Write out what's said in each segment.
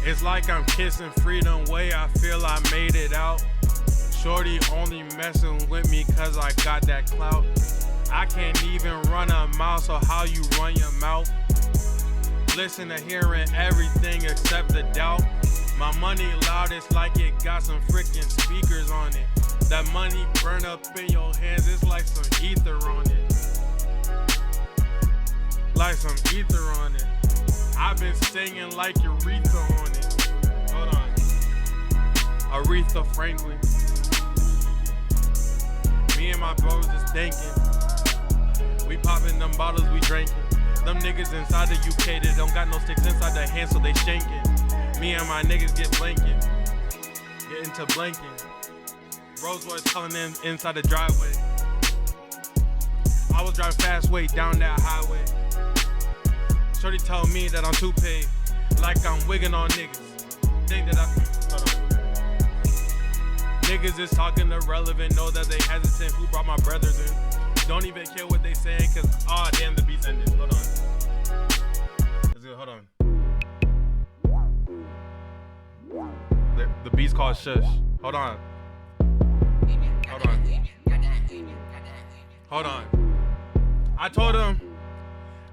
It's like I'm kissing freedom way, I feel I made it out. Shorty only messing with me cause I got that clout. I can't even run a mile, so how you run your mouth? Listen to hearing everything except the doubt. My money loud, it's like it got some freaking speakers on it. That money burn up in your hands, it's like some ether on it. Like some ether on it. I've been singing like Aretha on it. Hold on. Aretha Franklin. Me and my bros just thinking. We popping them bottles, we drinking. Them niggas inside the UK, they don't got no sticks inside their hands, so they shanking. Me and my niggas get blanking. Get into blanking. Rose Royce calling them inside the driveway. I was driving fast way down that highway. Shorty told me that I'm too paid, like I'm wigging on niggas. Think that hold on. Niggas is talking irrelevant, know that they hesitant. Who brought my brothers in? Don't even care what they saying, cause damn, the beat's ended. Hold on. Let's go, hold on. The beat's called Shush. Hold on. Hold on. Hold on.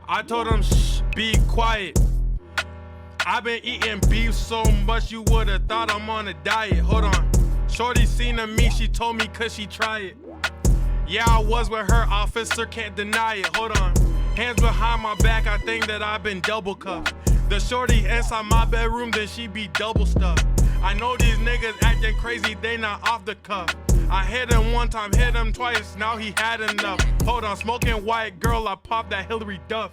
I told him, shh, be quiet. I've been eating beef so much you would've thought I'm on a diet. Hold on. Shorty seen me, she told me cause she tried it. Yeah, I was with her, officer, can't deny it. Hold on. Hands behind my back, I think that I've been double cuffed. The shorty inside my bedroom, then she be double stuffed. I know these niggas acting crazy, they not off the cuff. I hit him one time, hit him twice, now he had enough. Hold on, smoking white girl, I popped that Hillary Duff.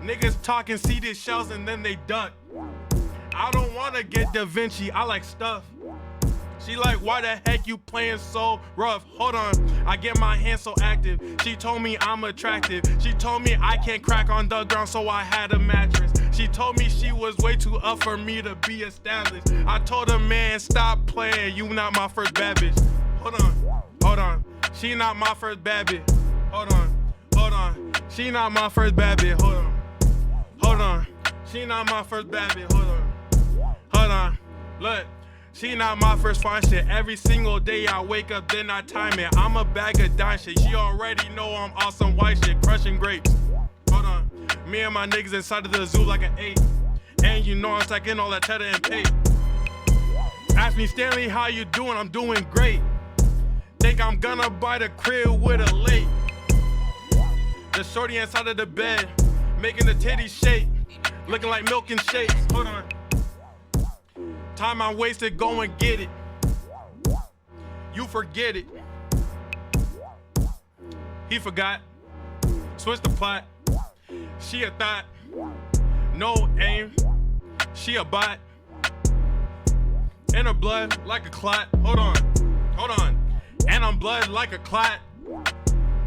Niggas talking, see these shells and then they duck. I don't wanna get Da Vinci, I like stuff. She like, why the heck you playing so rough? Hold on, I get my hands so active. She told me I'm attractive. She told me I can't crack on the ground, so I had a mattress. She told me she was way too up for me to be established. I told her, man, stop playing, you not my first bad bitch. Hold on, she not my first bad bitch. Hold on, she not my first bad bitch. Hold on, she not my first bad bitch. Hold on, look. She not my first fine shit. Every single day I wake up, then I time it. I'm a bag of dime shit. She already know I'm awesome white shit, crushing grapes. Hold on. Me and my niggas inside of the zoo like an 8. And you know I'm stacking all that cheddar and pay. Ask me, Stanley, how you doing? I'm doing great. Think I'm gonna buy the crib with a lake. The shorty inside of the bed, making the titties shake. Looking like milk and shakes. Hold on. Time I wasted, go and get it. You forget it. He forgot. Switch the plot. She a thought. No aim. She a bot. In her blood like a clot. Hold on. And I'm blood like a clot.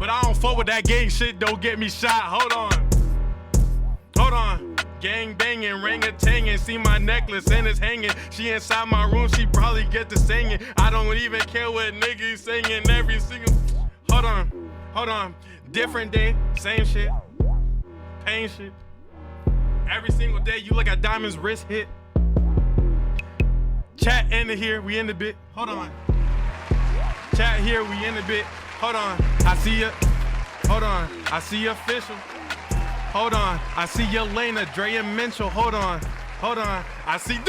But I don't fuck with that gang shit, don't get me shot. Hold on. Gang banging, ring-a-tangin', see my necklace and it's hanging. She inside my room, she probably get to singing. I don't even care what niggas singing every single. Hold on. Different day, same shit. Pain shit. Every single day you look at Diamond's wrist hit. Chat in here, we in the bit. Hold on. Chat here, we in the bit. Hold on. I see ya. Hold on. I see ya official. Hold on, I see Yelena, Dre and Mitchell. Hold on. I see. No.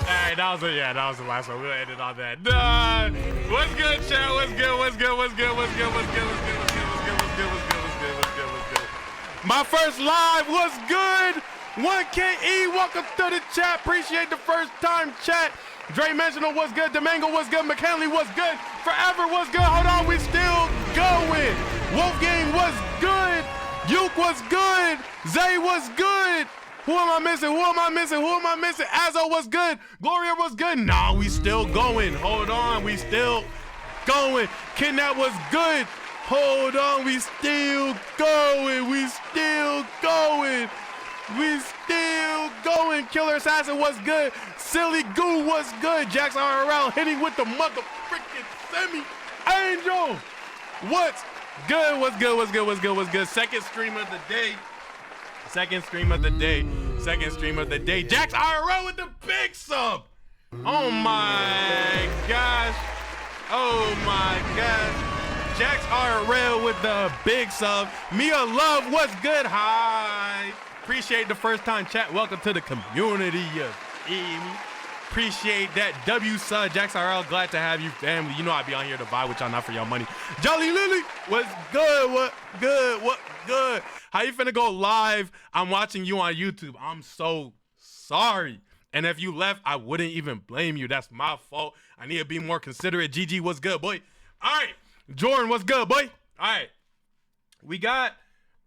Hey, that was the last one. We'll end it on that. What's good, chat? What's good? My first live was good. 1KE, welcome to the chat. Appreciate the first time chat. Dre Mentional was good. Domingo was good. McKinley was good. Forever was good. Hold on, we still going. Wolfgang was good. Uke was good. Zay was good. Who am I missing? Azzo was good. Gloria was good. Nah, we still going. Hold on, we still going. Kidnap was good. Hold on, we still going. Killer Assassin was good. Silly Goo was good. Jackson RL hitting with the mother freaking semi. Angel. What's good? What's good? What's good? What's good? What's good? Second stream of the day. Second stream of the day. Second stream of the day. Jax IRL with the big sub. Oh my gosh. Oh my gosh. Jax IRL with the big sub. Mia Love, what's good? Hi. Appreciate the first time chat. Welcome to the community. Appreciate that. W sub. Jax IRL, glad to have you, family. You know I be on here to vibe with y'all, not for y'all money. Jolly Lily, what's good? What good? What good? How you finna go live? I'm watching you on YouTube. I'm so sorry. And if you left, I wouldn't even blame you. That's my fault. I need to be more considerate. GG, what's good, boy? All right. Jordan, what's good, boy? All right. We got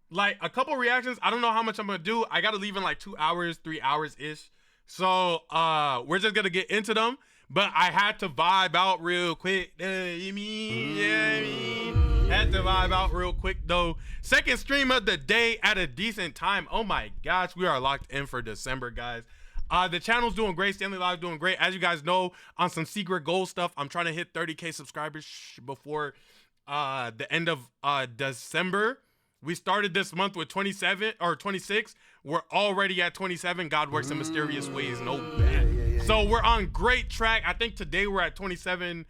like a couple reactions. I don't know how much I'm going to do. I got to leave in like 2 hours, 3 hours-ish. So we're just going to get into them. But I had to vibe out real quick. You mean? Had to vibe out real quick, though. Second stream of the day at a decent time. Oh, my gosh. We are locked in for December, guys. The channel's doing great. Stanley Live doing great. As you guys know, on some secret goal stuff, I'm trying to hit 30K subscribers before the end of December. We started this month with 27 or 26. We're already at 27. God works in mysterious ways. No bad. So we're on great track. I think today we're at 27.4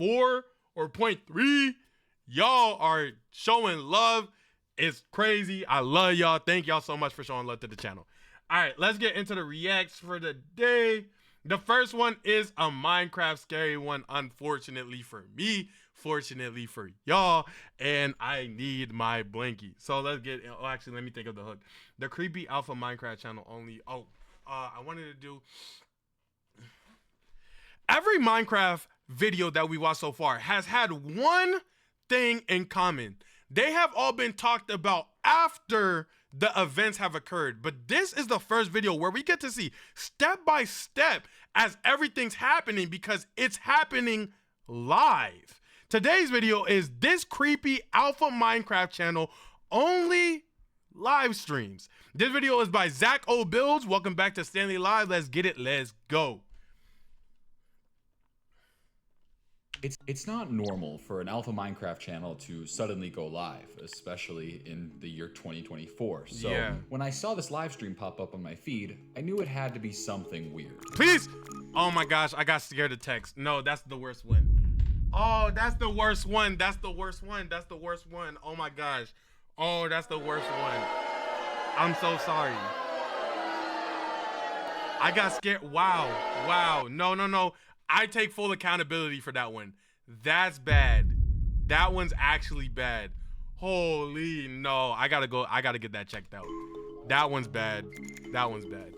or 0.3. Y'all are showing love. It's crazy. I love y'all. Thank y'all so much for showing love to the channel. All right, let's get into the reacts for the day. The first one is a Minecraft scary one, unfortunately for me, fortunately for y'all, and I need my blankie. So let's get, oh, actually, let me think of the hook. The creepy alpha Minecraft channel only. Oh, I wanted to do, every Minecraft video that we watched so far has had one thing in common. They have all been talked about after the events have occurred, but this is the first video where we get to see step by step as everything's happening, because it's happening live. Today's video is this creepy alpha Minecraft channel only live streams. This video is by Zach O Builds. Welcome back to Stanley Live. Let's get it. Let's go. It's not normal for an alpha Minecraft channel to suddenly go live, especially in the year 2024. So yeah, when I saw this live stream pop up on my feed, I knew it had to be something weird. Please! Oh my gosh, I got scared of text. No, that's the worst one. Oh, that's the worst one. That's the worst one. That's the worst one. Oh my gosh. Oh, that's the worst one. I'm so sorry. I got scared. Wow. Wow. No, no, no. I take full accountability for that one. That's bad. That one's actually bad. Holy no. I gotta go. I gotta get that checked out. That one's bad. That one's bad.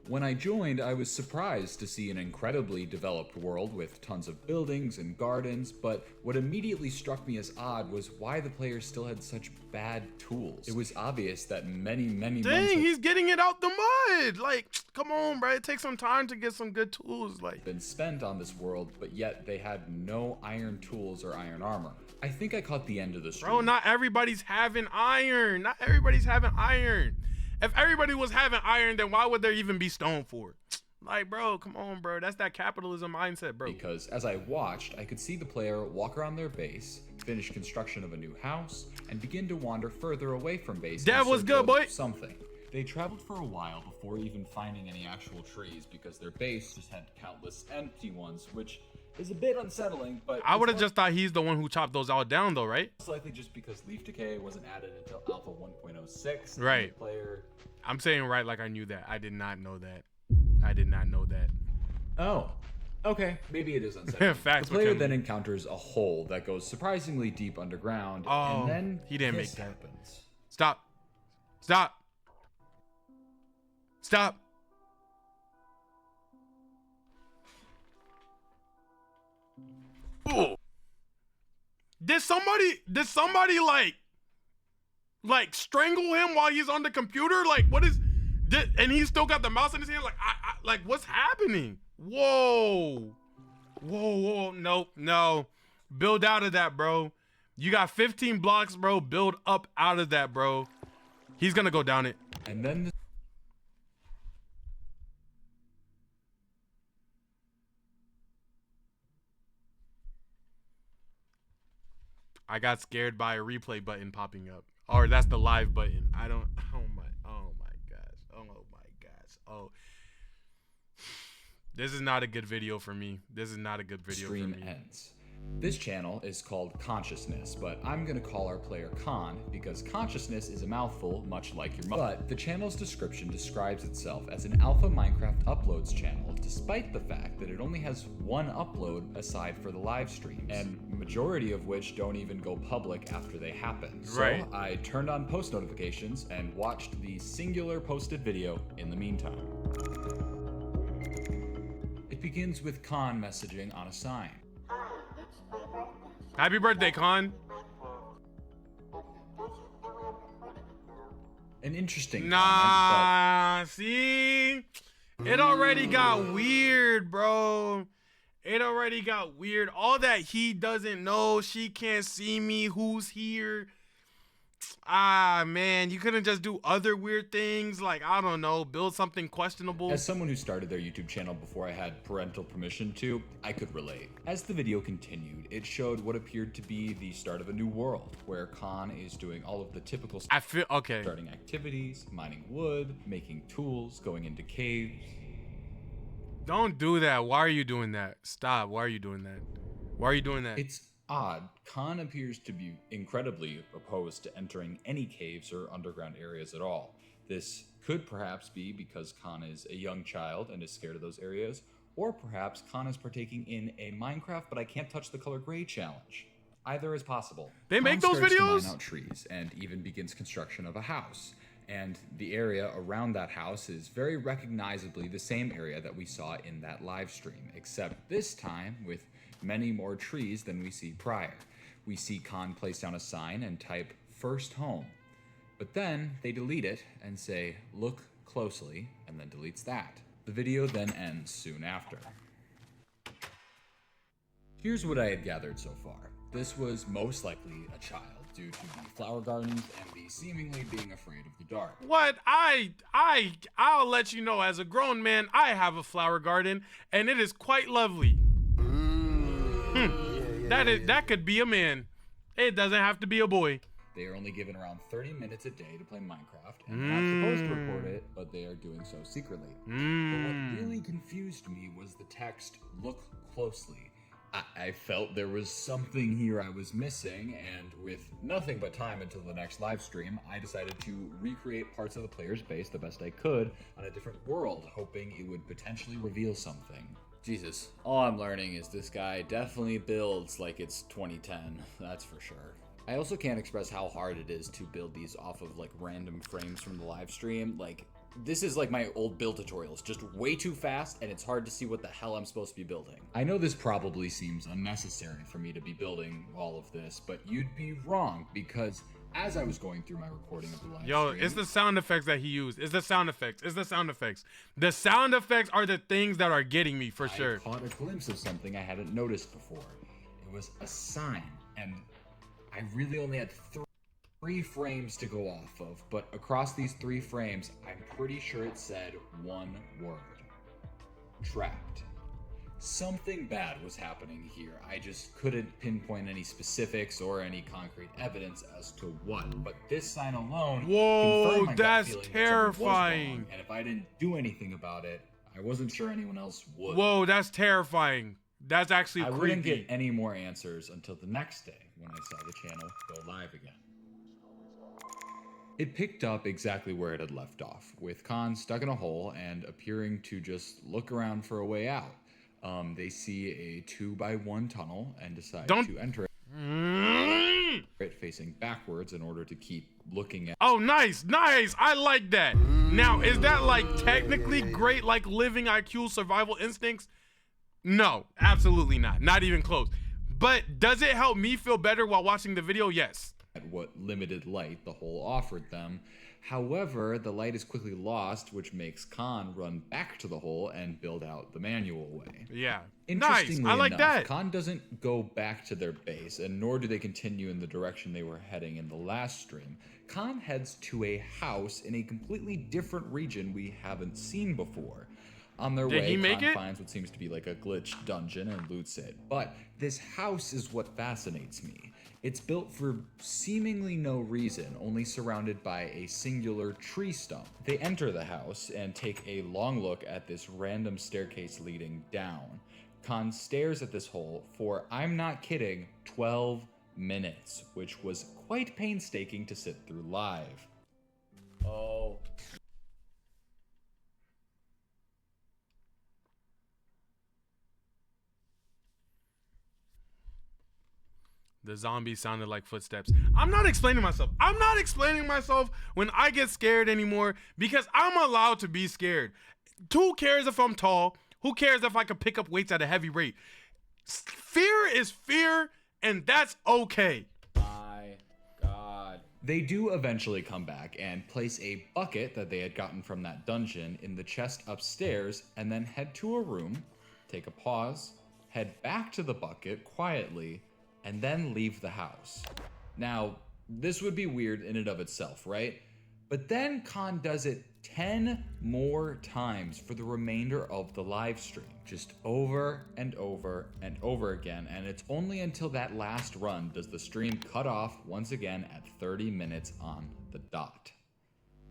When I joined, I was surprised to see an incredibly developed world with tons of buildings and gardens, but what immediately struck me as odd was why the players still had such bad tools. It was obvious that many months he's getting it out the mud. Like, come on, bro. It takes some time to get some good tools. Like, been spent on this world, but yet they had no iron tools or iron armor. I think I caught the end of the stream. Bro, not everybody's having iron. Not everybody's having iron. If everybody was having iron, then why would there even be stone for it? Like, bro, come on, bro. That's that capitalism mindset, bro. Because as I watched, I could see the player walk around their base, finish construction of a new house, and begin to wander further away from base. That was good, boy. Something. They traveled for a while before even finding any actual trees because their base just had countless empty ones, which is a bit unsettling, but I would have just thought he's the one who chopped those all down, though, right? It's likely just because leaf decay wasn't added until alpha 1.06. Right. Player. I'm saying right like I knew that. I did not know that. I did not know that. Oh, okay. Maybe it is unsettling. Facts. The player then encounters a hole that goes surprisingly deep underground, and then he didn't make that. Happens. Stop. Stop. Stop. Ooh. Did somebody like strangle him while he's on the computer? Like, what is, and he's still got the mouse in his hand? Like, like, what's happening? Whoa. Whoa. Nope. No. Build out of that, bro. You got 15 blocks, bro. Build up out of that, bro. He's gonna go down it. And then I got scared by a replay button popping up. Or that's the live button. I don't. Oh my gosh. Oh my gosh. Oh. This is not a good video for me. This is not a good video Stream for me. ends. This channel is called Consciousness, but I'm gonna call our player Con because consciousness is a mouthful, much like your mother. But the channel's description describes itself as an alpha Minecraft uploads channel, despite the fact that it only has one upload aside for the live streams, and majority of which don't even go public after they happen. Right. So I turned on post notifications and watched the singular posted video in the meantime. It begins with Con messaging on a sign. Happy birthday, Con. An interesting Nah, see? It already got weird, bro. It already got weird. All that he doesn't know, she can't see me, who's here. Ah, man, you couldn't just do other weird things, like, I don't know, build something questionable. As someone who started their YouTube channel before I had parental permission to, I could relate. As the video continued, it showed what appeared to be the start of a new world, where Con is doing all of the typical starting activities, mining wood, making tools, going into caves. Don't do that. Why are you doing that? Stop. Why are you doing that? Why are you doing that? It's odd. Con appears to be incredibly opposed to entering any caves or underground areas at all. This could perhaps be because Con is a young child and is scared of those areas, or perhaps Con is partaking in a Minecraft but I can't touch the color gray challenge. Either is possible. They make Con those starts to videos? mine out trees and even begins construction of a house. And the area around that house is very recognizably the same area that we saw in that live stream, except this time with many more trees than we see prior. We see Con place down a sign and type first home. But then they delete it and say look closely and then deletes that. The video then ends soon after. Here's what I had gathered so far. This was most likely a child due to the flower gardens and the seemingly being afraid of the dark. What? I'll let you know, as a grown man, I have a flower garden and it is quite lovely. That could be a man. It doesn't have to be a boy. They are only given around 30 minutes a day to play Minecraft, and they're not supposed to record it, but they are doing so secretly. But what really confused me was the text, look closely. I felt there was something here I was missing, and with nothing but time until the next live stream, I decided to recreate parts of the player's base the best I could on a different world, hoping it would potentially reveal something. Jesus, all I'm learning is this guy definitely builds like it's 2010, that's for sure. I also can't express how hard it is to build these off of like random frames from the live stream. Like, this is like my old build tutorials, just way too fast, and it's hard to see what the hell I'm supposed to be building. I know this probably seems unnecessary for me to be building all of this, but you'd be wrong, because as I was going through my recording of the live stream... It's the sound effects that he used. It's the sound effects. It's the sound effects. The sound effects are the things that are getting me, for sure. I caught a glimpse of something I hadn't noticed before. It was a sign, and I really only had three frames to go off of, but across these 3 frames, I'm pretty sure it said one word. Trapped. Something bad was happening here. I just couldn't pinpoint any specifics or any concrete evidence as to what, but this sign alone confirmed my gut feeling that something was wrong, and if I didn't do anything about it, I wasn't sure anyone else would. Whoa, that's terrifying. That's actually creepy. I wouldn't get any more answers until the next day when I saw the channel go live again. It picked up exactly where it had left off, with Con stuck in a hole and appearing to just look around for a way out. They see a 2x1 tunnel and decide to enter it facing backwards in order to keep looking at. Oh, nice. I like that. Now, is that like technically great, like living IQ survival instincts? No, absolutely not. Not even close. But does it help me feel better while watching the video? Yes. At what limited light the hole offered them. However, the light is quickly lost, which makes Con run back to the hole and build out the manual way. Yeah. Interestingly nice. I like enough, that. Con doesn't go back to their base, and nor do they continue in the direction they were heading in the last stream. Con heads to a house in a completely different region we haven't seen before. On their Did way, he make Khan it? finds what seems to be like a glitched dungeon and loots it. But this house is what fascinates me. It's built for seemingly no reason, only surrounded by a singular tree stump. They enter the house and take a long look at this random staircase leading down. Khan stares at this hole for, I'm not kidding, 12 minutes, which was quite painstaking to sit through live. Oh. The zombie sounded like footsteps. I'm not explaining myself. I'm not explaining myself when I get scared anymore because I'm allowed to be scared. Who cares if I'm tall? Who cares if I can pick up weights at a heavy rate? Fear is fear, and that's okay. My God. They do eventually come back and place a bucket that they had gotten from that dungeon in the chest upstairs and then head to a room, take a pause, head back to the bucket quietly, and then leave the house. Now, this would be weird in and of itself, right? But then Khan does it 10 more times for the remainder of the live stream, just over and over and over again, and it's only until that last run does the stream cut off once again at 30 minutes on the dot.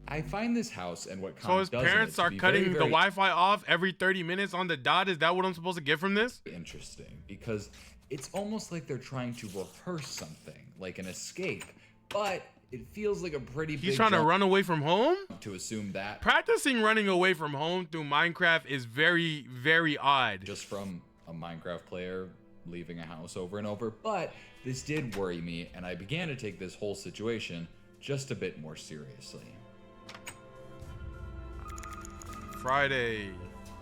I find this house and what Khan So his does in it parents to are be cutting very, the very Wi-Fi off every 30 minutes on the dot? Is that what I'm supposed to get from this? interesting, because it's almost like they're trying to rehearse something, like an escape, but it feels like a pretty big He's trying to jump run away from home? to assume that Practicing running away from home through Minecraft is very, very odd. just from a Minecraft player leaving a house over and over, but this did worry me, and I began to take this whole situation just a bit more seriously. Friday,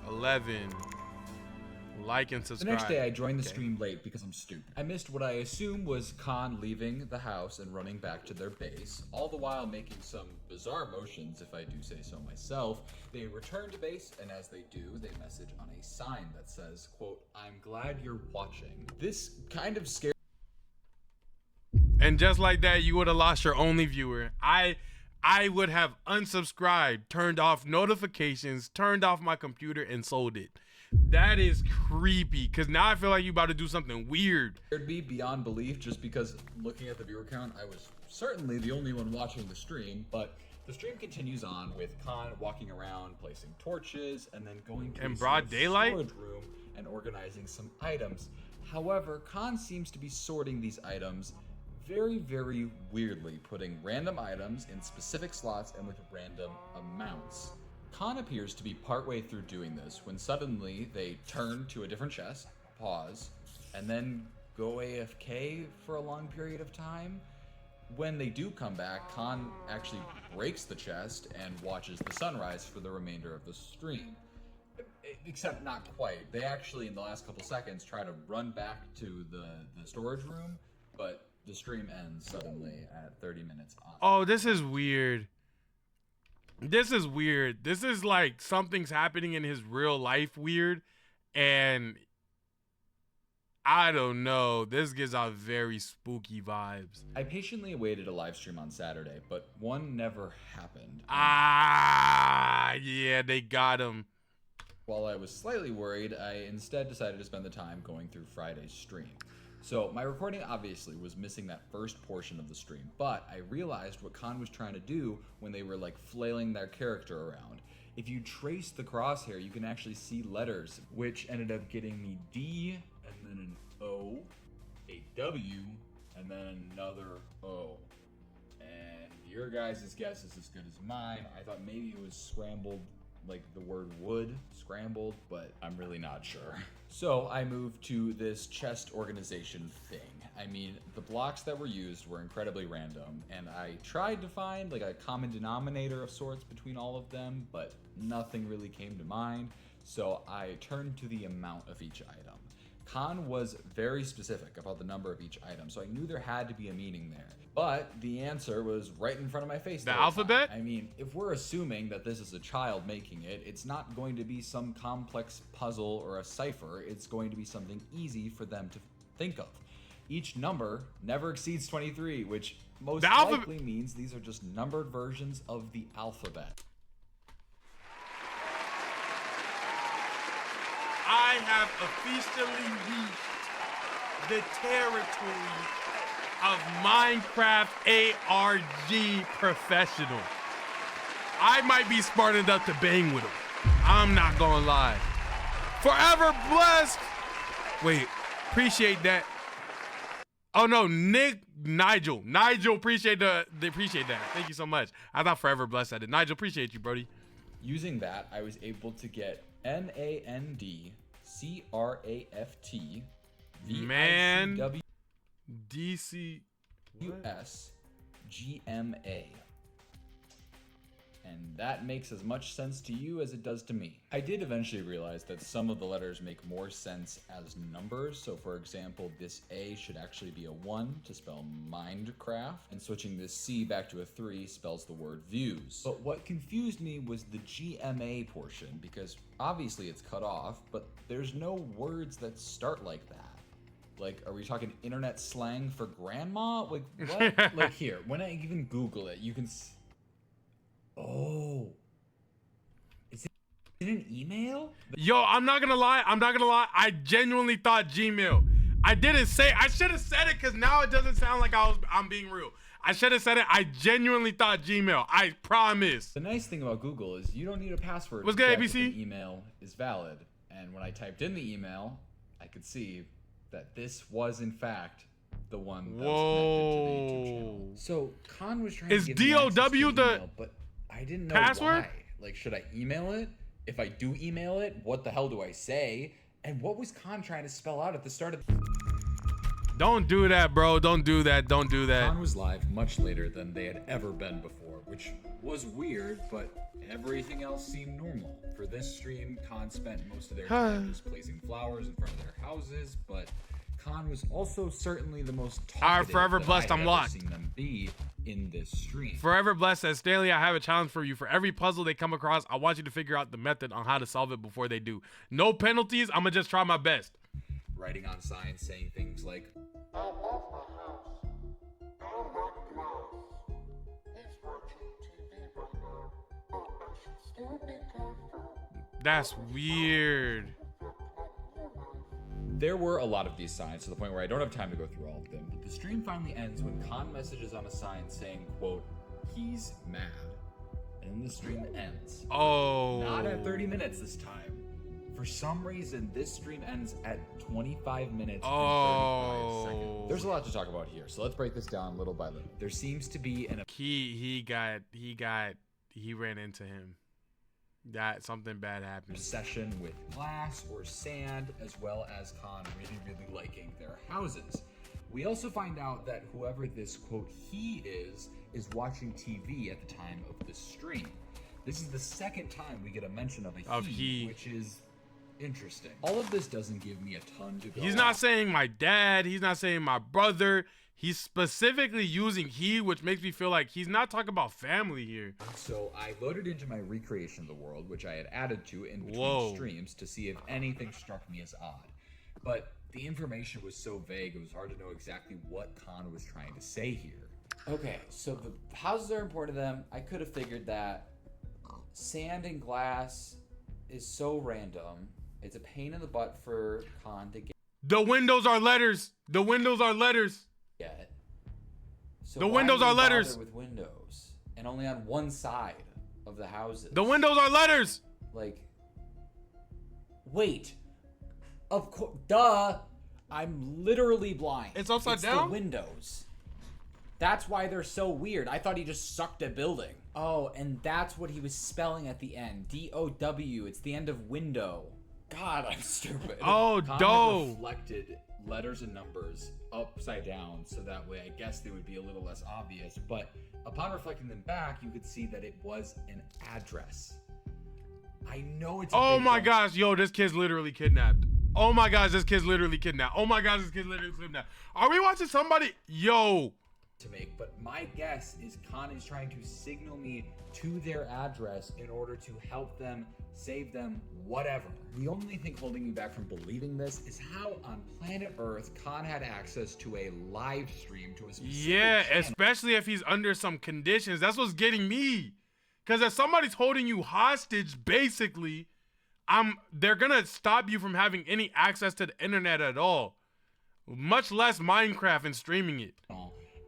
11. Like and The subscribe. next day, I joined the stream late because I'm stupid. I missed what I assume was Khan leaving the house and running back to their base, all the while making some bizarre motions, if I do say so myself. They return to base, and as they do, they message on a sign that says, quote, "I'm glad you're watching." This kind of scared And just like that, you would have lost your only viewer. I would have unsubscribed, turned off notifications, turned off my computer, and sold it. That is creepy, because now I feel like you about to do something weird. me beyond belief just because looking at the viewer count, I was certainly the only one watching the stream, but the stream continues on with Khan walking around, placing torches, and then going to In a broad sort of daylight? storage room and organizing some items. However, Khan seems to be sorting these items very, very weirdly, putting random items in specific slots and with random amounts. Khan appears to be partway through doing this when suddenly they turn to a different chest, pause, and then go AFK for a long period of time. When they do come back, Khan actually breaks the chest and watches the sunrise for the remainder of the stream. Except not quite. They actually, in the last couple seconds, try to run back to the storage room, but the stream ends suddenly at 30 minutes on. Oh, this is weird. This is weird. This is like something's happening in his real life weird. And I don't know. This gives out very spooky vibes. I patiently awaited a live stream on Saturday, but one never happened. Yeah, they got him. While I was slightly worried, I instead decided to spend the time going through Friday's stream. So my recording obviously was missing that first portion of the stream, but I realized what Khan was trying to do when they were like flailing their character around. If you trace the crosshair, you can actually see letters, which ended up getting me D, and then an O, a W, and then another O. And your guys' guess is as good as mine. I thought maybe it was scrambled, like the word wood, scrambled, but I'm really not sure. So I moved to this chest organization thing. I mean, the blocks that were used were incredibly random, and I tried to find like a common denominator of sorts between all of them, but nothing really came to mind. So I turned to the amount of each item. Khan was very specific about the number of each item, so I knew there had to be a meaning there. But the answer was right in front of my face. The whole alphabet? time. I mean, if we're assuming that this is a child making it, it's not going to be some complex puzzle or a cipher. It's going to be something easy for them to think of. Each number never exceeds 23, which most likely means these are just numbered versions of the alphabet. I have officially reached the territory of Minecraft ARG professional. I might be smart enough to bang with him. I'm not gonna lie. Forever blessed. Wait, appreciate that. Oh no, Nigel, appreciate that. Thank you so much. I thought Forever Blessed at it. Nigel, appreciate you, Brody. Using that, I was able to get NANDCRAFT Man, VICWS DC GMA. And that makes as much sense to you as it does to me. I did eventually realize that some of the letters make more sense as numbers. So for example, this A should actually be a 1 to spell Minecraft, and switching this C back to a 3 spells the word views. But what confused me was the GMA portion, because obviously it's cut off, but there's no words that start like that. Like, are we talking internet slang for grandma? Like, what? Like here, when I even Google it, you can oh, is it an email? Yo, I'm not gonna lie. I genuinely thought Gmail. I should have said it because now it doesn't sound like I'm being real. I should have said it. I genuinely thought Gmail. I promise. The nice thing about Google is you don't need a password. What's good, to check ABC? if an email is valid. And when I typed in the email, I could see that this was in fact the one that was connected to the YouTube channel. So Khan was trying to give me access to DOW the email, but I didn't know password? why. Like, should I email it? If I do email it, what the hell do I say? And what was Khan trying to spell out at the start of Don't do that, bro. Don't do that. Khan was live much later than they had ever been before, which was weird, but everything else seemed normal. For this stream, Khan spent most of their time just placing flowers in front of their houses, but Khan was also certainly the most talkative Forever that Blessed, I I'm had locked. ever seen them be in this stream. Forever Blessed says, Stanley, I have a challenge for you. For every puzzle they come across, I want you to figure out the method on how to solve it before they do. No penalties. I'm gonna just try my best. Writing on signs saying things like, I love my house. I don't like glass. He's watching TV right now, but I should still be careful. That's weird. there were a lot of these signs to the point where I don't have time to go through all of them, but the stream finally ends when Khan messages on a sign saying, quote, he's mad. And then the stream ends. Oh. Not at 30 minutes this time. For some reason, this stream ends at 25 minutes and 35 seconds. There's a lot to talk about here, so let's break this down little by little. There seems to be an He ran into him. That something bad happened. obsession with glass or sand, as well as Khan really liking their houses. We also find out that whoever this quote he is watching TV at the time of the stream. This is the second time we get a mention of a he, which is interesting. All of this doesn't give me a ton to go He's not saying my dad. He's not saying my brother. He's specifically using he, which makes me feel like he's not talking about family here. So I loaded into my recreation of the world, which I had added to in between streams to see if anything struck me as odd. But the information was so vague, it was hard to know exactly what Khan was trying to say here. Okay, so the houses are important to them. I could have figured that. Sand and glass is so random. It's a pain in the butt for Khan to The windows are letters. The windows are letters. get. So The why windows do you are letters. bother with windows and only on one side of the houses. The windows are letters. Like, wait. Of course, duh. I'm literally blind. It's upside it's down? The windows. That's why they're so weird. I thought he just sucked at building. Oh, and that's what he was spelling at the end. D-O-W. It's the end of window. God, I'm stupid. Oh, Khan dope. had reflected letters and numbers upside down, so that way I guess they would be a little less obvious. But upon reflecting them back, you could see that it was an address. I know it's. Oh my gosh, yo, this kid's literally kidnapped. Oh my gosh, this kid's literally kidnapped. Oh my gosh, this kid's literally kidnapped. Are we watching somebody? Yo. To make, but my guess is Khan is trying to signal me to their address in order to help them, save them, whatever. The only thing holding me back from believing this is how on planet Earth Khan had access to a live stream to a specific Yeah, channel. especially if he's under some conditions. That's what's getting me. Because if somebody's holding you hostage, basically, they're gonna stop you from having any access to the internet at all, much less Minecraft and streaming it.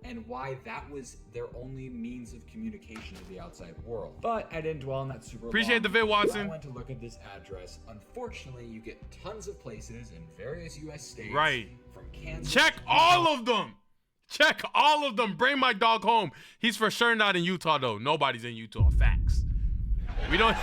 And why that was their only means of communication to the outside world. But I didn't dwell on that super Appreciate long, the vid, Watson. I went to look at this address. Unfortunately, you get tons of places in various U.S. states. Right. From Kansas. Check all of them. Check all of them. Bring my dog home. He's for sure not in Utah though. Nobody's in Utah. Facts. We don't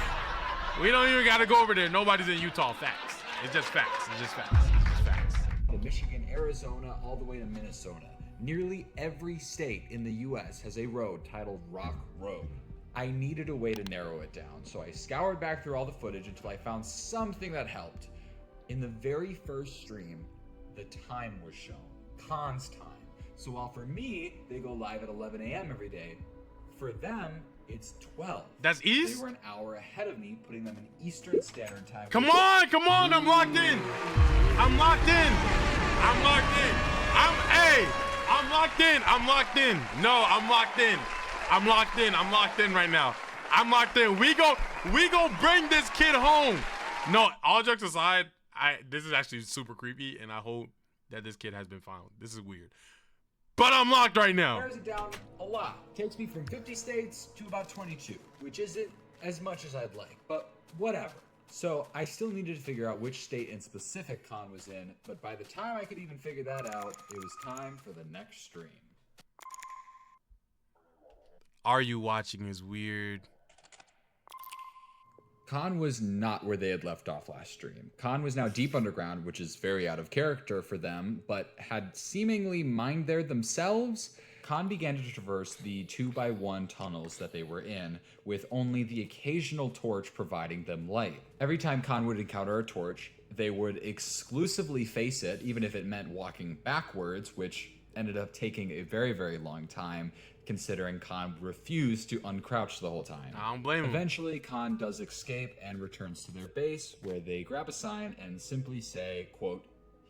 even gotta go over there. Nobody's in Utah. Facts. It's just facts. It's just facts. It's just facts. To Michigan, Arizona, all the way to Minnesota. Nearly every state in the US has a road titled Rock Road. I needed a way to narrow it down, so I scoured back through all the footage until I found something that helped. In the very first stream, the time was shown. Khan's time. So while for me, they go live at 11 a.m. every day, for them, it's 12. That's East? They were an hour ahead of me, putting them in Eastern Standard Time. Come on, I'm locked in. I'm locked in. I'm locked in. I'm locked in. No, I'm locked in. I'm locked in right now. I'm locked in. We go bring this kid home. No, all jokes aside, this is actually super creepy, and I hope that this kid has been found. This is weird. But I'm locked right now. Narrows it down a lot. Takes me from 50 states to about 22, which isn't as much as I'd like, but whatever. So I still needed to figure out which state in specific Khan was in, but by the time I could even figure that out, it was time for the next stream. Are You Watching is weird. Khan was not where they had left off last stream. Khan was now deep underground, which is very out of character for them, but had seemingly mined there themselves. Khan began to traverse the 2x1 tunnels that they were in, with only the occasional torch providing them light. Every time Khan would encounter a torch, they would exclusively face it, even if it meant walking backwards, which ended up taking a very, very long time, considering Khan refused to uncrouch the whole time. I don't blame him. Eventually, Khan does escape and returns to their base, where they grab a sign and simply say, quote,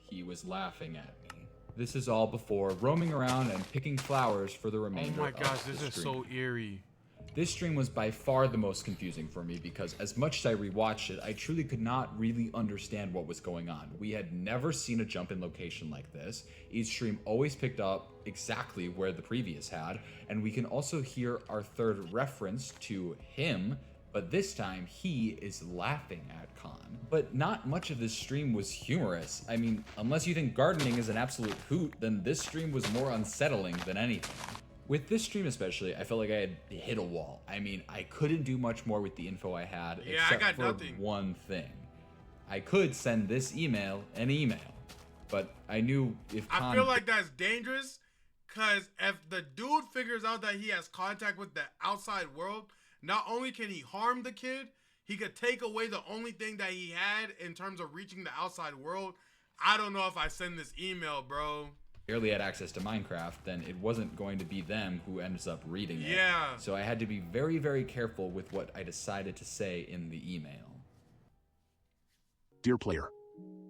"He was laughing at me." This is all before roaming around and picking flowers for the remainder of the stream. Oh my gosh, this is so eerie. This stream was by far the most confusing for me because as much as I rewatched it, I truly could not really understand what was going on. We had never seen a jump in location like this. Each stream always picked up exactly where the previous had, and we can also hear our third reference to him, but this time he is laughing at Khan. But not much of this stream was humorous. I mean, unless you think gardening is an absolute hoot, then this stream was more unsettling than anything. With this stream especially, I felt like I had hit a wall. I mean, I couldn't do much more with the info I had except for one thing. I could send this email an email, but I knew if Khan... I feel like that's dangerous, because if the dude figures out that he has contact with the outside world, not only can he harm the kid, he could take away the only thing that he had in terms of reaching the outside world. I don't know if I send this email, bro. Barely had access to Minecraft, then it wasn't going to be them who ends up reading it. Yeah. So I had to be very, very careful with what I decided to say in the email. Dear player,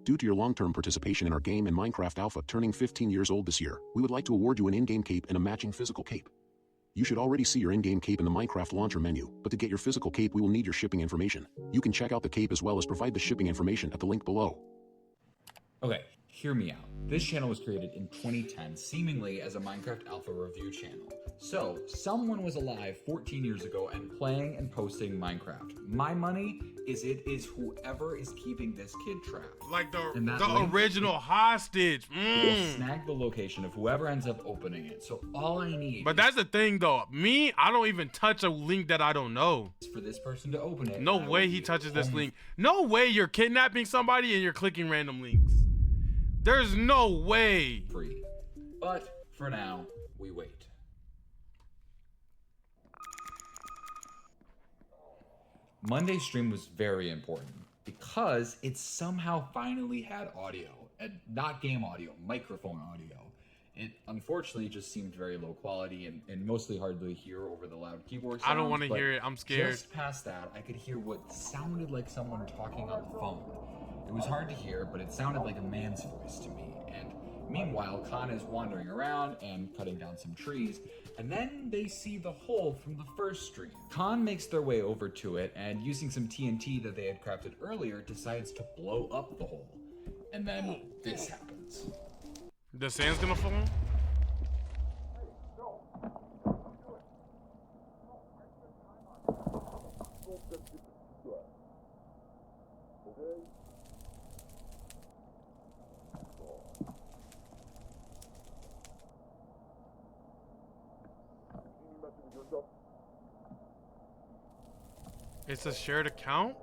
due to your long-term participation in our game in Minecraft Alpha turning 15 years old this year, we would like to award you an in-game cape and a matching physical cape. You should already see your in-game cape in the Minecraft launcher menu, but to get your physical cape we will need your shipping information. You can check out the cape as well as provide the shipping information at the link below. Okay, hear me out. This channel was created in 2010, seemingly as a Minecraft Alpha review channel. So, someone was alive 14 years ago and playing and posting Minecraft. My money is it is whoever is keeping this kid trapped. Like the original hostage. Will snag the location of whoever ends up opening it. So all I need But that's the thing though. Me, I don't even touch a link that I don't know. is for this person to open it. No way he touches this link. No way you're kidnapping somebody and you're clicking random links. There's no way. Free. But for now, we wait. Monday's stream was very important because it somehow finally had audio, and not game audio, microphone audio. It unfortunately just seemed very low quality and mostly hard to hear over the loud keyboard sounds. I don't want to hear it. I'm scared. Just past that, I could hear what sounded like someone talking on the phone. It was hard to hear, but it sounded like a man's voice to me. And Meanwhile, Khan is wandering around and cutting down some trees, and then they see the hole from the first stream. Khan makes their way over to it, and using some TNT that they had crafted earlier, decides to blow up the hole. And then this happens. The sand's gonna fall? It's a shared account?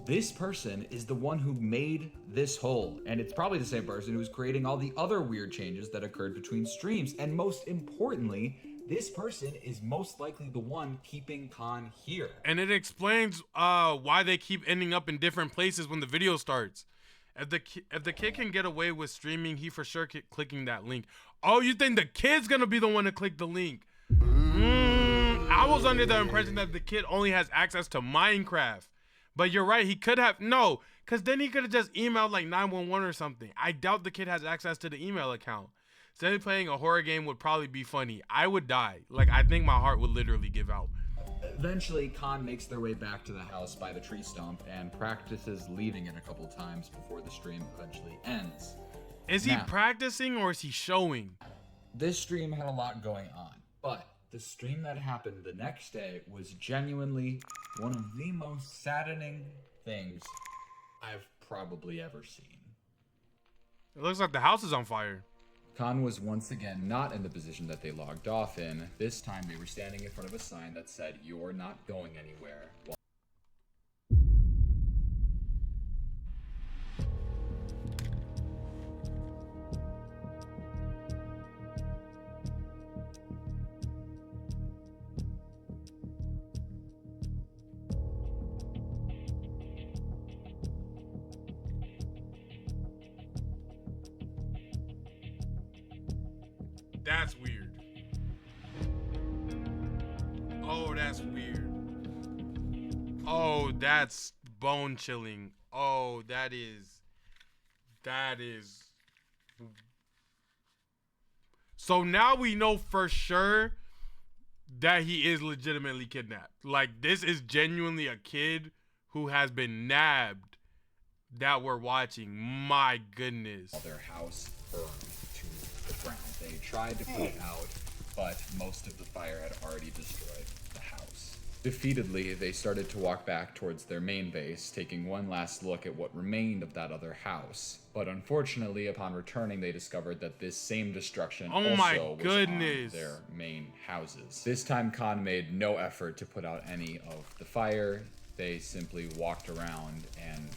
This person is the one who made this hole, and it's probably the same person who's creating all the other weird changes that occurred between streams. And most importantly, this person is most likely the one keeping Khan here. And it explains why they keep ending up in different places when the video starts. If the kid can get away with streaming, he for sure clicking that link. Oh, you think the kid's gonna be the one to click the link? I was under the impression that the kid only has access to Minecraft. But you're right, he could have, no, because then he could have just emailed like 911 or something. I doubt the kid has access to the email account. Instead of playing a horror game would probably be funny. I would die. Like, I think my heart would literally give out. Eventually, Khan makes their way back to the house by the tree stump and practices leaving it a couple times before the stream eventually ends. Is he practicing or is he showing? This stream had a lot going on, but the stream that happened the next day was genuinely one of the most saddening things I've probably ever seen. It looks like the house is on fire. Khan was once again not in the position that they logged off in. This time they were standing in front of a sign that said, "You're not going anywhere." That's weird. Oh, that's weird. Oh, that's bone chilling. Oh, that is. So now we know for sure that he is legitimately kidnapped. Like, this is genuinely a kid who has been nabbed that we're watching. My goodness. Their house burned to the ground. They tried to put it out, but most of the fire had already destroyed the house. Defeatedly, they started to walk back towards their main base, taking one last look at what remained of that other house. But unfortunately, upon returning, they discovered that this same destruction was on their main houses. This time, Khan made no effort to put out any of the fire. They simply walked around and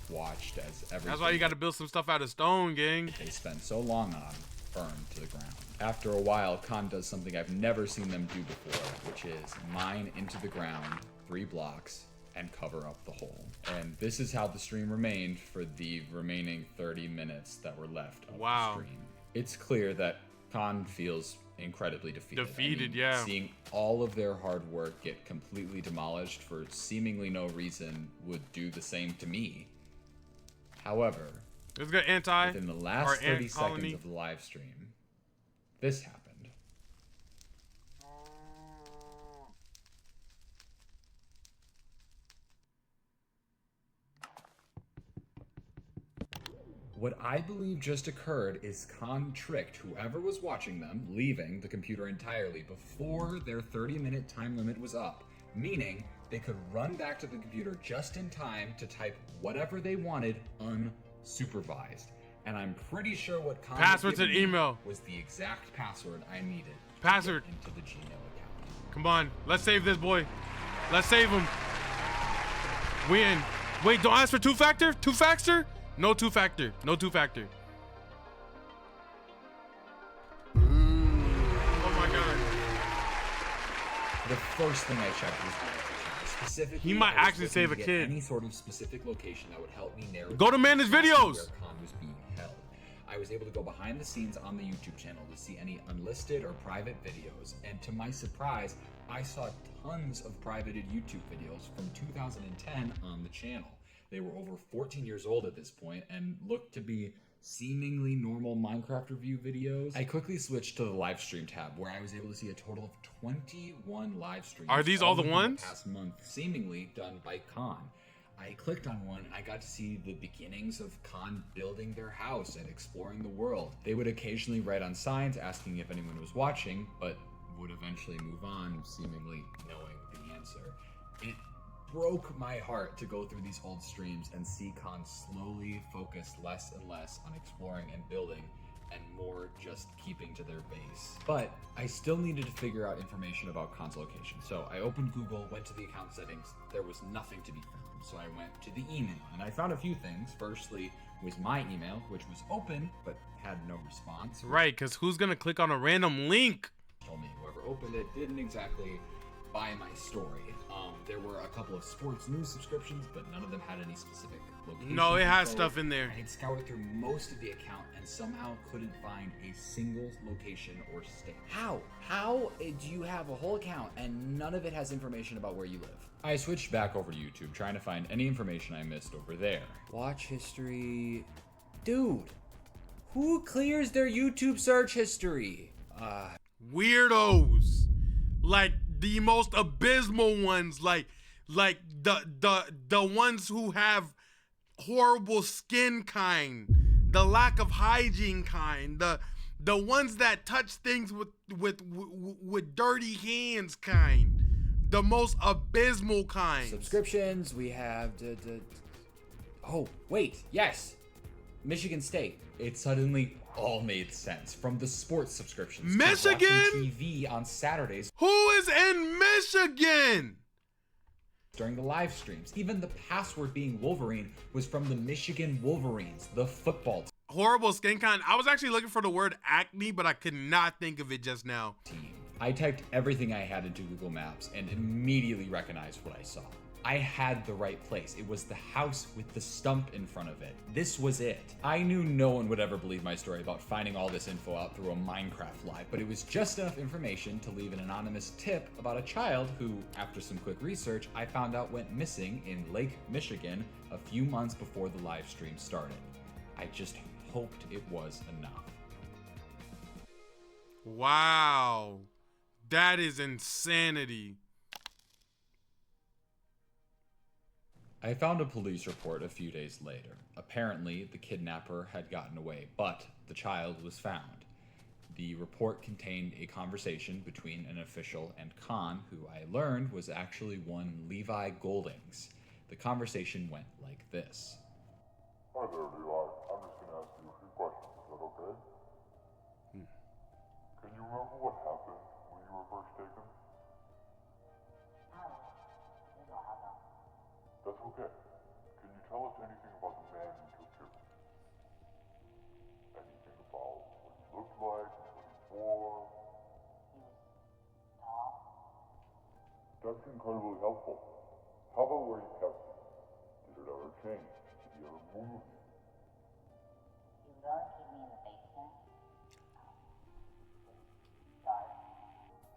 watched as everything. That's why you got to build some stuff out of stone, gang. They spent so long on burned to the ground. After a while, Khan does something I've never seen them do before, which is mine into the ground 3 blocks and cover up the hole. And this is how the stream remained for the remaining 30 minutes that were left of the stream. It's clear that Khan feels incredibly defeated. Yeah. Seeing all of their hard work get completely demolished for seemingly no reason would do the same to me. However, within the last 30 seconds of the live stream, this happened. What I believe just occurred is Khan tricked whoever was watching them, leaving the computer entirely before their 30-minute time limit was up, meaning they could run back to the computer just in time to type whatever they wanted unsupervised. And I'm pretty sure what Khan password to the email was the exact password I needed password to get into the Gmail account. Come on, let's save this boy. Let's save him. Win. Wait, don't ask for two-factor? Two-factor? No two-factor. No two-factor. Oh my god. The first thing I checked was specifically. He might actually save a kid. Any sort of specific location that would help me narrow. Go to manage videos. Where Khan was being held. I was able to go behind the scenes on the YouTube channel to see any unlisted or private videos, and to my surprise, I saw tons of privated YouTube videos from 2010 on the channel. They were over 14 years old at this point and looked to be seemingly normal Minecraft review videos. I quickly switched to the live stream tab, where I was able to see a total of 21 live streams. Are these all the within ones? The past month, seemingly done by Khan. I clicked on one and I got to see the beginnings of Khan building their house and exploring the world. They would occasionally write on signs asking if anyone was watching, but would eventually move on, seemingly knowing the answer. It broke my heart to go through these old streams and see Khan slowly focus less and less on exploring and building, and more just keeping to their base. But I still needed to figure out information about Khan's location. So I opened Google, went to the account settings. There was nothing to be found. So I went to the email and I found a few things. Firstly was my email, which was open but had no response. Right, because who's gonna click on a random link? Told me whoever opened it didn't exactly buy my story. There were a couple of sports news subscriptions, but none of them had any specific location. No, it has info. stuff in there. I had scoured through most of the account and somehow couldn't find a single location or state. How? How do you have a whole account and none of it has information about where you live? I switched back over to YouTube, trying to find any information I missed over there. Watch history. Dude, who clears their YouTube search history? Weirdos, like the most abysmal ones, like the ones who have horrible skin kind, the lack of hygiene kind, the ones that touch things with dirty hands kind, the most abysmal kind. Subscriptions, we have oh, wait, yes. Michigan State. It suddenly all made sense. From the sports subscriptions, Michigan? to watching TV on Saturdays Who is in Michigan? during the live streams. Even the password being Wolverine was from the Michigan Wolverines, the football Horrible skin kind. I was actually looking for the word acne, but I could not think of it just now. team. I typed everything I had into Google Maps and immediately recognized what I saw. I had the right place. It was the house with the stump in front of it. This was it. I knew no one would ever believe my story about finding all this info out through a Minecraft live, but it was just enough information to leave an anonymous tip about a child who, after some quick research, I found out went missing in Lake Michigan a few months before the live stream started. I just hoped it was enough. Wow. That is insanity. I found a police report a few days later. Apparently, the kidnapper had gotten away, but the child was found. The report contained a conversation between an official and Khan, who I learned was actually one Levi Goldings. The conversation went like this. Hi there, Levi. I'm just gonna ask you a few questions. Is that okay? Can you remember what happened when you were first taken? That's okay. Can you tell us anything about the man who took you? Anything about what he looked like, what he wore? That's incredibly helpful. How about where he kept you? Did it ever change? Did he ever move you? He would always keep me in the basement. Dark.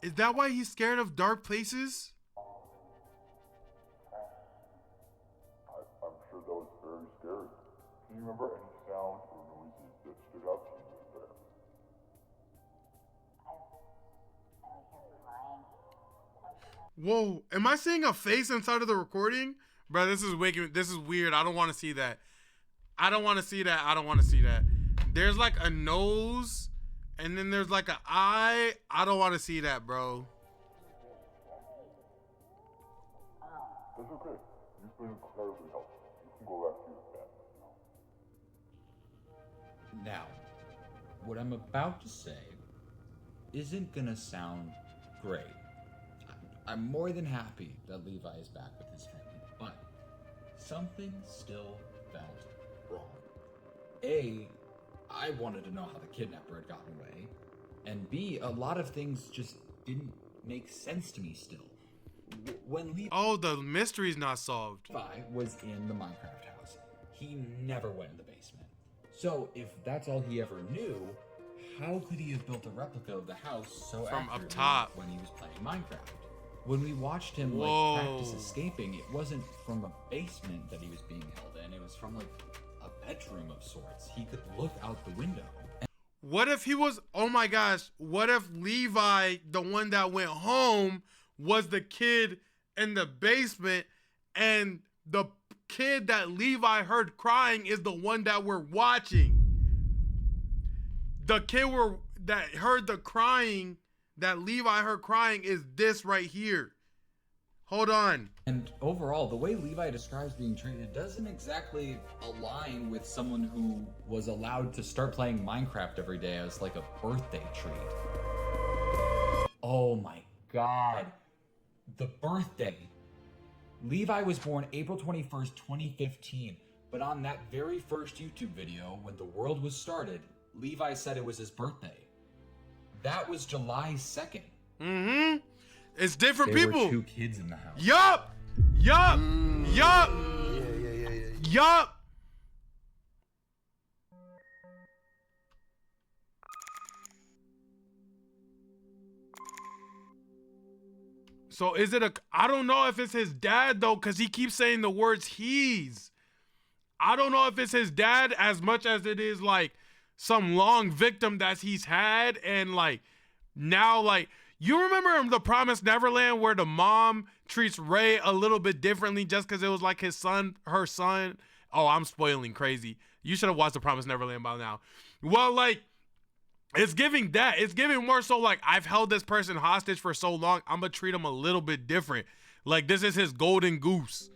Is that why he's scared of dark places? I'm sure that was very scary. Can you remember any sounds or noises that stood out to you there? I would hear crying. Whoa, am I seeing a face inside of the recording? Bro, this is wicked. This is weird. I don't want to see that. I don't want to see that. I don't want to see that. There's like a nose, and then there's like an eye. I don't want to see that, bro. That's okay. You've been incredibly helpful. You can go back to your family now. Now, what I'm about to say isn't gonna sound great. I'm more than happy that Levi is back with his family, but something still felt wrong. A, I wanted to know how the kidnapper had gotten away, and B, a lot of things just didn't make sense to me still. When Levi Oh, the mystery's not solved. was in the Minecraft house, he never went in the basement. So, if that's all he ever knew, how could he have built a replica of the house so From up accurately top. when he was playing Minecraft? When we watched him Whoa. like practice escaping, it wasn't from a basement that he was being held in. It was from like a bedroom of sorts. He could look out the window. What if he was, oh my gosh, what if Levi, the one that went home, was the kid in the basement, and the kid that Levi heard crying is the one that we're watching? The kid that heard the crying, that Levi heard crying, is this right here. Hold on. And overall, the way Levi describes being treated doesn't exactly align with someone who was allowed to start playing Minecraft every day as like a birthday treat. Oh my god. The birthday. Levi was born April 21st, 2015, but on that very first YouTube video, when the world was started, Levi said it was his birthday. That was July 2nd. Mm-hmm. It's different There people. were 2 kids in the house. Yup. So is it I don't know if it's his dad though, because he keeps saying the words he's. I don't know if it's his dad as much as it is like some long victim that he's had, and like now, like, you remember The Promised Neverland where the mom treats Ray a little bit differently just because it was like her son? Oh, I'm spoiling crazy. You should have watched The Promised Neverland by now. Well, like, it's giving that. It's giving more so like, I've held this person hostage for so long, I'm going to treat him a little bit different. Like, this is his golden goose.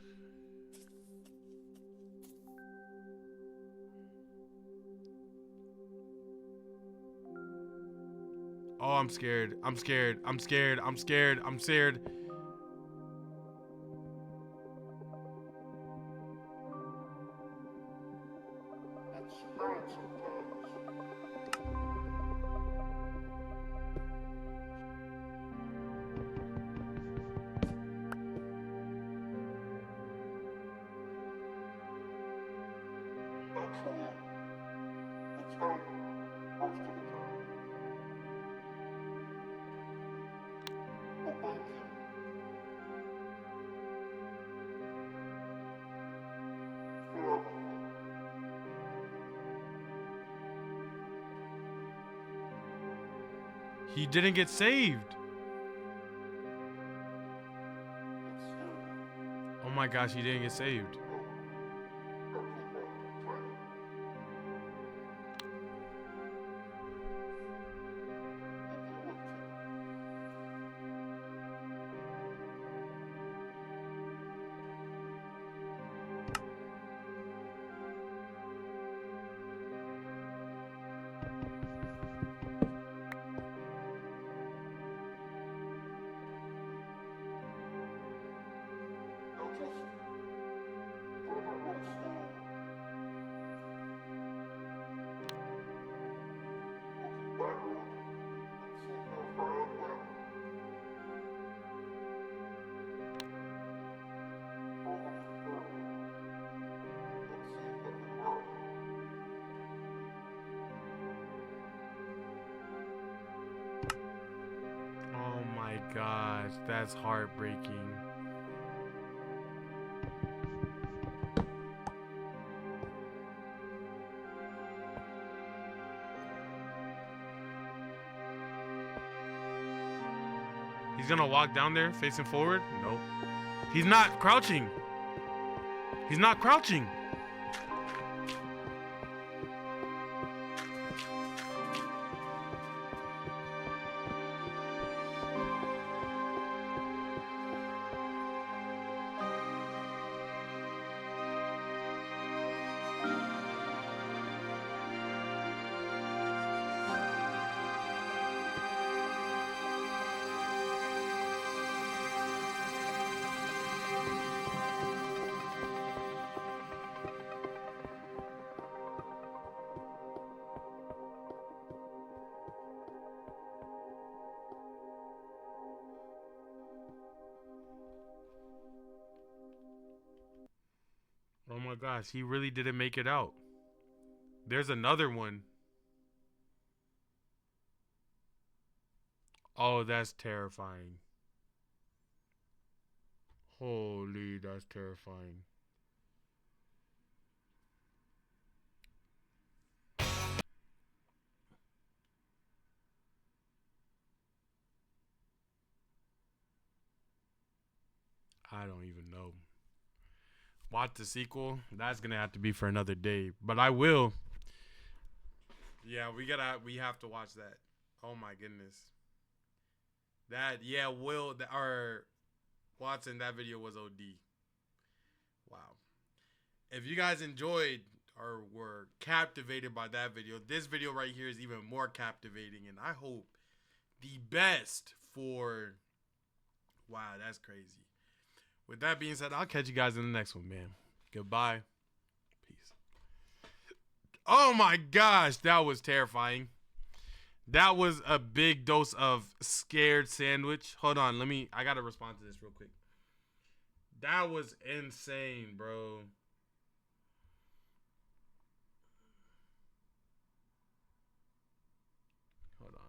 Oh, I'm scared. I'm scared. I'm scared. I'm scared. I'm scared. It's hard sometimes. Actually, it's hard most of the time. But thank you. For everything. He didn't get saved. It's you. Oh my gosh, he didn't get saved. But people try. If you want to. I'll just put it right there. Looking backward and see how far I've got. Or looking forward and see if I can help. Oh my gosh, that's heartbreaking. He's gonna walk down there facing forward? Nope. He's not crouching. He's not crouching. Oh my gosh, he really didn't make it out. There's another one. Oh, that's terrifying. Holy, that's terrifying. I don't even know. Watch the sequel. That's gonna have to be for another day, but I will. Yeah, we have to watch that. Oh my goodness. That or Watson, that video was OD. Wow. If you guys enjoyed or were captivated by that video, this video right here is even more captivating, and I hope the best for. Wow, that's crazy. With that being said, I'll catch you guys in the next one, man. Goodbye. Peace. Oh my gosh, that was terrifying. That was a big dose of scared sandwich. Hold on, I gotta respond to this real quick. That was insane, bro. Hold on.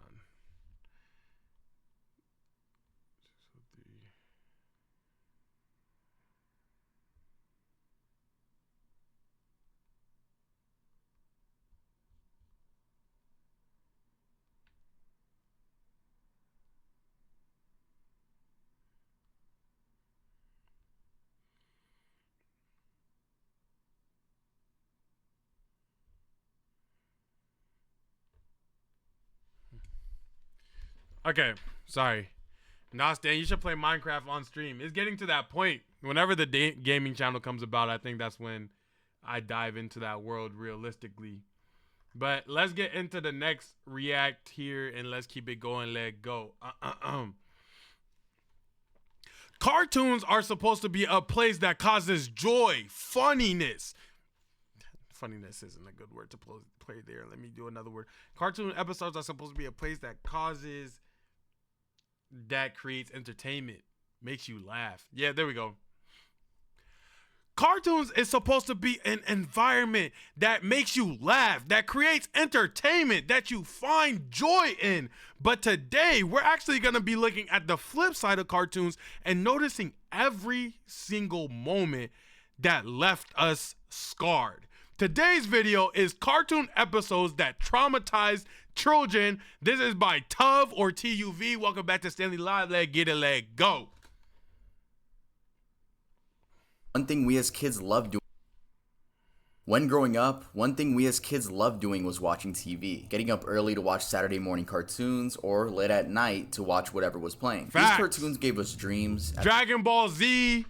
Okay, sorry. Nah, Stan, you should play Minecraft on stream. It's getting to that point. Whenever the gaming channel comes about, I think that's when I dive into that world realistically. But let's get into the next react here, and let's keep it going. Let go. Cartoons are supposed to be a place that causes joy, funniness. Funniness isn't a good word to play there. Let me do another word. Cartoon episodes are supposed to be a place that creates entertainment, makes you laugh. Yeah, there we go. Cartoons is supposed to be an environment that makes you laugh, that creates entertainment, that you find joy in. But today, we're actually going to be looking at the flip side of cartoons and noticing every single moment that left us scarred. Today's video is cartoon episodes that traumatized children. This is by Tuv or TUV. Welcome back to Stanley Live. Let's get it, let go. One thing we as kids loved doing. When growing up, one thing we as kids loved doing was watching TV. Getting up early to watch Saturday morning cartoons or late at night to watch whatever was playing. Facts. These cartoons gave us dreams. Dragon Ball Z,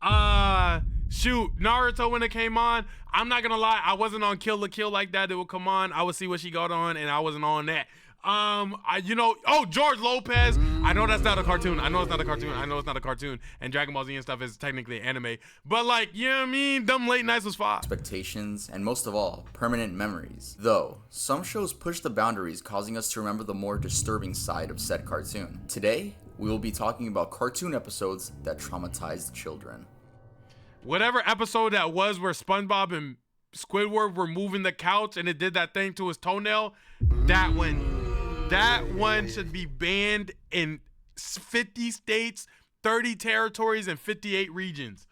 Naruto when it came on. I'm not gonna lie, I wasn't on Kill la Kill like that. It would come on, I would see what she got on, and I wasn't on that. George Lopez. I know that's not a cartoon. I know it's not a cartoon. And Dragon Ball Z and stuff is technically anime. But like, you know what I mean? Them late nights was fire. Expectations, and most of all, permanent memories. Though, some shows push the boundaries, causing us to remember the more disturbing side of said cartoon. Today, we will be talking about cartoon episodes that traumatized children. Whatever episode that was where SpongeBob and Squidward were moving the couch and it did that thing to his toenail, that one should be banned in 50 states, 30 territories, and 58 regions.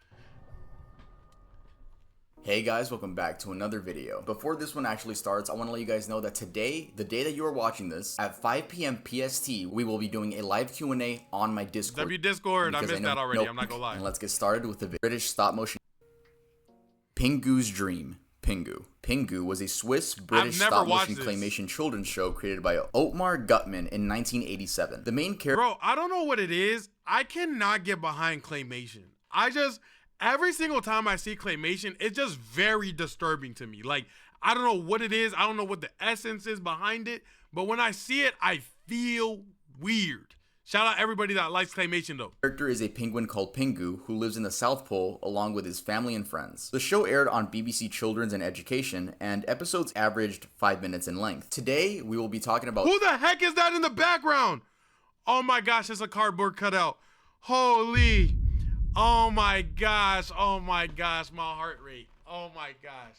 Hey guys, welcome back to another video. Before this one actually starts, I want to let you guys know that today, the day that you are watching this, at 5 p.m. PST, we will be doing a live Q&A on my Discord. Discord, I missed that already, I'm not gonna lie. And let's get started with the British stop motion. Pingu's Dream. Pingu. Pingu was a Swiss-British stop-motion claymation children's show created by Otmar Gutmann in 1987. The main character... Bro, I don't know what it is. I cannot get behind claymation. Every single time I see claymation, it's just very disturbing to me. Like, I don't know what it is. I don't know what the essence is behind it. But when I see it, I feel weird. Shout out everybody that likes claymation though. The character is a penguin called Pingu who lives in the South Pole along with his family and friends. The show aired on BBC Children's and Education, and episodes averaged 5 minutes in length. Today, we will be talking about... Who the heck is that in the background? Oh my gosh, it's a cardboard cutout. Holy. Oh my gosh, my heart rate. Oh my gosh.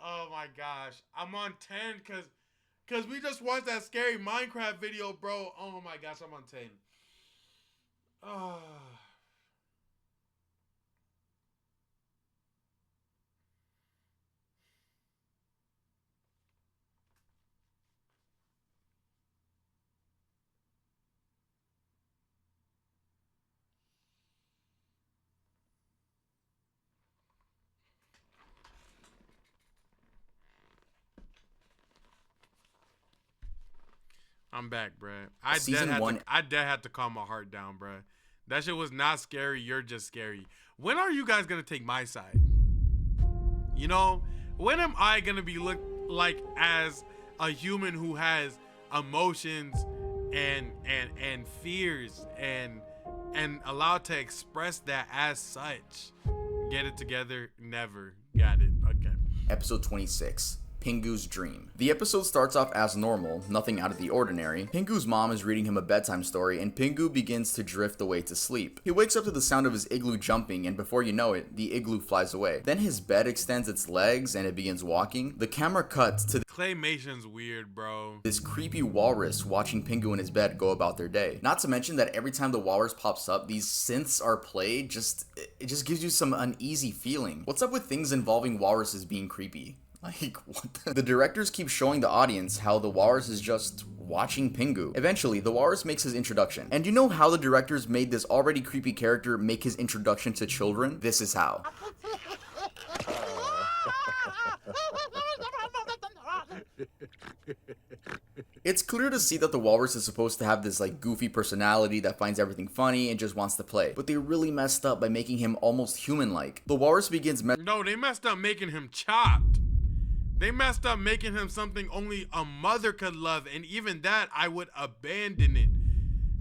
Oh my gosh. I'm on 10 because we just watched that scary Minecraft video, bro. Oh my gosh, I'm on 10. Oh. I'm back, bruh. I dead had to calm my heart down, bruh. That shit was not scary. You're just scary. When are you guys gonna take my side? You know, when am I gonna be looked like as a human who has emotions and fears and allowed to express that as such? Get it together. Never got it. Okay. Episode 26. Pingu's Dream. The episode starts off as normal, nothing out of the ordinary. Pingu's mom is reading him a bedtime story and Pingu begins to drift away to sleep. He wakes up to the sound of his igloo jumping and before you know it, the igloo flies away. Then his bed extends its legs and it begins walking. The camera cuts to Claymation's weird, bro. this creepy walrus watching Pingu in his bed go about their day. Not to mention that every time the walrus pops up, these synths are played, it just gives you some uneasy feeling. What's up with things involving walruses being creepy? Like, what the directors keep showing the audience how the walrus is just watching Pingu. Eventually, the walrus makes his introduction. And you know how the directors made this already creepy character make his introduction to children? This is how. It's clear to see that the walrus is supposed to have this like goofy personality that finds everything funny and just wants to play. But they really messed up by making him almost human-like. The walrus begins No, they messed up making him chopped. They messed up making him something only a mother could love, and even that I would abandon it.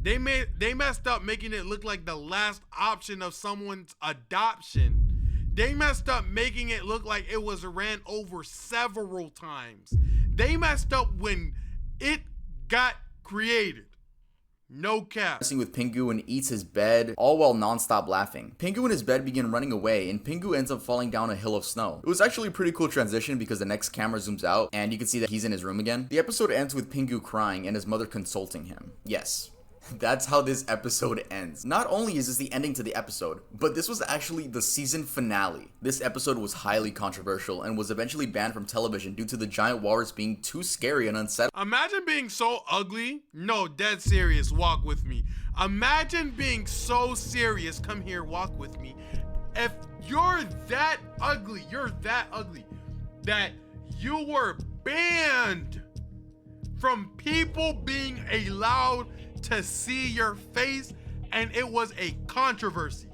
They messed up making it look like the last option of someone's adoption. They messed up making it look like it was ran over several times. They messed up when it got created. No cap. Messing with Pingu and eats his bed, all while non-stop laughing. Pingu and his bed begin running away, and Pingu ends up falling down a hill of snow. It was actually a pretty cool transition because the next camera zooms out, and you can see that he's in his room again. The episode ends with Pingu crying and his mother consulting him. Yes. That's how this episode ends. Not only is this the ending to the episode, but this was actually the season finale. This episode was highly controversial and was eventually banned from television due to the giant walrus being too scary and unsettling. Imagine being so ugly. No, dead serious. Walk with me. Imagine being so serious. Come here, walk with me. If you're that ugly that you were banned from people being allowed to see your face, and it was a controversy.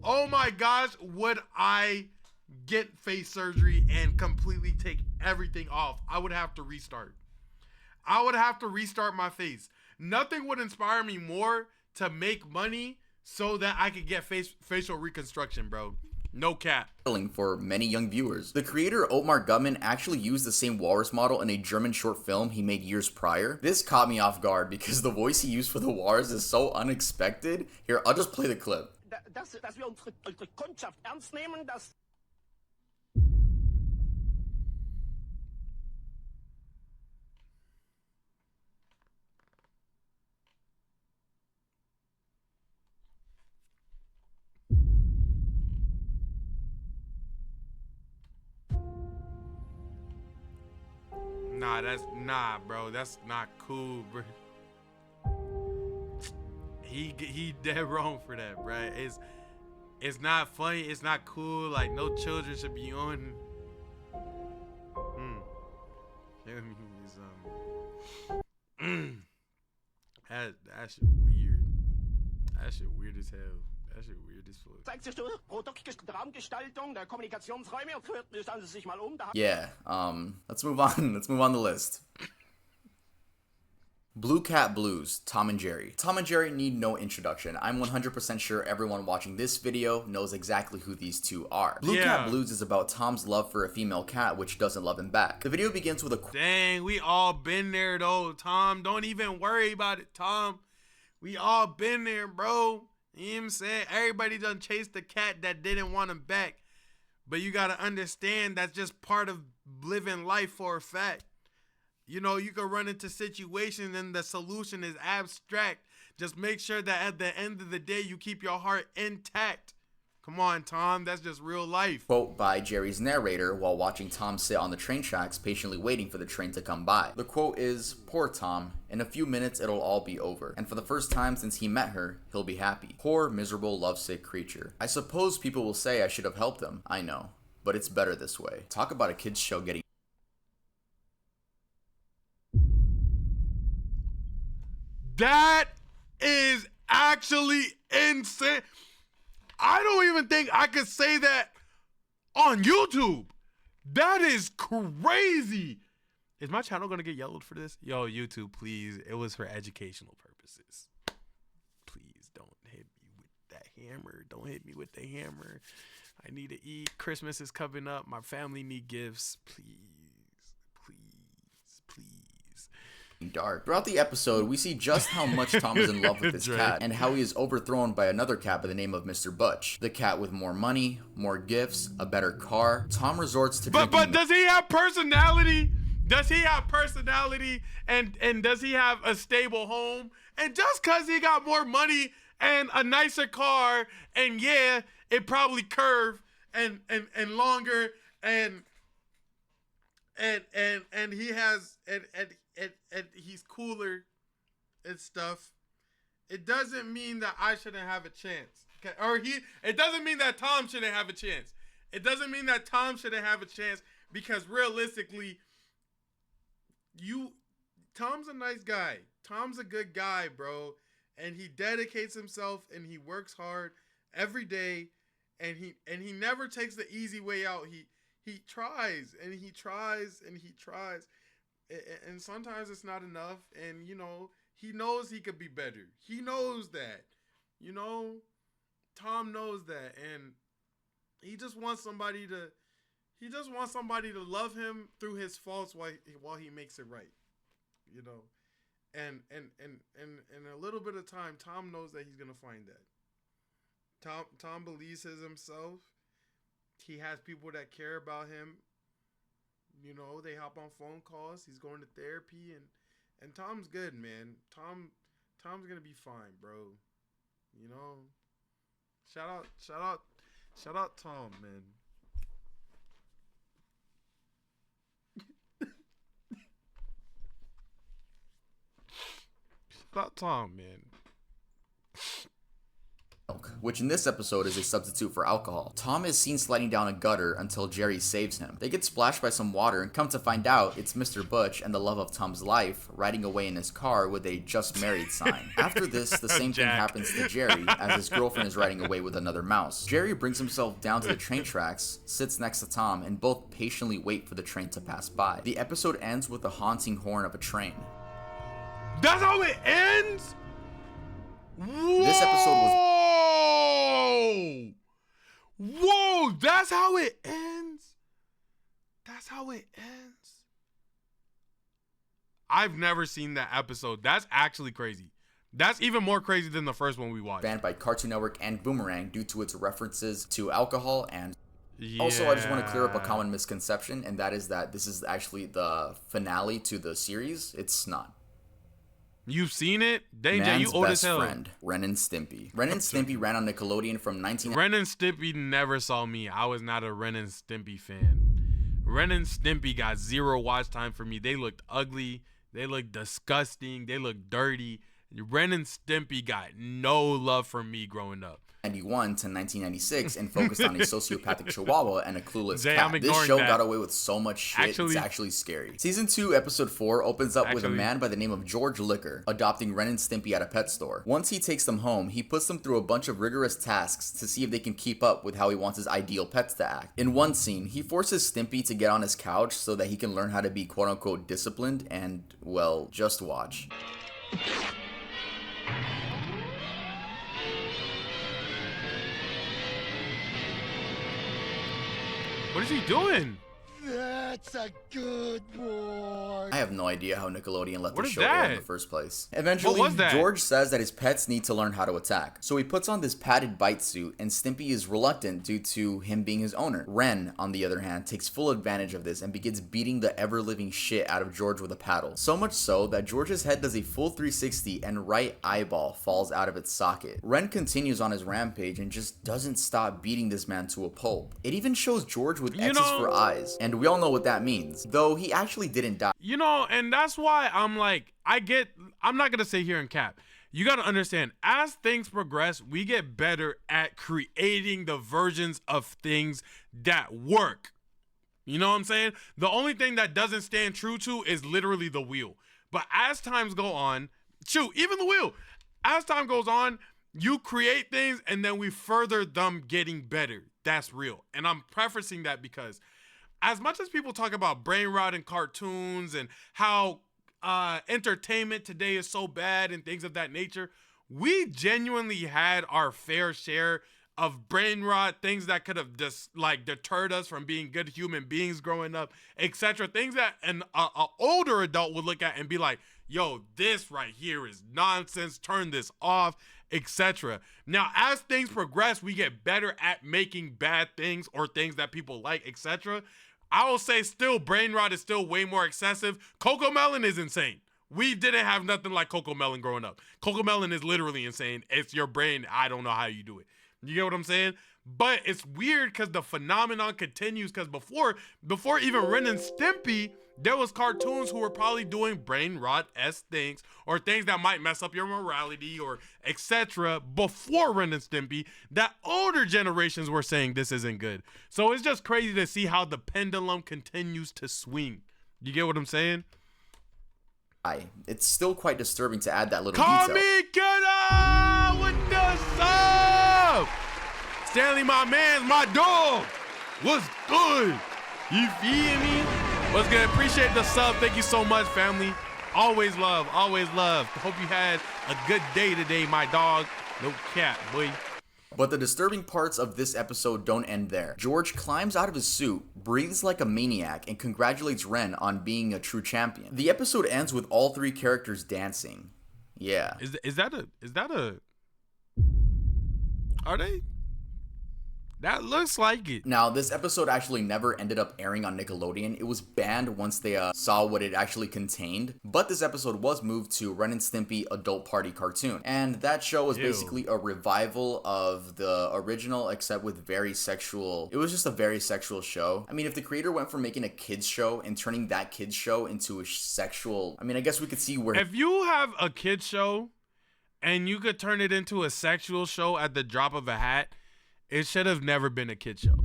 Oh my gosh, would I get face surgery and completely take everything off? I would have to restart. I would have to restart my face. Nothing would inspire me more to make money so that I could get facial reconstruction, bro. No cap. For many young viewers. The creator Otmar Gutman actually used the same walrus model in a German short film he made years prior. This caught me off guard because the voice he used for the walrus is so unexpected. Here, I'll just play the clip. Dass wir unsere Kundschaft ernst nehmen, dass Nah, bro. That's not cool, bro. He dead wrong for that, bro. It's not funny. It's not cool. Like, no children should be on. That shit weird. That shit weird as hell. That shit weird as fuck. zeigt sich die Produktgestaltung der Kommunikationsräume und schauen Sie sich mal um. Yeah, let's move on. Let's move on the list. Blue Cat Blues, Tom and Jerry. Tom and Jerry need no introduction. I'm 100% sure everyone watching this video knows exactly who these two are. Blue Cat Blues is about Tom's love for a female cat which doesn't love him back. The video begins with a dang, we all been there though, Tom. Don't even worry about it, Tom. We all been there, bro. You know what I'm saying? Everybody done chased the cat that didn't want him back. But you got to understand that's just part of living life for a fact. You know, you can run into situations and the solution is abstract. Just make sure that at the end of the day, you keep your heart intact. Come on, Tom. That's just real life. Quote by Jerry's narrator while watching Tom sit on the train tracks patiently waiting for the train to come by. The quote is, "Poor Tom. In a few minutes it'll all be over. And for the first time since he met her, he'll be happy. Poor, miserable, lovesick creature. I suppose people will say I should have helped him. I know. But it's better this way." Talk about a kid's show getting... That is actually insane. I don't even think I could say that on YouTube. That is crazy. Is my channel going to get yellowed for this? Yo, YouTube, please. It was for educational purposes. Please don't hit me with that hammer. Don't hit me with the hammer. I need to eat. Christmas is coming up. My family need gifts. Please, please, please. dark. Throughout the episode, we see just how much Tom is in love with his cat and how he is overthrown by another cat by the name of Mr. Butch. The cat with more money, more gifts, a better car. Tom resorts to drinking... But does he have personality? Does he have personality and does he have a stable home? And just because he got more money and a nicer car and yeah, it probably curved and longer and he has and he's cooler and stuff, it doesn't mean that I shouldn't have a chance. Okay? It doesn't mean that Tom shouldn't have a chance. It doesn't mean that Tom shouldn't have a chance because realistically, Tom's a nice guy. Tom's a good guy, bro. And he dedicates himself and he works hard every day and he never takes the easy way out. He tries and he tries and he tries. And sometimes it's not enough. And, you know, he knows he could be better. He knows that. You know, Tom knows that. And he just wants somebody to love him through his faults while he makes it right. You know. And in a little bit of time, Tom knows that he's going to find that. Tom believes in himself. He has people that care about him. You know, they hop on phone calls. He's going to therapy and Tom's good, man. Tom's going to be fine, bro. You know. Shout out Tom, man. Shout out Tom, man. Which in this episode is a substitute for alcohol. Tom is seen sliding down a gutter until Jerry saves him. They get splashed by some water and come to find out it's Mr. Butch and the love of Tom's life riding away in his car with a just married sign. After this, the same thing happens to Jerry as his girlfriend is riding away with another mouse. Jerry brings himself down to the train tracks, sits next to Tom, and both patiently wait for the train to pass by. The episode ends with the haunting horn of a train. That's how it ends? Whoa! This episode was... Whoa! That's how it ends? That's how it ends? I've never seen that episode. That's actually crazy. That's even more crazy than the first one we watched. Banned by Cartoon Network and Boomerang due to its references to alcohol and... Yeah. Also, I just want to clear up a common misconception, and that is that this is actually the finale to the series. It's not. You've seen it? Danger, you old as hell. Friend, Ren and Stimpy. Ren and Stimpy ran on Nickelodeon from 19... Ren and Stimpy never saw me. I was not a Ren and Stimpy fan. Ren and Stimpy got zero watch time for me. They looked ugly. They looked disgusting. They looked dirty. Ren and Stimpy got no love from me growing up. 1991 to 1996 and focused on a sociopathic chihuahua and a clueless cat. This show got away with so much shit, it's actually scary. Season 2, episode 4 opens up with a man by the name of George Liquor adopting Ren and Stimpy at a pet store. Once he takes them home, he puts them through a bunch of rigorous tasks to see if they can keep up with how he wants his ideal pets to act. In one scene, he forces Stimpy to get on his couch so that he can learn how to be quote-unquote disciplined and, well, just watch. What is he doing? That's a good boy. I have no idea how Nickelodeon let What the is show air in that? the first place. Eventually, What was that? George says that his pets need to learn how to attack. So he puts on this padded bite suit, and Stimpy is reluctant due to him being his owner. Ren, on the other hand, takes full advantage of this and begins beating the ever-living shit out of George with a paddle. So much so that George's head does a full 360 and right eyeball falls out of its socket. Ren continues on his rampage and just doesn't stop beating this man to a pulp. It even shows George with X's for eyes, and we all know what that means, though he actually didn't die. You know, and that's why I'm like, I'm not going to sit here and cap. You got to understand, as things progress, we get better at creating the versions of things that work. You know what I'm saying? The only thing that doesn't stand true to is literally the wheel. But as times go on, even the wheel, as time goes on, you create things and then we further them getting better. That's real. And I'm prefacing that because as much as people talk about brain rot in cartoons and how entertainment today is so bad and things of that nature, we genuinely had our fair share of brain rot, things that could have just like deterred us from being good human beings growing up, etc. Things that an older adult would look at and be like, yo, this right here is nonsense, turn this off, etc. Now, as things progress, we get better at making bad things or things that people like, etc. I will say still, brain rot is still way more excessive. Coco Melon is insane. We didn't have nothing like Coco Melon growing up. Coco Melon is literally insane. It's your brain. I don't know how you do it. You get what I'm saying? But it's weird because the phenomenon continues because before even Ren and Stimpy, there was cartoons who were probably doing brain rot-esque things or things that might mess up your morality or etc. before Ren and Stimpy that older generations were saying this isn't good. So it's just crazy to see how the pendulum continues to swing. You get what I'm saying? It's still quite disturbing to add that little Call detail. me Killer with the sub! Stanley, my man's my dog. What's good? You feel me? What's good? Appreciate the sub. Thank you so much, family. Always love, always love. Hope you had a good day today, my dog. No cap, boy. But the disturbing parts of this episode don't end there. George climbs out of his suit, breathes like a maniac, and congratulates Ren on being a true champion. The episode ends with all three characters dancing. Yeah. Is that a are they? That looks like it. Now, this episode actually never ended up airing on Nickelodeon. It was banned once they saw what it actually contained. But this episode was moved to Ren and Stimpy Adult Party Cartoon. And that show was basically a revival of the original, except with very sexual. It was just a very sexual show. I mean, if the creator went from making a kids show and turning that kids show into a sexual, I mean, I guess we could see where... If you have a kids show and you could turn it into a sexual show at the drop of a hat, it should have never been a kid show.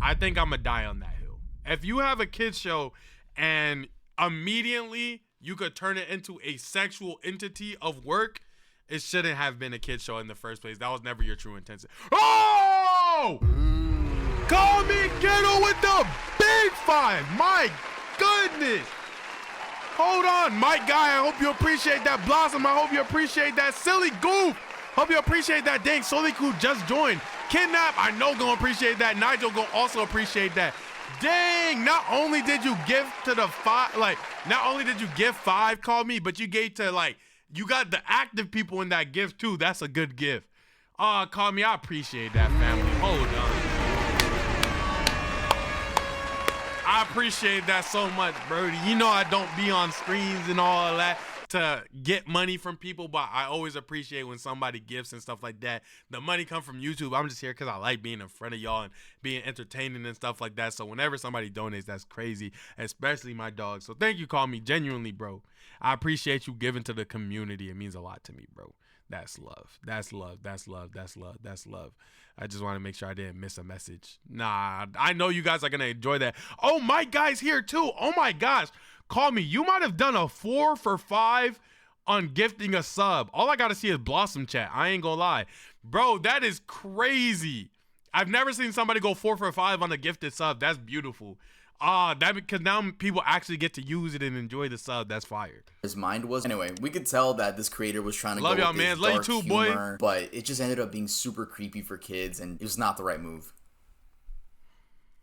I think I'm going to die on that hill. If you have a kid show and immediately you could turn it into a sexual entity of work, it shouldn't have been a kid show in the first place. That was never your true intention. Oh! Call me Ghetto with the big five. My goodness. Hold on, Mike Guy. I hope you appreciate that. Blossom, I hope you appreciate that. Silly Goof. Hope you appreciate that. Dang, Solly who just joined. Kidnap, I know gonna appreciate that. Nigel gonna also appreciate that. Dang, not only did you give to the five, not only did you give five, call me, but you gave to, you got the active people in that gift too. That's a good gift. Call me, I appreciate that, family. Hold on. I appreciate that so much, Brody. You know I don't be on screens and all of that to get money from people, but I always appreciate when somebody gives and stuff like that. The money come from YouTube. I'm just here because I like being in front of y'all and being entertaining and stuff like that. So whenever somebody donates, that's crazy, especially my dog. So thank you, Call Me, genuinely, bro. I appreciate you giving to the community. It means a lot to me, bro. That's love. That's love. That's love. That's love. That's love. I just want to make sure I didn't miss a message. Nah, I know you guys are going to enjoy that. Oh, my guy's here too. Oh my gosh. Call me. You might have done a 4 for 5 on gifting a sub. All I got to see is Blossom chat. I ain't going to lie. Bro, that is crazy. I've never seen somebody go 4 for 5 on a gifted sub. That's beautiful. That because now people actually get to use it and enjoy the sub. That's fire. His mind was. Anyway, we could tell that this creator was trying to love go y'all, with man. this Love dark you too, humor, boy. but it just ended up being super creepy for kids, and it was not the right move.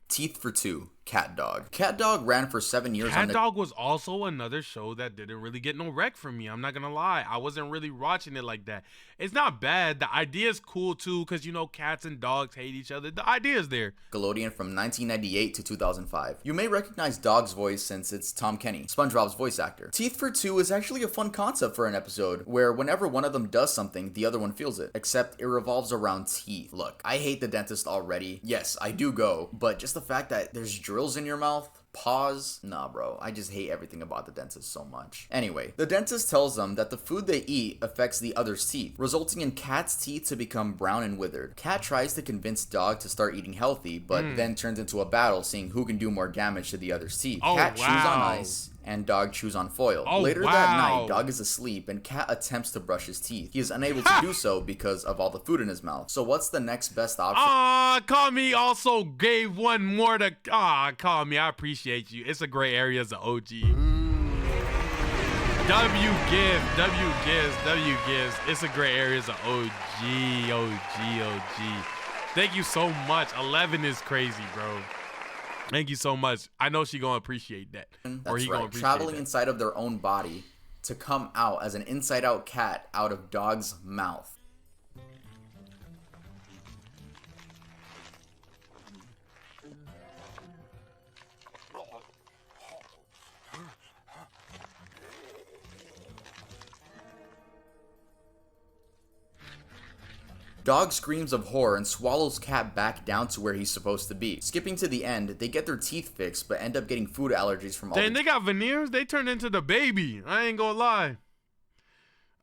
Teeth for 2. Cat Dog. Cat Dog ran for 7 years on Cat Dog was also another show that didn't really get no rec from me. I'm not gonna lie. I wasn't really watching it like that. It's not bad. The idea is cool too, because you know cats and dogs hate each other. The idea is there. Nickelodeon from 1998 to 2005. You may recognize Dog's voice since it's Tom Kenny, SpongeBob's voice actor. Teeth for Two is actually a fun concept for an episode, where whenever one of them does something, the other one feels it. Except it revolves around teeth. Look, I hate the dentist already. Yes, I do go, but just the fact that there's drills in your mouth, pause, nah bro, I just hate everything about the dentist so much. Anyway, the dentist tells them that the food they eat affects the other's teeth, resulting in Cat's teeth to become brown and withered. Cat tries to convince Dog to start eating healthy, but then turns into a battle seeing who can do more damage to the other's teeth. Cat chews on ice, and Dog chews on foil. Later that night, Dog is asleep and Cat attempts to brush his teeth. He is unable to do so because of all the food in his mouth. So what's the next best option? Call me also gave one more to call me. I appreciate you. It's a gray area as an OG. W gives. It's a gray area as an OG. Thank you so much. 11 is crazy, bro. Thank you so much. I know she gonna appreciate that. That's right. Traveling inside of their own body to come out as an inside-out cat out of Dog's mouth. Dog screams of horror and swallows Cat back down to where he's supposed to be. Skipping to the end, they get their teeth fixed but end up getting food allergies from all Dang, they got veneers? They turned into the baby. I ain't gonna lie.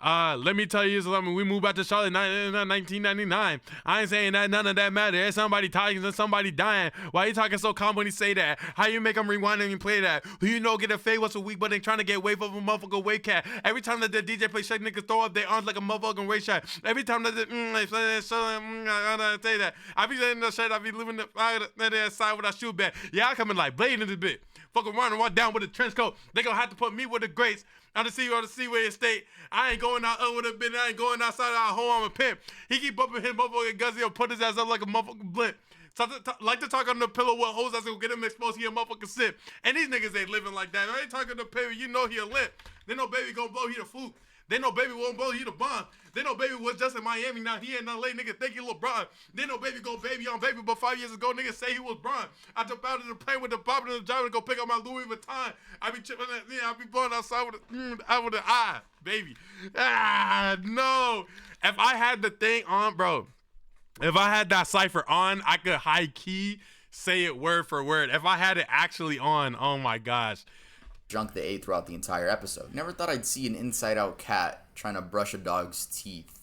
Let me tell you something. We moved out to Charlotte in 1999. I ain't saying that none of that matter. There's somebody talking and somebody dying. Why you talking so calm when you say that? How you make them rewind and play that? Who you know get a fade once a week, but they trying to get wave of a motherfucker wave cat. Every time that the DJ play shake, niggas throw up their arms like a motherfucking race shot. Every time that they say that. I be saying the shit. I be living the side with a shoe bag. Yeah, I coming like blade in this bit. Fucking running one down with a trench coat. They gonna have to put me with the greats. On the Seaway Estate. I ain't going out with a bit. I ain't going outside our home. I'm a pimp. He keep bumping his motherfucking guns. He'll put his ass up like a motherfucking blimp. So like to talk on the pillow with hoes that's gonna get him exposed. He a motherfucking sip. And these niggas ain't living like that. I ain't talking to baby. You know he a limp. They know baby gonna blow he the fluke. They know baby won't blow he the bomb. They know baby was just in Miami. Now he in LA. Nigga think he LeBron. They know baby go baby on baby. But 5 years ago, niggas say he was Bron. I jump out of the plane with the pop and the driver to go pick up my Louis Vuitton. I be chipping that. Yeah, I be blowing outside with the eye, baby. No. If I had the thing on, bro. If I had that cipher on, I could high key say it word for word. If I had it actually on, oh my gosh. Junk they ate throughout the entire episode. Never thought I'd see an inside-out cat trying to brush a dog's teeth.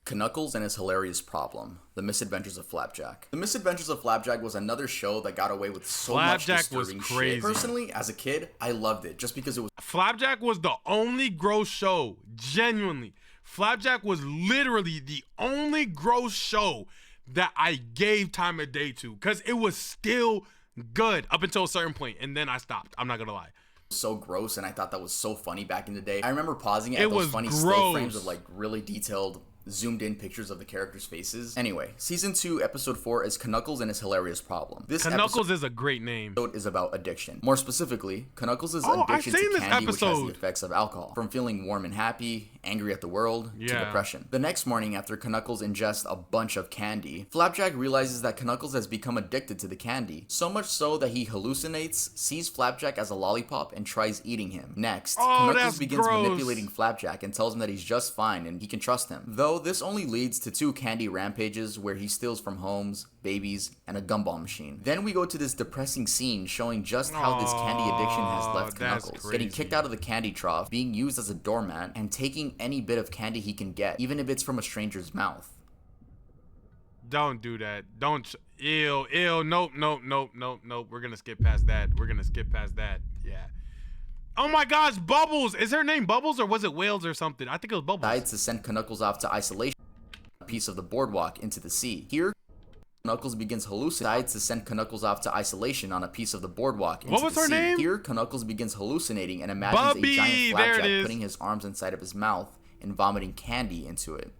Knuckles and his hilarious problem. The Misadventures of Flapjack. The Misadventures of Flapjack was another show that got away with so much disturbing shit. Personally, as a kid, I loved it just because it was... Flapjack was the only gross show. Genuinely. Flapjack was literally the only gross show that I gave time of day to. Because it was still good up until a certain point, and then I stopped. I'm not gonna lie. So gross, and I thought that was so funny back in the day. I remember pausing it at those funny still frames of like really detailed zoomed in pictures of the characters' faces. Anyway, season 2, episode 4 is Knuckles and his hilarious problem. This Knuckles is a great name. Is about addiction. More specifically, Knuckles' addiction to candy, which has the effects of alcohol. From feeling warm and happy, angry at the world, to depression. The next morning, after Knuckles ingests a bunch of candy, Flapjack realizes that Knuckles has become addicted to the candy. So much so that he hallucinates, sees Flapjack as a lollipop, and tries eating him. Next, Knuckles begins manipulating Flapjack and tells him that he's just fine and he can trust him. Though this only leads to 2 candy rampages where he steals from homes, babies, and a gumball machine. Then we go to this depressing scene showing just how this candy addiction has left Knuckles. Getting kicked out of the candy trough, being used as a doormat, and taking any bit of candy he can get, even if it's from a stranger's mouth. Don't do that. Don't. Ew. Nope. We're gonna skip past that. Yeah. Oh my gosh, Bubbles! Is her name Bubbles or was it Wales or something? I think it was Bubbles. Decides to send Knuckles off to isolation, a piece of the boardwalk into the sea. Here, Knuckles begins hallucinating. Decides to send Knuckles off to isolation on a piece of the boardwalk into the sea. What was her name? Here, Knuckles begins hallucinating and imagines a giant Flapjack putting his arms inside of his mouth and vomiting candy into it.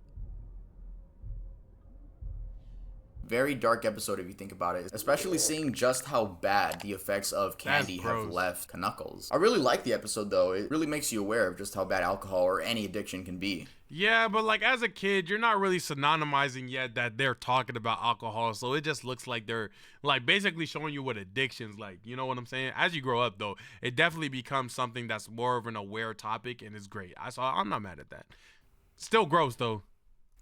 Very dark episode if you think about it, especially seeing just how bad the effects of candy have left Knuckles. I really like the episode though. It really makes you aware of just how bad alcohol or any addiction can be. Yeah, but like as a kid, you're not really synonymizing yet that they're talking about alcohol, so it just looks like they're like basically showing you what addiction's like. You know what I'm saying? As you grow up though, it definitely becomes something that's more of an aware topic, and it's great. I'm not mad at that. Still gross though.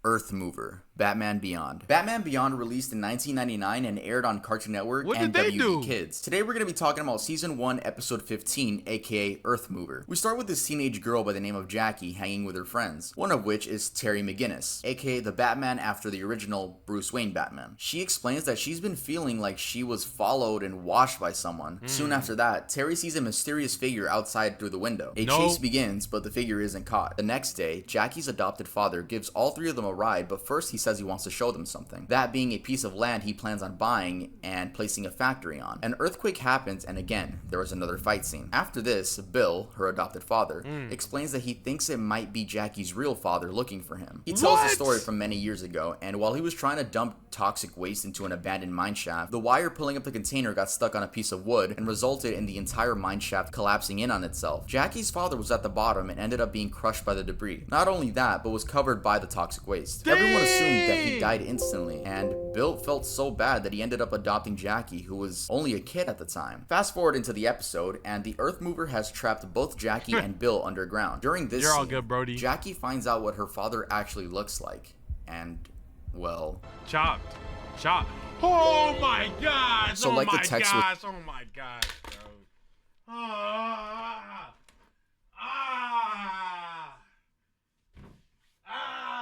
Earth Mover, Batman Beyond. Batman Beyond released in 1999 and aired on Cartoon Network and WB Kids. Today we're going to be talking about Season 1, Episode 15, aka Earth Mover. We start with this teenage girl by the name of Jackie hanging with her friends, one of which is Terry McGinnis, aka the Batman after the original Bruce Wayne Batman. She explains that she's been feeling like she was followed and watched by someone. Soon after that, Terry sees a mysterious figure outside through the window. A chase begins, but the figure isn't caught. The next day, Jackie's adopted father gives all three of them a ride, but first he says he wants to show them something. That being a piece of land he plans on buying and placing a factory on. An earthquake happens, and again, there was another fight scene. After this, Bill, her adopted father, explains that he thinks it might be Jackie's real father looking for him. He tells the story from many years ago, and while he was trying to dump toxic waste into an abandoned mine shaft, the wire pulling up the container got stuck on a piece of wood and resulted in the entire mine shaft collapsing in on itself. Jackie's father was at the bottom and ended up being crushed by the debris. Not only that, but was covered by the toxic waste. Everyone assumed that he died instantly, and Bill felt so bad that he ended up adopting Jackie, who was only a kid at the time. Fast forward into the episode, and the Earth Mover has trapped both Jackie and Bill underground. During this scene, Jackie finds out what her father actually looks like, and, well... Chopped. Oh my gosh! So like the text was... Oh my gosh, bro. Ah! Ah! Ah!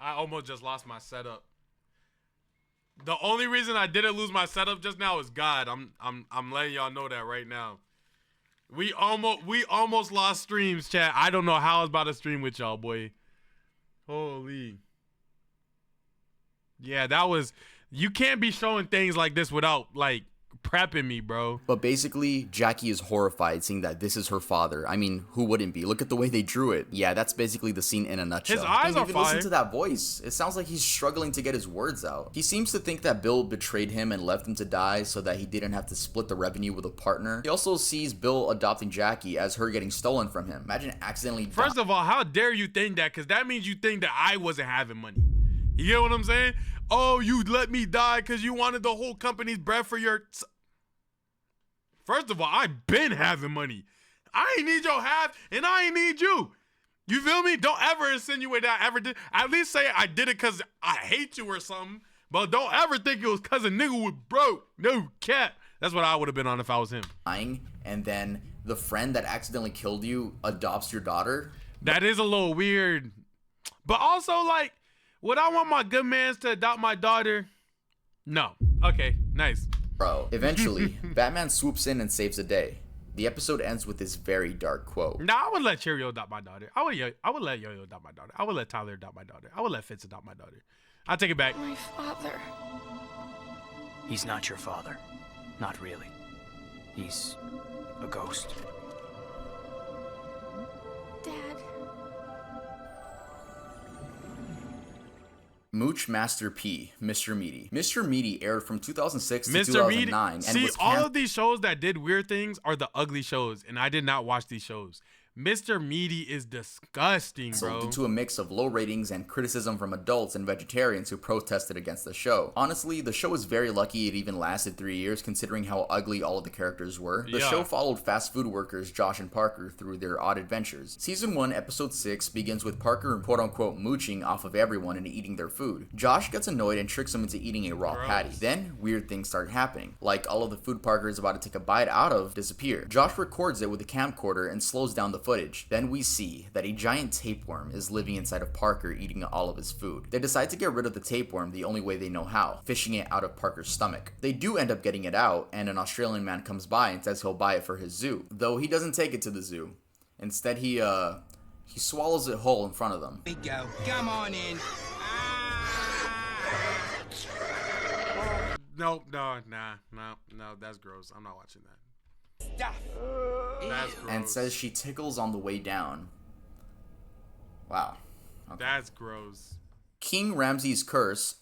I almost just lost my setup. The only reason I didn't lose my setup just now is God. I'm letting y'all know that right now. We almost lost streams, chat. I don't know how I was about to stream with y'all, boy. Holy. Yeah, that was... You can't be showing things like this without, like, prepping me, bro. But basically, Jackie is horrified seeing that this is her father. I mean, who wouldn't be? Look at the way they drew it. Yeah, that's basically the scene in a nutshell. His eyes are even fire. Listen to that voice. It sounds like he's struggling to get his words out. He seems to think that Bill betrayed him and left him to die so that he didn't have to split the revenue with a partner. He also sees Bill adopting Jackie as her getting stolen from him. Imagine accidentally... First of all, how dare you think that? Because that means you think that I wasn't having money. You get what I'm saying? Oh, you let me die because you wanted the whole company's bread for your... First of all, I've been having money. I ain't need your half, and I ain't need you. You feel me? Don't ever insinuate that I ever did. At least say I did it because I hate you or something. But don't ever think it was because a nigga was broke. No cap. That's what I would have been on if I was him. And then the friend that accidentally killed you adopts your daughter. That is a little weird. But also, like, would I want my good mans to adopt my daughter? No. Okay, nice. Bro, eventually, Batman swoops in and saves the day. The episode ends with this very dark quote. Nah, I would let Cheerio adopt my daughter. I would let Yo-Yo adopt my daughter. I would let Tyler adopt my daughter. I would let Fitz adopt my daughter. I'll take it back. My father. He's not your father. Not really. He's a ghost. Dad. Mooch Master P, Mr. Meaty. Mr. Meaty aired from 2006 to Mr. 2009. Meaty. See, all of these shows that did weird things are the ugly shows, and I did not watch these shows. Mr. Meaty is disgusting, bro. Due to a mix of low ratings and criticism from adults and vegetarians who protested against the show. Honestly, the show is very lucky it even lasted 3 years considering how ugly all of the characters were. The show followed fast food workers Josh and Parker through their odd adventures. Season 1, episode 6 begins with Parker quote-unquote mooching off of everyone and eating their food. Josh gets annoyed and tricks him into eating a raw patty. Then, weird things start happening. Like all of the food Parker is about to take a bite out of disappear. Josh records it with a camcorder and slows down the footage. Then we see that a giant tapeworm is living inside of Parker, eating all of his food. They decide to get rid of the tapeworm the only way they know how, fishing it out of Parker's stomach. They do end up getting it out, and an Australian man comes by and says he'll buy it for his zoo, though he doesn't take it to the zoo. Instead, he swallows it whole in front of them. We go. Come on in. No, that's gross. I'm not watching that. Stuff. That's gross. And says she tickles on the way down. Wow. Okay. That's gross. King Ramses' Curse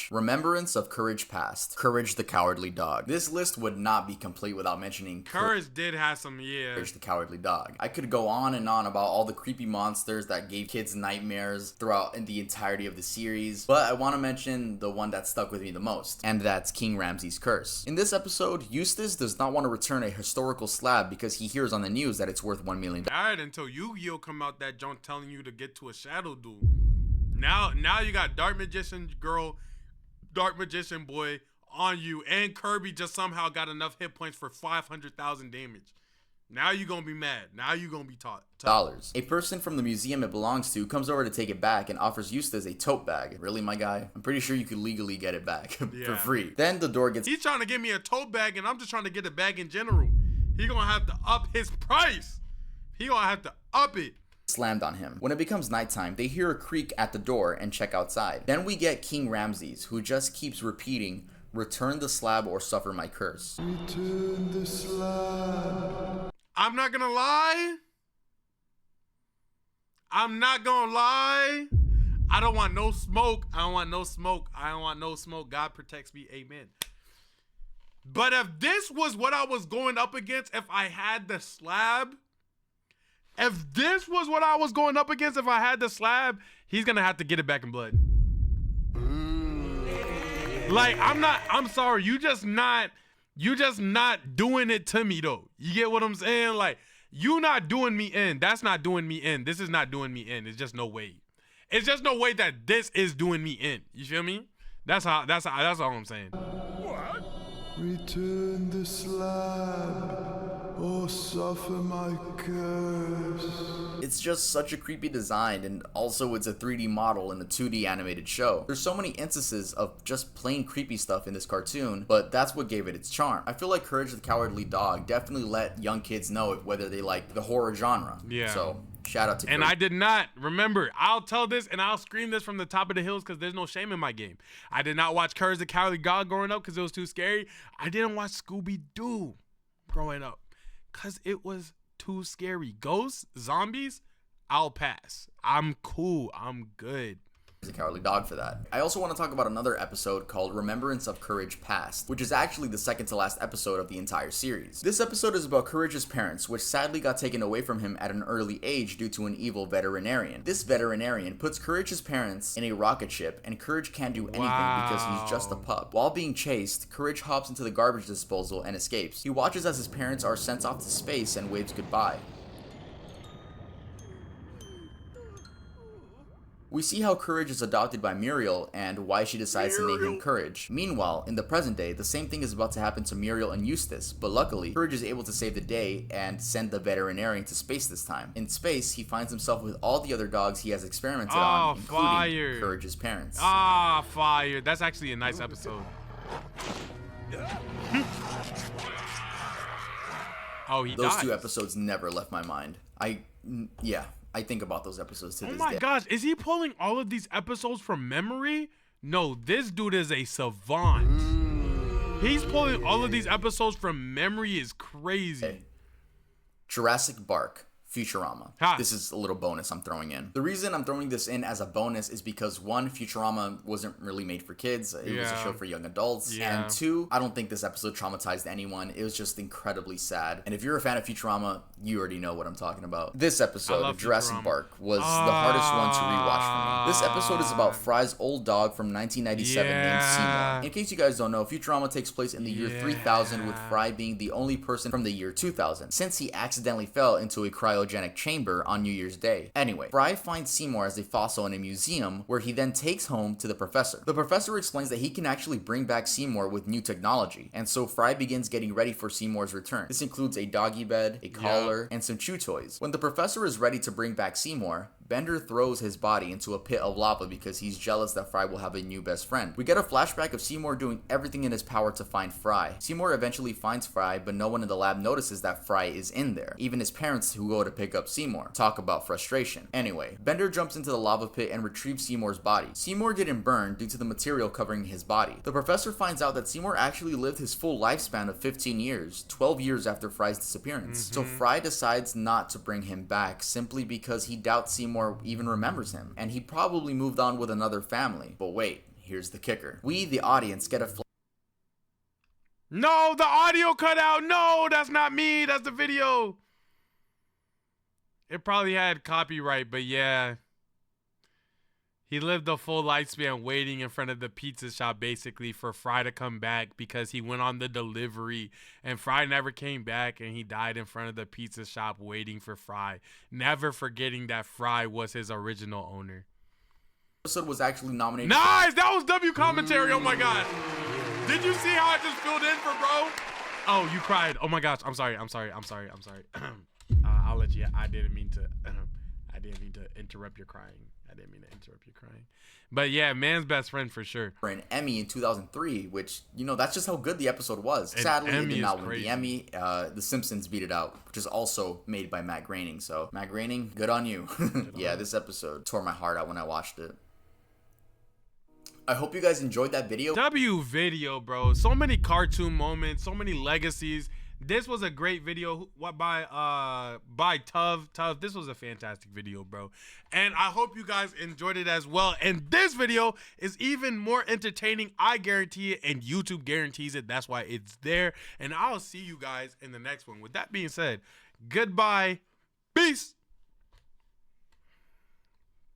/ Remembrance of Courage Past. Courage the Cowardly Dog. This list would not be complete without mentioning Courage did have some, yeah. Courage the Cowardly Dog. I could go on and on about all the creepy monsters that gave kids nightmares throughout in the entirety of the series, but I want to mention the one that stuck with me the most, and that's King Ramses' Curse. In this episode, Eustace does not want to return a historical slab because he hears on the news that it's worth $1 million. Alright, until Yu-Gi-Oh come out that joint telling you to get to a shadow duel. Now you got Dark Magician girl, Dark Magician boy on you, and Kirby just somehow got enough hit points for 500,000 damage. Now you gonna be mad. Now you gonna be taught. A person from the museum it belongs to comes over to take it back and offers Eustace a tote bag. Really, my guy? I'm pretty sure you could legally get it back for free. Then the door gets... He's trying to give me a tote bag, and I'm just trying to get a bag in general. He gonna have to up his price. He gonna have to up it. Slammed on him. When it becomes nighttime, they hear a creak at the door and check outside. Then we get King Ramses, who just keeps repeating, "Return the slab or suffer my curse." Return the slab. I'm not gonna lie. I don't want no smoke. I don't want no smoke. God protects me. Amen. But if this was what I was going up against, if I had the slab, he's gonna have to get it back in blood. Like, I'm sorry, you just not doing it to me though. You get what I'm saying? Like, you not doing me in. That's not doing me in. This is not doing me in. It's just no way. It's just no way that this is doing me in. You feel me? That's all I'm saying. What? Return the slab or suffer my curse. It's just such a creepy design, and also it's a 3D model in a 2D animated show. There's so many instances of just plain creepy stuff in this cartoon, but that's what gave it its charm. I feel like Courage the Cowardly Dog definitely let young kids know whether they like the horror genre. Yeah. So shout out to And Courage. I did not. Remember, I'll tell this and I'll scream this from the top of the hills because there's no shame in my game. I did not watch Courage the Cowardly Dog growing up because it was too scary. I didn't watch Scooby-Doo growing up because it was too scary. Ghosts, zombies, I'll pass. I'm cool. I'm good. The Cowardly Dog for that. I also want to talk about another episode called Remembrance of Courage Past, which is actually the second to last episode of the entire series. This episode is about Courage's parents, which sadly got taken away from him at an early age due to an evil veterinarian. This veterinarian puts Courage's parents in a rocket ship, and Courage can't do anything because he's just a pup. While being chased, Courage hops into the garbage disposal and escapes. He watches as his parents are sent off to space and waves goodbye. We see how Courage is adopted by Muriel and why she decides to name him Courage. Meanwhile, in the present day, the same thing is about to happen to Muriel and Eustace, but luckily, Courage is able to save the day and send the veterinarian to space this time. In space, he finds himself with all the other dogs he has experimented on, including Courage's parents. Fire. That's actually a nice episode. Oh, he Those dies. two episodes never left my mind. I think about those episodes to this day. Oh my gosh, is he pulling all of these episodes from memory? No, this dude is a savant. He's pulling all of these episodes from memory is crazy. Hey. Jurassic Bark. Futurama. This is a little bonus I'm throwing in. The reason I'm throwing this in as a bonus is because one, Futurama wasn't really made for kids. It was a show for young adults. And two, I don't think this episode traumatized anyone. It was just incredibly sad. And if you're a fan of Futurama, you already know what I'm talking about. This episode of Jurassic Bark was the hardest one to rewatch for me. This episode is about Fry's old dog from 1997 named Seymour. In case you guys don't know, Futurama takes place in the year 3000 with Fry being the only person from the year 2000 since he accidentally fell into a cryogenic cryogenic chamber on New Year's Day. Anyway, Fry finds Seymour as a fossil in a museum, where he then takes home to the professor. The professor explains that he can actually bring back Seymour with new technology, and so Fry begins getting ready for Seymour's return. This includes a doggy bed, a collar, and some chew toys. When the professor is ready to bring back Seymour, Bender throws his body into a pit of lava because he's jealous that Fry will have a new best friend. We get a flashback of Seymour doing everything in his power to find Fry. Seymour eventually finds Fry, but no one in the lab notices that Fry is in there. Even his parents, who go to pick up Seymour. Talk about frustration. Anyway, Bender jumps into the lava pit and retrieves Seymour's body. Seymour didn't burn due to the material covering his body. The professor finds out that Seymour actually lived his full lifespan of 15 years, 12 years after Fry's disappearance. So Fry decides not to bring him back simply because he doubts Seymour even remembers him, and he probably moved on with another family. But wait, here's the kicker. We, the audience, get a No, the audio cut out. No, that's not me. That's the video. It probably had copyright, but yeah. He lived a full lifespan waiting in front of the pizza shop basically for Fry to come back because he went on the delivery and Fry never came back, and he died in front of the pizza shop waiting for Fry, never forgetting that Fry was his original owner. episode was actually nominated. Nice! That was W commentary. Oh my gosh. Did you see how I just filled in for bro? Oh, you cried. Oh my gosh. I'm sorry. I'll let you. I didn't mean to interrupt your crying. But yeah, man's best friend for sure. For an Emmy in 2003, which, you know, that's just how good the episode was. Sadly, it did not win the Emmy. The Simpsons beat it out, which is also made by Matt Groening. So, Matt Groening, good on you. Yeah, this episode tore my heart out when I watched it. I hope you guys enjoyed that video. W video, bro. So many cartoon moments, so many legacies. This was a great video by Tuv. This was a fantastic video, bro. And I hope you guys enjoyed it as well. And this video is even more entertaining. I guarantee it, and YouTube guarantees it. That's why it's there. And I'll see you guys in the next one. With that being said, goodbye. Peace.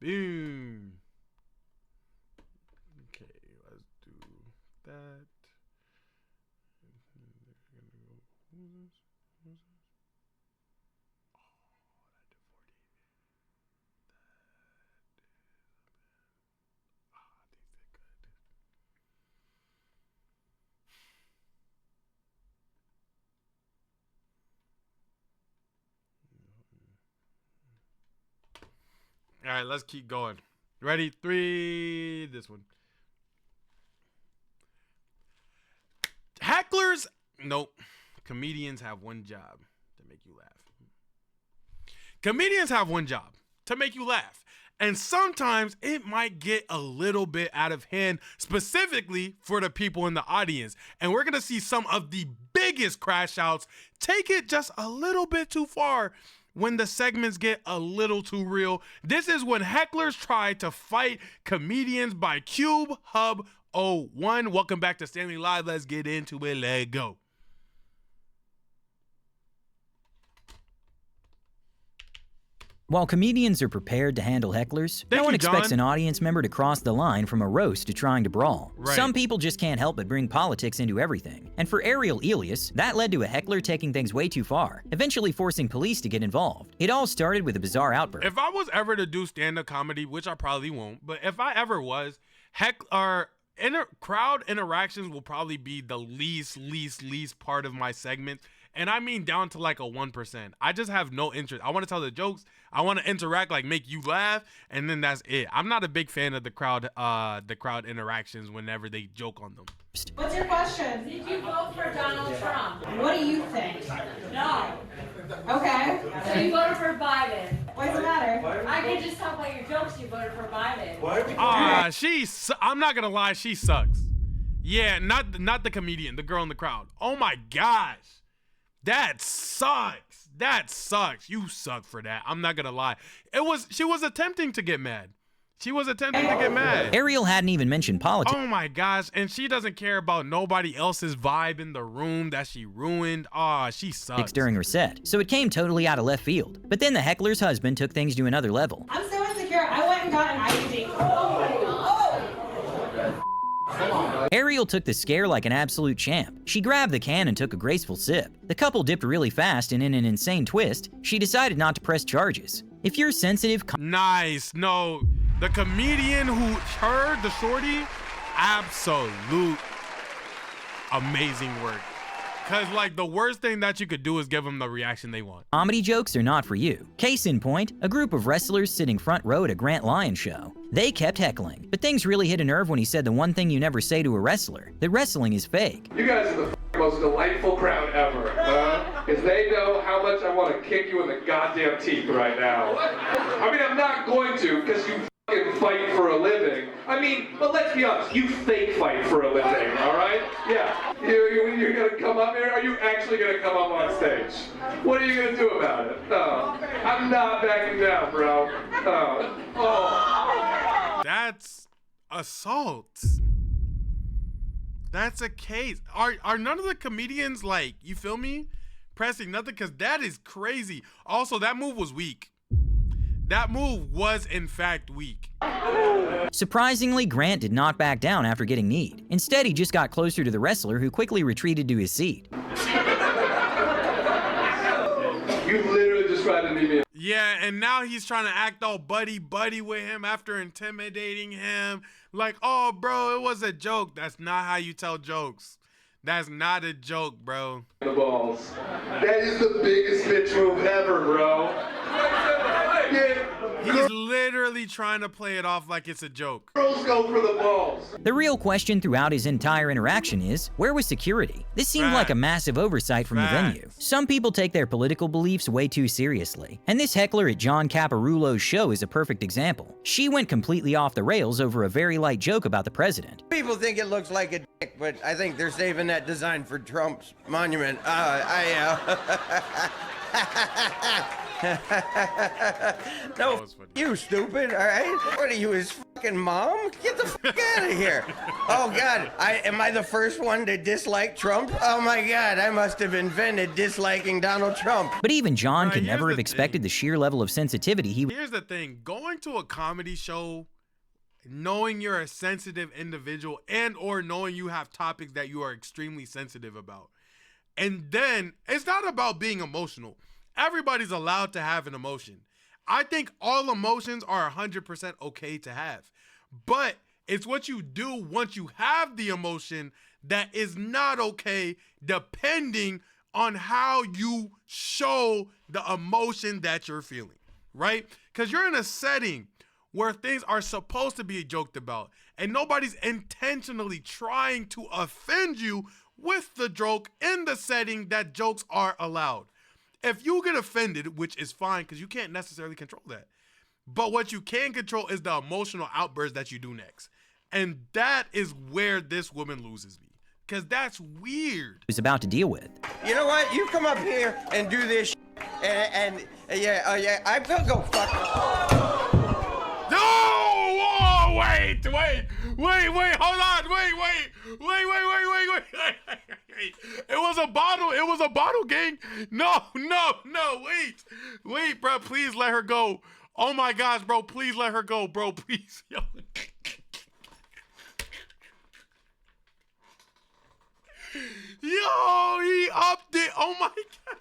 Boom. Okay, let's do that. All right, let's keep going. Ready? 3. This one. Hecklers? Nope. Comedians have one job to make you laugh. Comedians have one job to make you laugh. And sometimes it might get a little bit out of hand, specifically for the people in the audience. And we're going to see some of the biggest crash outs take it just a little bit too far when the segments get a little too real. This is when hecklers try to fight comedians by Cube Hub 01. Welcome back to Stanley Live. Let's get into it. Let's go. While comedians are prepared to handle hecklers, no one expects an audience member to cross the line from a roast to trying to brawl. Right. Some people just can't help but bring politics into everything. And for Ariel Elias, that led to a heckler taking things way too far, eventually forcing police to get involved. It all started with a bizarre outburst. If I was ever to do stand-up comedy, which I probably won't, but if I ever was, crowd interactions will probably be the least part of my segment. And I mean down to like a 1%. I just have no interest. I want to tell the jokes. I want to interact, like make you laugh, and then that's it. I'm not a big fan of the crowd interactions whenever they joke on them. What's your question? Did you vote for Donald Trump? What do you think? No. Okay. So you voted for Biden. What does it matter? I can just tell by your jokes you voted for Biden. I'm not gonna lie, she sucks. Yeah, not the comedian, the girl in the crowd. Oh my gosh. That sucks. You suck for that. I'm not gonna lie. She was attempting to get mad. Ariel hadn't even mentioned politics. Oh my gosh, and she doesn't care about nobody else's vibe in the room that she ruined. She sucks. During her set, so it came totally out of left field. But then the heckler's husband took things to another level. I'm so insecure. I went and got an IUD. Oh my god. Ariel took the scare like an absolute champ. She grabbed the can and took a graceful sip. The couple dipped really fast, and in an insane twist, she decided not to press charges. If you're sensitive... Nice. No, the comedian who heard the shorty, absolute amazing work. Because, like, the worst thing that you could do is give them the reaction they want. Comedy jokes are not for you. Case in point, a group of wrestlers sitting front row at a Grant Lyons show. They kept heckling, but things really hit a nerve when he said the one thing you never say to a wrestler, that wrestling is fake. You guys are the most delightful crowd ever, because they know how much I want to kick you in the goddamn teeth right now. I mean, I'm not going to, because you fight for a living. I mean, but let's be honest, you fake fight for a living, all right? Yeah, you're gonna come up here, are you actually gonna come up on stage? What are you gonna do about it? Oh, I'm not backing down, bro. Oh. That's assault. That's a case. Are none of the comedians, like, you feel me, pressing nothing? Because that is crazy. Also, that move was weak. That move was, in fact, weak. Surprisingly, Grant did not back down after getting kneed. Instead, he just got closer to the wrestler, who quickly retreated to his seat. You literally just tried to knee me. Yeah, and now he's trying to act all buddy-buddy with him after intimidating him. Like, oh, bro, it was a joke. That's not how you tell jokes. That's not a joke, bro. The balls. That is the biggest bitch move ever, bro. He's literally trying to play it off like it's a joke. Girls go for the balls. The real question throughout his entire interaction is, where was security? This seemed like a massive oversight from the venue. Some people take their political beliefs way too seriously, and this heckler at John Caparulo's show is a perfect example. She went completely off the rails over a very light joke about the president. People think it looks like a dick, but I think they're saving that design for Trump's monument. No, you stupid, all right? What are you, his fucking mom? Get the fuck out of here. Oh, God, am I the first one to dislike Trump? Oh, my God, I must have invented disliking Donald Trump. But even John could never have expected the sheer level of sensitivity he... Here's the thing. Going to a comedy show, knowing you're a sensitive individual and or knowing you have topics that you are extremely sensitive about. And then, it's not about being emotional. Everybody's allowed to have an emotion. I think all emotions are 100% okay to have. But it's what you do once you have the emotion that is not okay, depending on how you show the emotion that you're feeling, right? Because you're in a setting where things are supposed to be joked about, and nobody's intentionally trying to offend you with the joke in the setting that jokes are allowed. If you get offended, which is fine because you can't necessarily control that, but what you can control is the emotional outburst that you do next. And that is where this woman loses me, because that's weird. ...is about to deal with. You know what? You come up here and do this and yeah, I'm gonna go fuck. No! Whoa, wait, hold on, wait. It was a bottle, gang. No, wait, bro, please let her go. Oh my gosh, bro, please let her go, bro, please. Yo, he upped it, oh my gosh.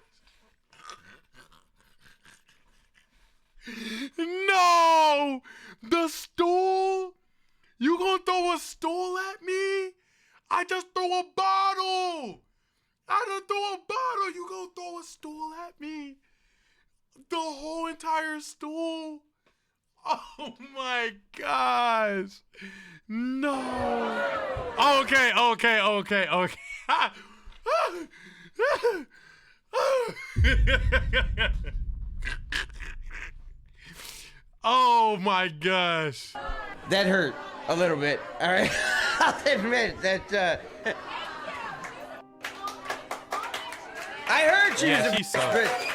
No, the stool? You gonna throw a stool at me? I just throw a bottle. You gonna throw a stool at me? The whole entire stool? Oh my gosh. No. Okay. Oh my gosh. That hurt a little bit, all right? I'll admit that, I heard she was a bitch.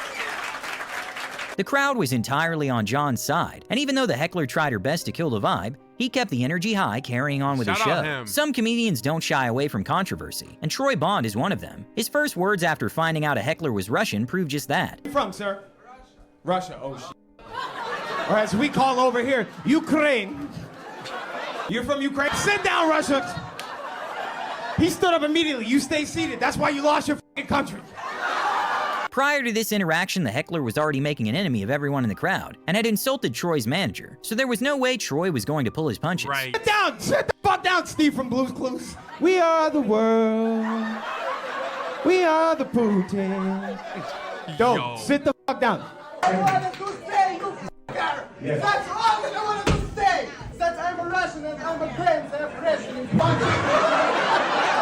The crowd was entirely on John's side, and even though the heckler tried her best to kill the vibe, he kept the energy high, carrying on with the show. Some comedians don't shy away from controversy, and Troy Bond is one of them. His first words after finding out a heckler was Russian proved just that. Where you from, sir? Russia. Oh, shit. Or as we call over here, Ukraine. You're from Ukraine? Sit down, Russia. He stood up immediately. You stay seated. That's why you lost your fucking country. Prior to this interaction, the heckler was already making an enemy of everyone in the crowd and had insulted Troy's manager, so there was no way Troy was going to pull his punches. Right. Sit down. Sit the fuck down, Steve from Blue's Clues. We are the world. We are the Putin. Don't sit the fuck down. I wanted to say, you fucker. Yes. That's all that I wanted to say. That I'm a Russian and I'm a grand president.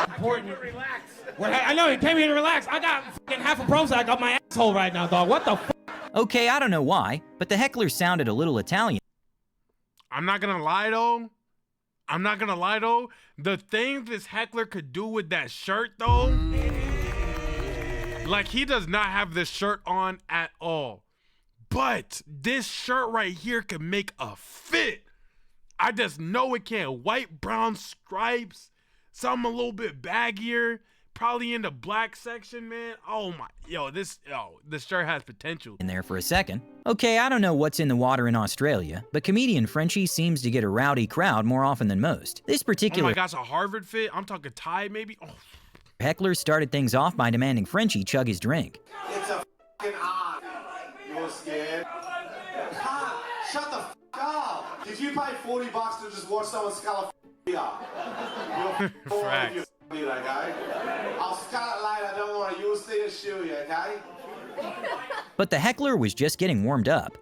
Important. I know, he came here to relax. I got fucking half a Prozac up my asshole right now, dog. What the fuck? Okay, I don't know why, but the heckler sounded a little Italian. I'm not gonna lie though. The thing this heckler could do with that shirt though, like he does not have this shirt on at all. But this shirt right here could make a fit. I just know it can. White, brown stripes, something a little bit baggier, probably in the black section, man. Oh my, this shirt has potential. In there for a second. Okay, I don't know what's in the water in Australia, but comedian Frenchie seems to get a rowdy crowd more often than most. This particular Oh my gosh, a Harvard fit? I'm talking tie maybe? Oh. heckler started things off by demanding Frenchie chug his drink. It's a fucking art. You're scared? Shut the fuck up. Did you pay $40 to just watch someone scull a beer? You're Facts. you okay? I'll scull it later, don't worry. You'll see a shoe, okay? But the heckler was just getting warmed up.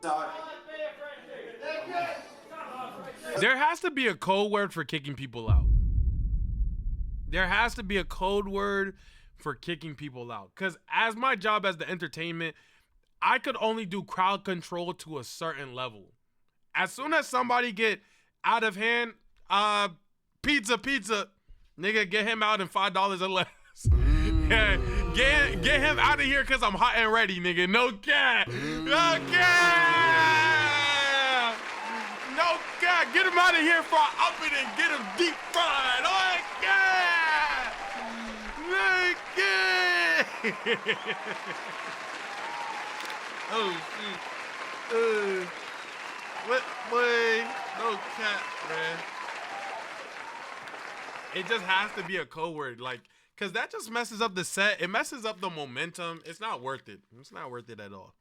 There has to be a code word for kicking people out. There has to be a code word for kicking people out. Because as my job as the entertainment, I could only do crowd control to a certain level. As soon as somebody get out of hand, pizza, nigga, get him out in $5 or less. Yeah, get him out of here because I'm hot and ready, nigga. No cap. No cap. No cap. Get him out of here before I up it and get him deep fried. Oh, God. No cap. Oh, shoot. What, boy? No cap, man. It just has to be a code word, like, because that just messes up the set. It messes up the momentum. It's not worth it. It's not worth it at all.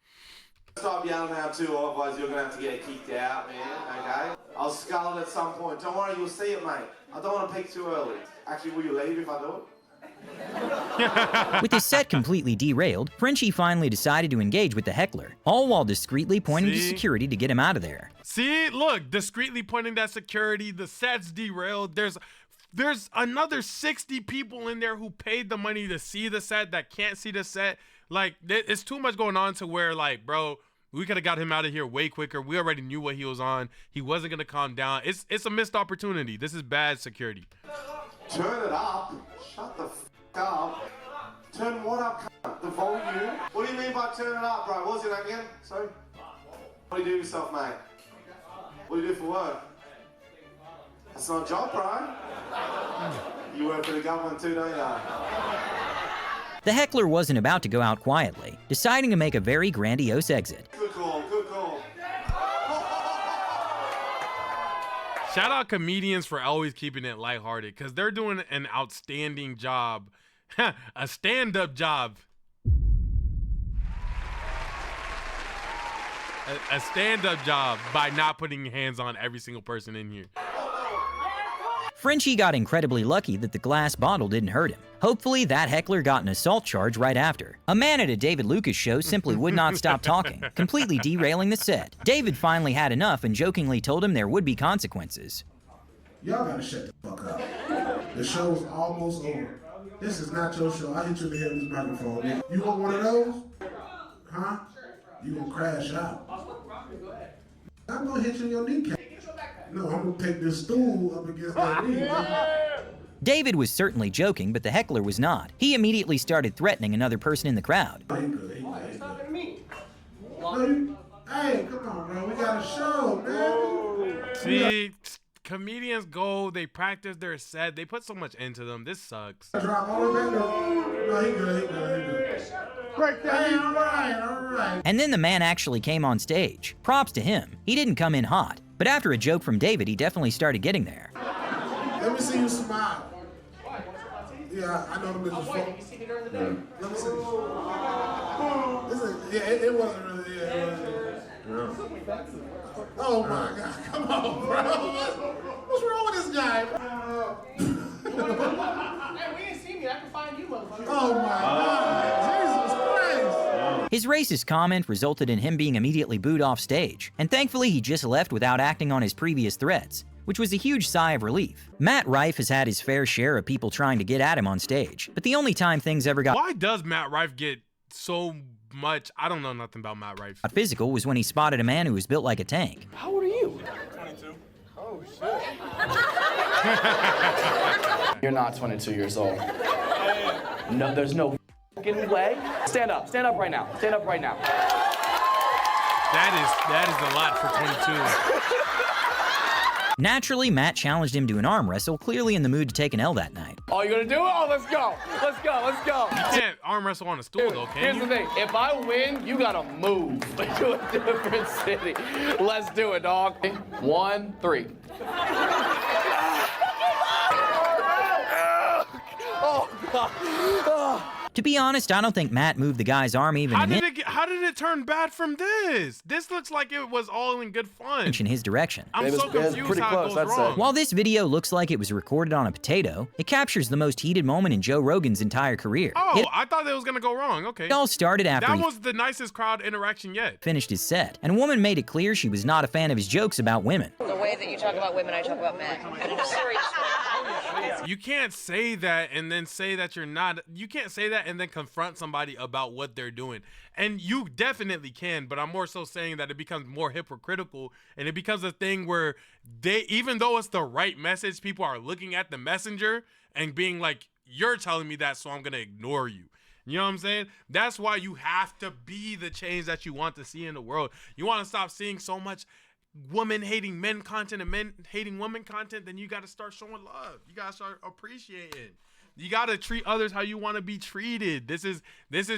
Stop yelling out too, otherwise you're going to have to get kicked out, man, okay? I'll scull it at some point. Don't worry, you'll see it, mate. I don't want to peak too early. Actually, will you leave if I do it? With his set completely derailed, Frenchie finally decided to engage with the heckler, all while discreetly pointing to security to get him out of there. See, look, discreetly pointing at security, the set's derailed. There's another 60 people in there who paid the money to see the set that can't see the set. Like, it's too much going on to where, like, bro, we could have got him out of here way quicker. We already knew what he was on. He wasn't going to calm down. It's a missed opportunity. This is bad security. Turn it up. Shut the f*** up. Turn what up, cunt? The volume? What do you mean by turn it up, bro? What was it again? Sorry? What do you do with yourself, mate? What do you do for work? That's not a job, bro. You work for the government too, don't you? The heckler wasn't about to go out quietly, deciding to make a very grandiose exit. Good call, good call. Shout out comedians for always keeping it lighthearted, because they're doing an outstanding job. A stand-up job. A stand-up job by not putting hands on every single person in here. Frenchie got incredibly lucky that the glass bottle didn't hurt him. Hopefully that heckler got an assault charge right after. A man at a David Lucas show simply would not stop talking, completely derailing the set. David finally had enough and jokingly told him there would be consequences. Y'all gotta shut the fuck up. The show's almost over. This is not your show. I hit you in the head with this microphone. Man. You want one of those? Huh? You gonna crash out. I'm gonna hit you in your kneecap. No, I'm gonna take this stool up against that knee. David was certainly joking, but the heckler was not. He immediately started threatening another person in the crowd. Hey, come on, bro. We got a show, man. See, comedians go, they practice their set, they put so much into them. This sucks. Drop all the way. No, he good. Break that. Hey, all right. And then the man actually came on stage. Props to him. He didn't come in hot. But after a joke from David, he definitely started getting there. Let me see you smile. Yeah, I know them bitches. Oh, wait, you see me during the day? Let me see. It wasn't really. Yeah. Oh my God! Come on, bro. What's wrong with this guy? Hey, we ain't seen me. I can find you, motherfucker. Oh my God! Jesus Christ! His racist comment resulted in him being immediately booed off stage, and thankfully he just left without acting on his previous threats, which was a huge sigh of relief. Matt Rife has had his fair share of people trying to get at him on stage, but the only time things ever got Why does Matt Rife get so much? I don't know nothing about Matt Rife. physical was when he spotted a man who was built like a tank. How old are you? 22. Oh, shit. You're not 22 years old. No, there's no fucking way. Stand up right now. Stand up right now. That is a lot for 22. Naturally, Matt challenged him to an arm wrestle, clearly in the mood to take an L that night. Oh, you gonna do it? Oh, let's go. Let's go. Let's go. You can't arm wrestle on a stool, though, can Here's you? the thing. If I win, you gotta move to a different city. Let's do it, dog. 1, 3. Oh, God. Oh. To be honest, I don't think Matt moved the guy's arm even an How did it turn bad from this? This looks like it was all in good fun. inch in his direction. I'm so confused how it goes wrong. While this video looks like it was recorded on a potato, it captures the most heated moment in Joe Rogan's entire career. Oh, I thought that was gonna go wrong. Okay. It all started after That he was the nicest crowd interaction yet. finished his set, and a woman made it clear she was not a fan of his jokes about women. The way that you talk about women, I talk about men. And in a serious way. You can't say that and then say that you're not. You can't say that and then confront somebody about what they're doing. And you definitely can, but I'm more so saying that it becomes more hypocritical, and it becomes a thing where they, even though it's the right message, people are looking at the messenger and being like, you're telling me that, so I'm gonna ignore you. You know what I'm saying? That's why you have to be the change that you want to see in the world. You want to stop seeing so much woman hating men content and men hating women content, then you got to start showing love. You got to start appreciating. You got to treat others how you want to be treated. This is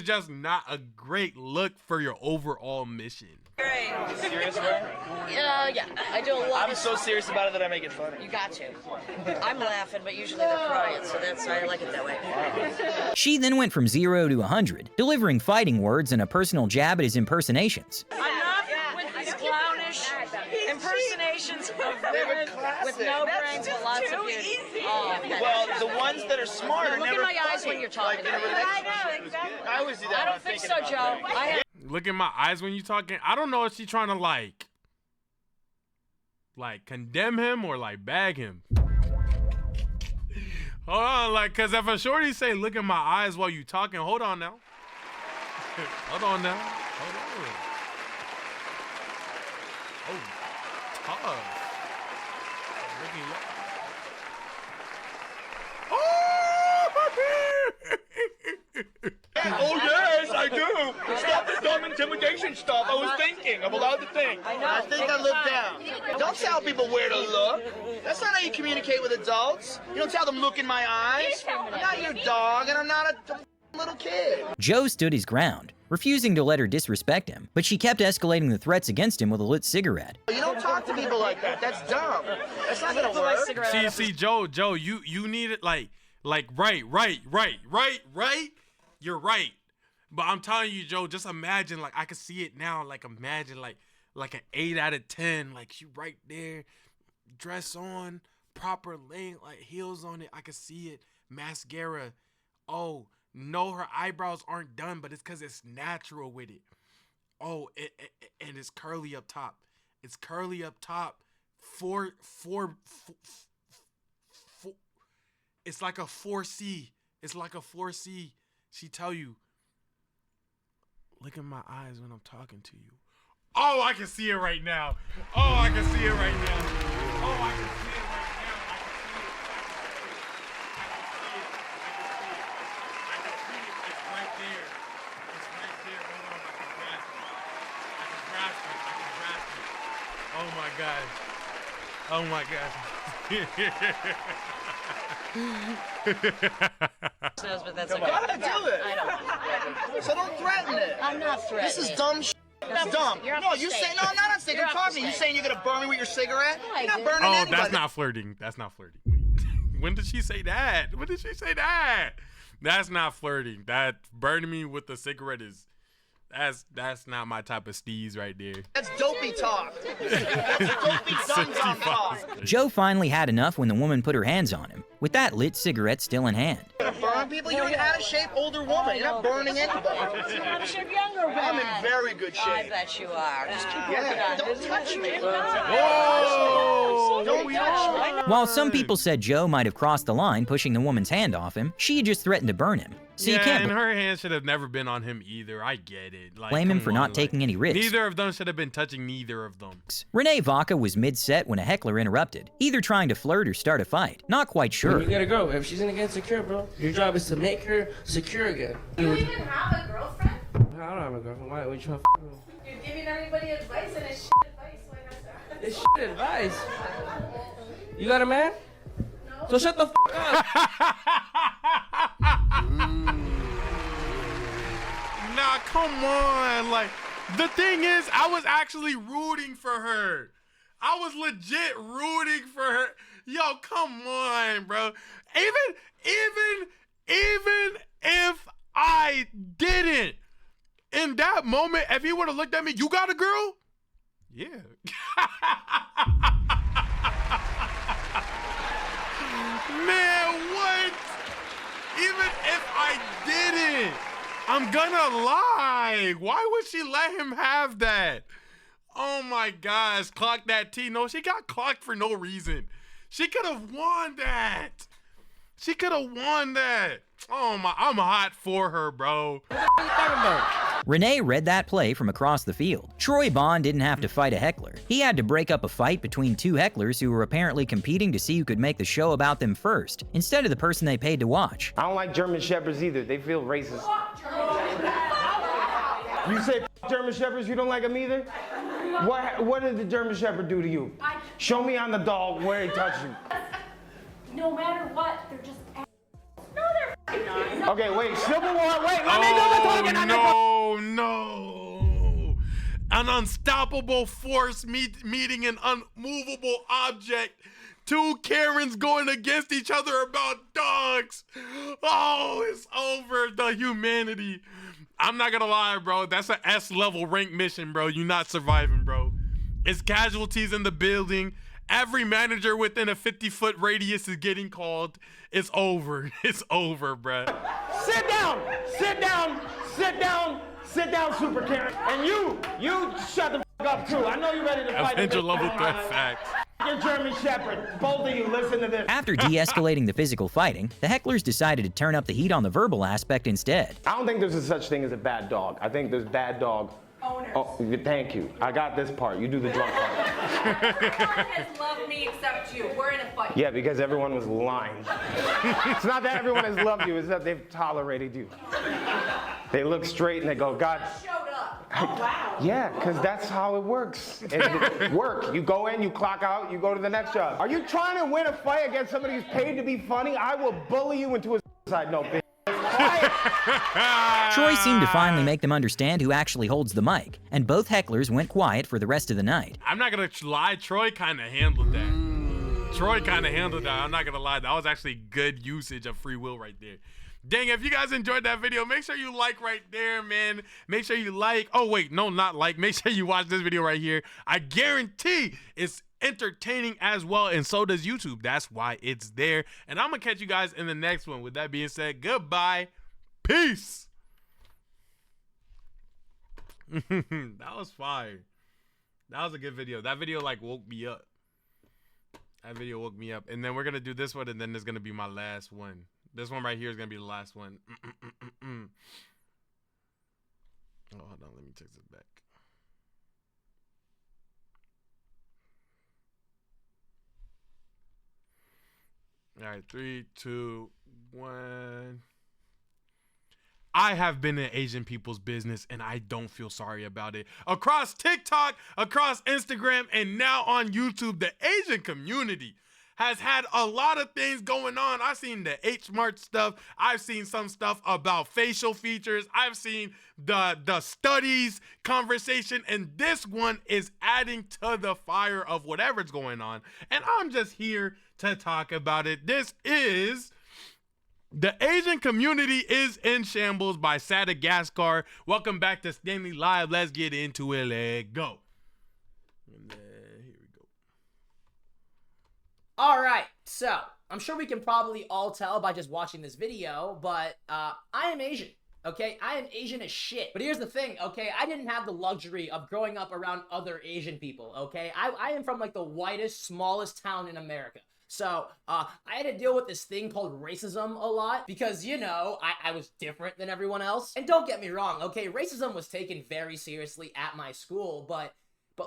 just not a great look for your overall mission. Great. Serious, bro? Yeah, I do a lot. I'm so serious about it that I make it funny. You got to. I'm laughing, but usually they're crying, so that's I like it that way. She then went from 0 to 100, delivering fighting words and a personal jab at his impersonations. Enough with these clownish impersonations of women with no brains but lots of beauty. Well, the ones that are smart are Look never at my eyes funny. when you're talking. Like, in a relationship. I always do that. I don't think so, Joe. Look at my eyes when you talking. I don't know if she's trying to like condemn him or like bag him. Hold on, like, cause if a shorty say, "Look at my eyes while you talking," hold on now. Hold on now. Hold on. Oh, tough. Oh, yes, I do. Stop the dumb intimidation stuff. I was thinking. I'm allowed to think. I think I look down. Don't tell people where to look. That's not how you communicate with adults. You don't tell them, look in my eyes. I'm not your dog, and I'm not a little kid. Joe stood his ground, refusing to let her disrespect him, but she kept escalating the threats against him with a lit cigarette. You don't talk to people like that. That's dumb. That's not gonna work. See, Joe, you need it like right. You're right. But I'm telling you, Joe, just imagine, like, I can see it now. Like, imagine like an 8 out of 10. Like, you right there, dress on, proper length, like heels on it. I can see it. Mascara. Oh, no, her eyebrows aren't done, but it's because it's natural with it. Oh, and it's curly up top. It's curly up top. Four. It's like a 4C. It's like a 4C. She tell you, look in my eyes when I'm talking to you. Oh, I can see it right now. Oh, I can see it right now. Oh, I can see it right now. I can see it. It's right there. It's right there. Hold on, I can grasp it. I can grasp it. Oh my God. Oh my God. But that's Come okay. on. Gotta do it. I don't. So don't threaten it. I'm not threatening. This is dumb shit. That's dumb. No, you say no. I'm not on stage. I'm talking. You saying you're gonna burn me with your cigarette? No, You're not burning Oh, anybody. that's not flirting. That's not flirting. When did she say that? When did she say that? That's not flirting. That burning me with the cigarette is, that's not my type of steez right there. That's dopey talk. That's dopey dum-dum talk. Joe finally had enough when the woman put her hands on him, with that lit cigarette still in hand. You're gonna burn people? You're an out-of-shape older woman. You're not burning anybody. You're out of shape younger woman. I'm in very good shape. I bet you are. Just keep working Yeah, on it. don't touch me. Whoa! Don't touch me. While some people said Joe might have crossed the line pushing the woman's hand off him, she had just threatened to burn him. So you Yeah, can't and her hand should have never been on him either. I get it. Like, blame him come for on, not like, taking any risks. Neither of them should have been touching neither of them. Renee Vaca was mid-set when a heckler interrupted, either trying to flirt or start a fight. Not quite sure. You gotta go. If she's gonna get secure, bro, your job is to make her secure again. Do you even have a girlfriend? I don't have a girlfriend. Why? What you trying to f***? You're giving everybody advice and it's shit advice, like I said. It's shit advice. You got a man? No. So shut the f*** up. Nah, come on. Like, the thing is, I was actually rooting for her. I was legit rooting for her. Yo, come on, bro. Even if I didn't, in that moment, if he would have looked at me, you got a girl? Yeah. Man, what? Even if I didn't, I'm gonna lie. Why would she let him have that? Oh my gosh, clock that T. No, she got clocked for no reason. She could have won that. She could have won that. Oh my, I'm hot for her, bro. Renee read that play from across the field. Troy Bond didn't have to fight a heckler. He had to break up a fight between two hecklers who were apparently competing to see who could make the show about them first, instead of the person they paid to watch. I don't like German Shepherds either. They feel racist. You say German Shepherds, you don't like them either? What did the German Shepherd do to you? Show me on the dog where he touched you. No matter what, they're just no, they're fucking not. Okay, wait, Civil War, wait, let me do the talking. No. An unstoppable force meeting an unmovable object. Two Karens going against each other about dogs. Oh, it's over. The humanity. I'm not gonna lie, bro. That's an S-level rank mission, bro. You're not surviving, bro. It's casualties in the building. Every manager within a 50-foot radius is getting called. It's over. It's over, bro. Sit down, sit down, sit down, sit down, Super Karen. And you shut the f up too. I know you're ready to fight. Avenger level threat facts. Your German Shepherd. Both of you, listen to this. After de-escalating the physical fighting, the hecklers decided to turn up the heat on the verbal aspect instead. I don't think there's a such thing as a bad dog. I think there's bad dog. Owners. Oh, thank you. I got this part. You do the drunk part. No one has loved me except you. We're in a fight. Yeah, because everyone was lying. It's not that everyone has loved you, it's that they've tolerated you. They look straight and they go, God. Showed up. Oh, wow. Yeah, because that's how it works. Work. You go in, you clock out, you go to the next job. Are you trying to win a fight against somebody who's paid to be funny? I will bully you into a suicide note, bitch. Troy seemed to finally make them understand who actually holds the mic, and both hecklers went quiet for the rest of the night. I'm not gonna lie, Troy kind of handled that. I'm not gonna lie, that was actually good usage of free will right there. Dang, if you guys enjoyed that video, make sure you like right there, man. Make sure you like, oh wait, no, not like, make sure you watch this video right here. I guarantee it's entertaining as well, and so does YouTube. That's why it's there. And I'm gonna catch you guys in the next one. With that being said, goodbye. Peace. That was fire. That was a good video. That video like woke me up. And then we're gonna do this one, and then there's gonna be my last one. This one right here is gonna be the last one. Oh, hold on, let me take this back. All right, 3, 2, 1. I have been in Asian people's business, and I don't feel sorry about it. Across TikTok, across Instagram, and now on YouTube, the Asian community has had a lot of things going on. I've seen the H-Mart stuff. I've seen some stuff about facial features. I've seen the studies conversation, and this one is adding to the fire of whatever's going on. And I'm just here to talk about it. This is The Asian Community is in Shambles by Sadagascar. Welcome back to Stanley Live. Let's get into it. Let's go. And then here we go. All right, so I'm sure we can probably all tell by just watching this video, but I am Asian. Okay, I am Asian as shit. But here's the thing, okay? I didn't have the luxury of growing up around other Asian people, okay? I am from like the whitest, smallest town in America. So, I had to deal with this thing called racism a lot because, you know, I was different than everyone else. And don't get me wrong, okay? Racism was taken very seriously at my school, but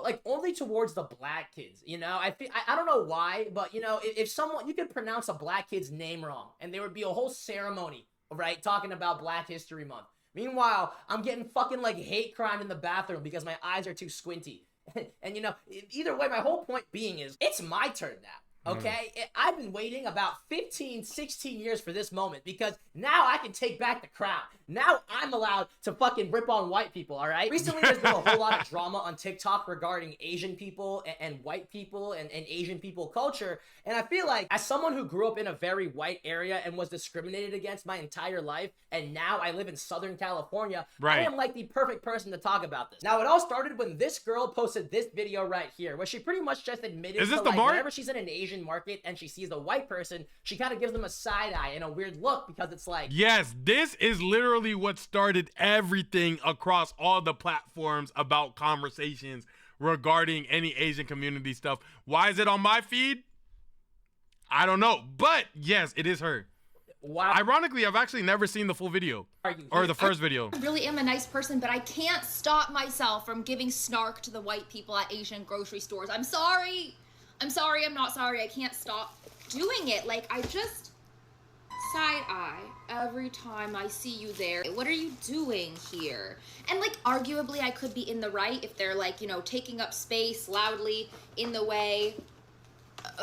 like only towards the black kids, you know? I don't know why, but you know, if someone, you could pronounce a black kid's name wrong and there would be a whole ceremony, right, talking about Black History Month. Meanwhile, I'm getting fucking like hate crime in the bathroom because my eyes are too squinty. And you know, either way, my whole point being is it's my turn now. Okay, I've been waiting about 15, 16 years for this moment because now I can take back the crown. Now I'm allowed to fucking rip on white people, all right? Recently, there's been a whole lot of drama on TikTok regarding Asian people and white people and Asian people culture. And I feel like as someone who grew up in a very white area and was discriminated against my entire life, and now I live in Southern California, I am like the perfect person to talk about this. Now, it all started when this girl posted this video right here, where she pretty much just admitted to like whenever she's in an Asian market and she sees a white person, she kind of gives them a side eye and a weird look because it's like, yes, this is literally what started everything across all the platforms about conversations regarding any Asian community stuff. Why is it on my feed? I don't know, but yes, it is her. Wow. Ironically, I've actually never seen the full video or the first video. I really am a nice person, but I can't stop myself from giving snark to the white people at Asian grocery stores. I'm sorry. I'm sorry. I'm not sorry. I can't stop doing it. Like, I just side eye every time I see you there. What are you doing here? And like, arguably, I could be in the right if they're like, you know, taking up space loudly in the way.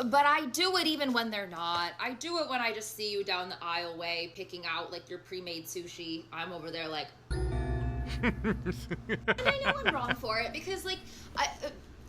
But I do it even when they're not. I do it when I just see you down the aisle way picking out like your pre-made sushi. I'm over there like, and I know I'm wrong for it because like,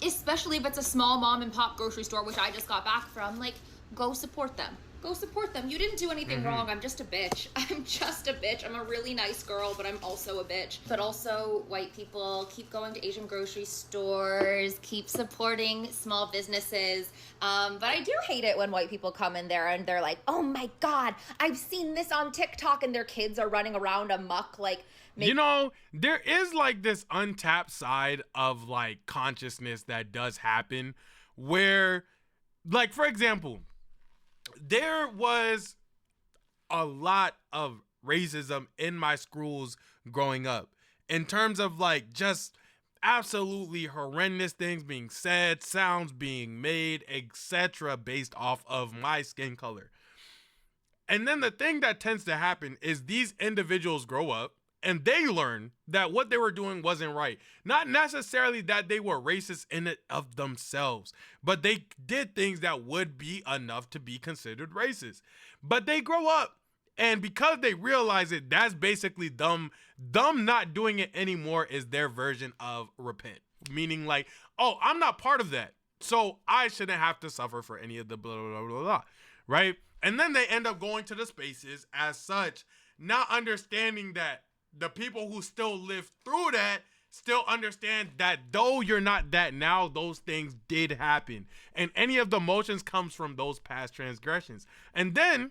especially if it's a small mom and pop grocery store, which I just got back from, like, go support them. Go support them. You didn't do anything wrong. I'm just a bitch. I'm just a bitch. I'm a really nice girl, but I'm also a bitch. But also, white people, keep going to Asian grocery stores, keep supporting small businesses. But I do hate it when white people come in there and they're like, oh my God, I've seen this on TikTok, and their kids are running around amok like, you know, there is like this untapped side of like consciousness that does happen where, like, for example, there was a lot of racism in my schools growing up in terms of like just absolutely horrendous things being said, sounds being made, etc. based off of my skin color. And then the thing that tends to happen is these individuals grow up and they learn that what they were doing wasn't right. Not necessarily that they were racist in it of themselves, but they did things that would be enough to be considered racist. But they grow up, and because they realize it, that's basically them not doing it anymore is their version of repent. Meaning like, oh, I'm not part of that, so I shouldn't have to suffer for any of the blah, blah, blah, blah, right? And then they end up going to the spaces as such, not understanding that the people who still live through that still understand that though you're not that now, those things did happen. And any of the emotions comes from those past transgressions. And then,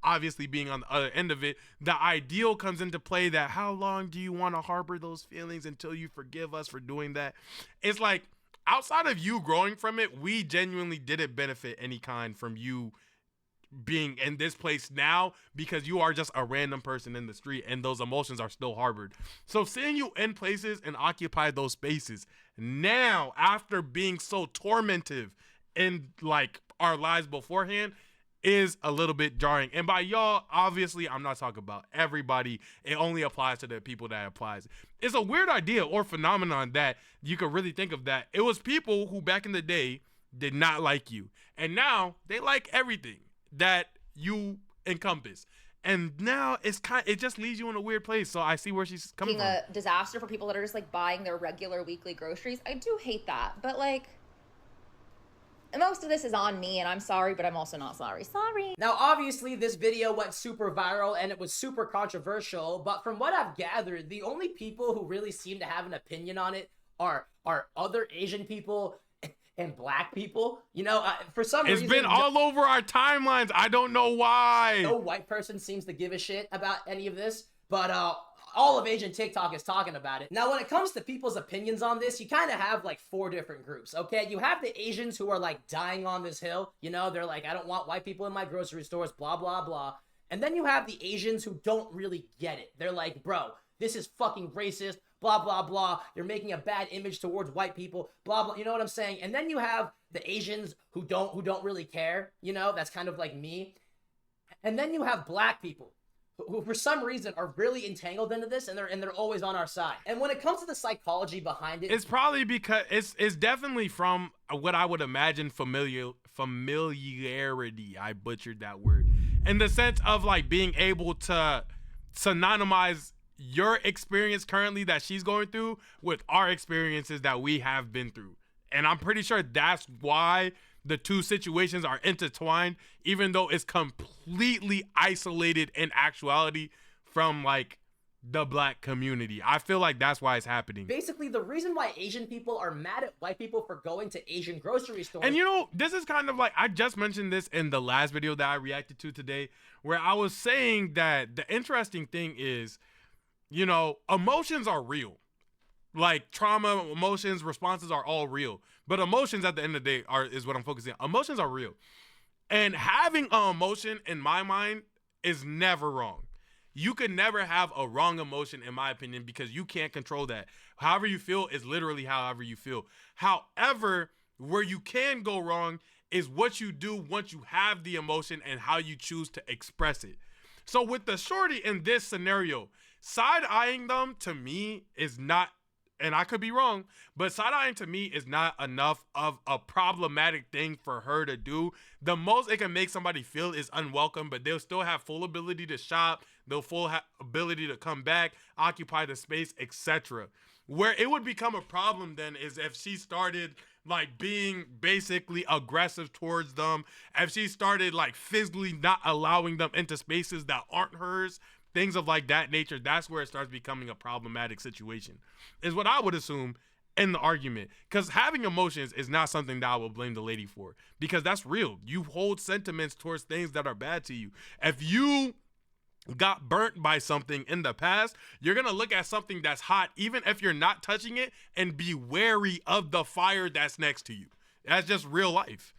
obviously being on the other end of it, the ideal comes into play that how long do you want to harbor those feelings until you forgive us for doing that? It's like, outside of you growing from it, we genuinely didn't benefit any kind from you being in this place now because you are just a random person in the street and those emotions are still harbored. So seeing you in places and occupy those spaces now after being so tormentive in like our lives beforehand is a little bit jarring. And by y'all, obviously I'm not talking about everybody. It only applies to the people that it applies. It's a weird idea or phenomenon that you could really think of, that it was people who back in the day did not like you and now they like everything that you encompass, and now it just leaves you in a weird place. So I see where she's coming from. Being a disaster for people that are just like buying their regular weekly groceries. I do hate that, but like, most of this is on me, and I'm sorry, but I'm also not sorry. Sorry. Now, obviously, this video went super viral and it was super controversial, but from what I've gathered, the only people who really seem to have an opinion on it are other Asian people and black people. You know, for some reason... It's been all over our timelines. I don't know why. No white person seems to give a shit about any of this, but all of Asian TikTok is talking about it. Now, when it comes to people's opinions on this, you kind of have like 4 different groups, okay? You have the Asians who are like dying on this hill. You know, they're like, I don't want white people in my grocery stores, blah, blah, blah. And then you have the Asians who don't really get it. They're like, bro, this is fucking racist, blah, blah, blah. You're making a bad image towards white people, blah, blah. You know what I'm saying? And then you have the Asians who don't really care. You know, that's kind of like me. And then you have black people who for some reason are really entangled into this, and they're always on our side. And when it comes to the psychology behind it, it's probably because it's definitely from what I would imagine familiarity. I butchered that word. In the sense of like being able to synonymize your experience currently that she's going through with our experiences that we have been through. And I'm pretty sure that's why the two situations are intertwined, even though it's completely isolated in actuality from like the black community. I feel like that's why it's happening. Basically, the reason why Asian people are mad at white people for going to Asian grocery stores. And you know, this is kind of like, I just mentioned this in the last video that I reacted to today, where I was saying that the interesting thing is, you know, emotions are real. Like trauma, emotions, responses are all real. But emotions at the end of the day is what I'm focusing on. Emotions are real. And having an emotion, in my mind, is never wrong. You can never have a wrong emotion, in my opinion, because you can't control that. However you feel is literally however you feel. However, where you can go wrong is what you do once you have the emotion and how you choose to express it. So with the shorty in this scenario, side-eyeing them to me is not, and I could be wrong, but side-eyeing to me is not enough of a problematic thing for her to do. The most it can make somebody feel is unwelcome, but they'll still have full ability to shop, they'll full ability to come back, occupy the space, etc. Where it would become a problem then is if she started like being basically aggressive towards them, if she started like physically not allowing them into spaces that aren't hers, things of like that nature. That's where it starts becoming a problematic situation, is what I would assume in the argument. Because having emotions is not something that I will blame the lady for, because that's real. You hold sentiments towards things that are bad to you. If you got burnt by something in the past, you're gonna look at something that's hot, even if you're not touching it, and be wary of the fire that's next to you. That's just real life.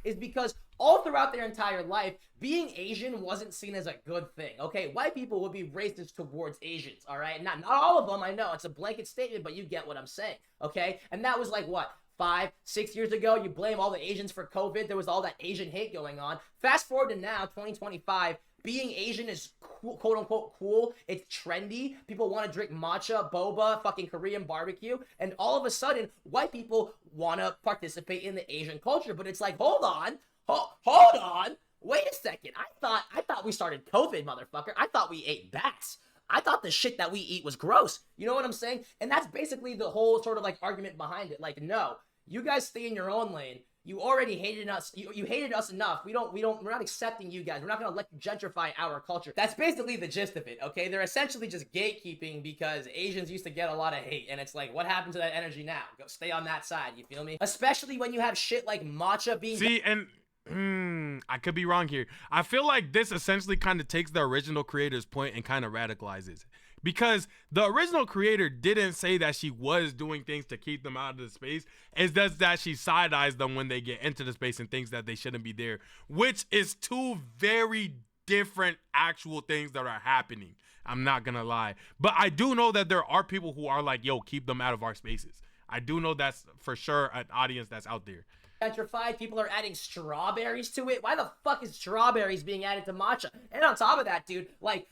Is because all throughout their entire life, being Asian wasn't seen as a good thing, okay? White people would be racist towards Asians, all right? Not all of them, I know. It's a blanket statement, but you get what I'm saying, okay? And that was like, what, 5, 6 years ago? You blame all the Asians for COVID. There was all that Asian hate going on. Fast forward to now, 2025, being Asian is cool, quote unquote cool. It's trendy. People want to drink matcha, boba, fucking Korean barbecue. And all of a sudden, white people want to participate in the Asian culture. But it's like, hold on. Wait a second. I thought we started COVID, motherfucker. I thought we ate bats. I thought the shit that we eat was gross. You know what I'm saying? And that's basically the whole sort of like argument behind it. Like, no, you guys stay in your own lane. You already hated us. You hated us enough. We're not accepting you guys. We're not going to let you gentrify our culture. That's basically the gist of it, okay? They're essentially just gatekeeping because Asians used to get a lot of hate. And it's like, what happened to that energy now? Go stay on that side, you feel me? Especially when you have shit like matcha being... See, and I could be wrong here. I feel like this essentially kind of takes the original creator's point and kind of radicalizes it. Because the original creator didn't say that she was doing things to keep them out of the space. It's just that she side-eyes them when they get into the space and thinks that they shouldn't be there, which is two very different actual things that are happening. I'm not gonna lie. But I do know that there are people who are like, yo, keep them out of our spaces. I do know that's for sure an audience that's out there. Gentrified. People are adding strawberries to it. Why the fuck is strawberries being added to matcha? And on top of that, dude, like,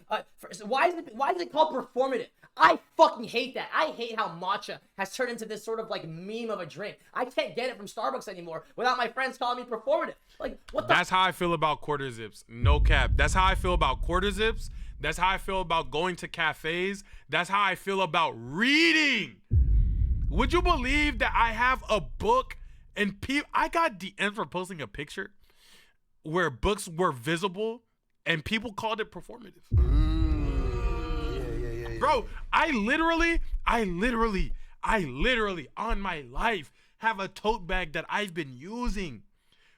why is it called performative? I fucking hate that. I hate how matcha has turned into this sort of like meme of a drink. I can't get it from Starbucks anymore without my friends calling me performative. Like, what the? That's how I feel about quarter zips. No cap. That's how I feel about quarter zips. That's how I feel about going to cafes. That's how I feel about reading. Would you believe that I have a book And I got DM'd for posting a picture where books were visible and people called it performative. Bro, I literally on my life have a tote bag that I've been using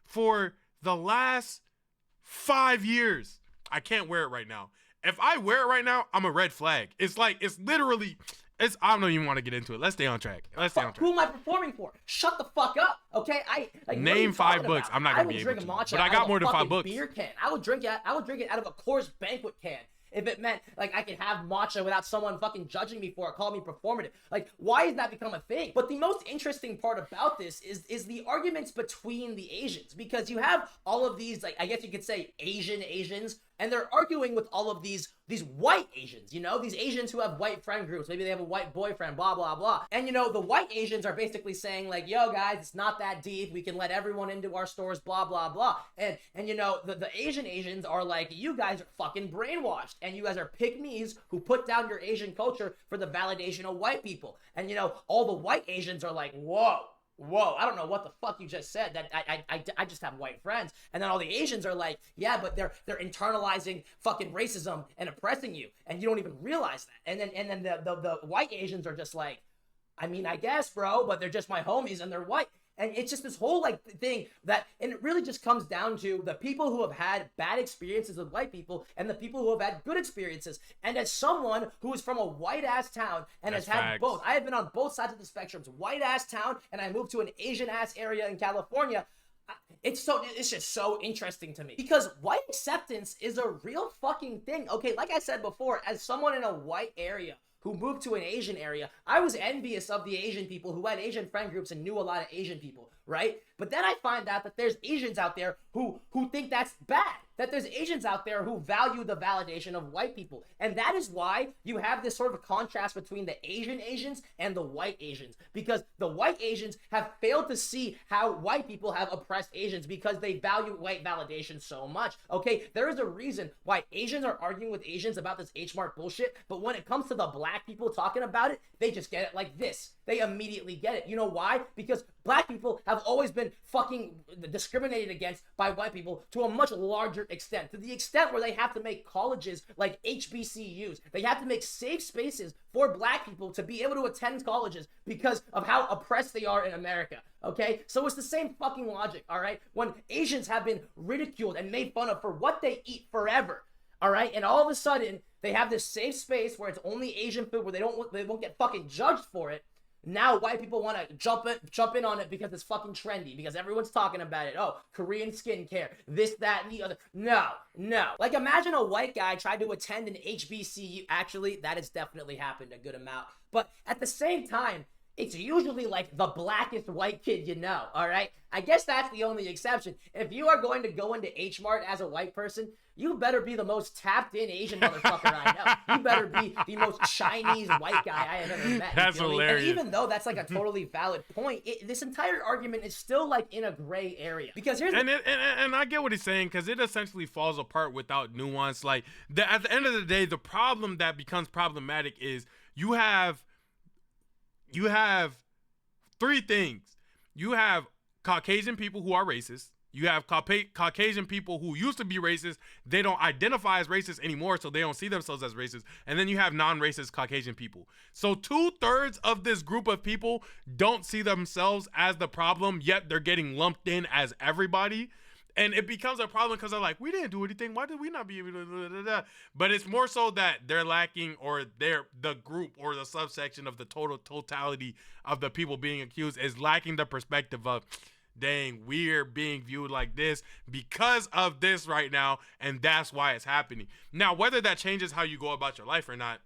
for the last 5 years. I can't wear it right now. If I wear it right now, I'm a red flag. It's literally, I don't even want to get into it. Let's stay on track. Who am I performing for? Shut the fuck up, okay? Name 5 books. I'm not gonna be able to, but I got more than 5 books. Beer can. I would drink it out of a Coors Banquet can. If it meant like I could have matcha without someone fucking judging me for it, calling me performative. Like, why has that become a thing? But the most interesting part about this is the arguments between the Asians, because you have all of these, like, I guess you could say Asians, and they're arguing with all of these white Asians, you know, these Asians who have white friend groups. Maybe they have a white boyfriend, blah, blah, blah. And, you know, the white Asians are basically saying, like, yo, guys, it's not that deep. We can let everyone into our stores, blah, blah, blah. And you know, the Asians are like, you guys are fucking brainwashed. And you guys are pick-me's who put down your Asian culture for the validation of white people. And, you know, all the white Asians are like, whoa, I don't know what the fuck you just said. That I just have white friends. And then all the Asians are like, yeah, but they're internalizing fucking racism and oppressing you, and you don't even realize that. And then the white Asians are just like, I mean, I guess, bro, but they're just my homies and they're white. And it's just this whole like thing that, and it really just comes down to the people who have had bad experiences with white people and the people who have had good experiences. And as someone who is from a white ass town and has had both, I have been on both sides of the spectrums, white ass town, and I moved to an Asian ass area in California. It's just so interesting to me, because white acceptance is a real fucking thing. Okay, like I said before, as someone in a white area who moved to an Asian area, I was envious of the Asian people who had Asian friend groups and knew a lot of Asian people, right? But then I find out that there's Asians out there who think that's bad. That there's Asians out there who value the validation of white people. And that is why you have this sort of contrast between the Asians and the white Asians. Because the white Asians have failed to see how white people have oppressed Asians because they value white validation so much. Okay, there is a reason why Asians are arguing with Asians about this H-Mart bullshit, but when it comes to the black people talking about it, they just get it like this. They immediately get it. You know why? Because black people have always been fucking discriminated against by white people to a much larger extent. To the extent where they have to make colleges like HBCUs. They have to make safe spaces for black people to be able to attend colleges because of how oppressed they are in America. Okay? So it's the same fucking logic, all right? When Asians have been ridiculed and made fun of for what they eat forever, all right? And all of a sudden, they have this safe space where it's only Asian food, where they won't get fucking judged for it. Now white people want to jump in on it because it's fucking trendy, because everyone's talking about it. Oh, Korean skincare, this, that, and the other. No. Like, imagine a white guy tried to attend an HBCU. Actually, that has definitely happened a good amount. But at the same time, it's usually like the blackest white kid you know, all right? I guess that's the only exception. If you are going to go into H-Mart as a white person, you better be the most tapped in Asian motherfucker I know. You better be the most Chinese white guy I have ever met. That's hilarious. And even though that's like a totally valid point, this entire argument is still like in a gray area. Because here's and I get what he's saying, because it essentially falls apart without nuance. Like, at the end of the day, the problem that becomes problematic is you have 3 things. You have Caucasian people who are racist. You have Caucasian people who used to be racist. They don't identify as racist anymore, so they don't see themselves as racist. And then you have non-racist Caucasian people. So 2/3 of this group of people don't see themselves as the problem, yet they're getting lumped in as everybody. And it becomes a problem because they're like, we didn't do anything. Why did we not be able to? But it's more so that they're lacking, or the group or the subsection of the totality of the people being accused is lacking the perspective of, dang, we're being viewed like this because of this right now, and that's why it's happening. Now, whether that changes how you go about your life or not,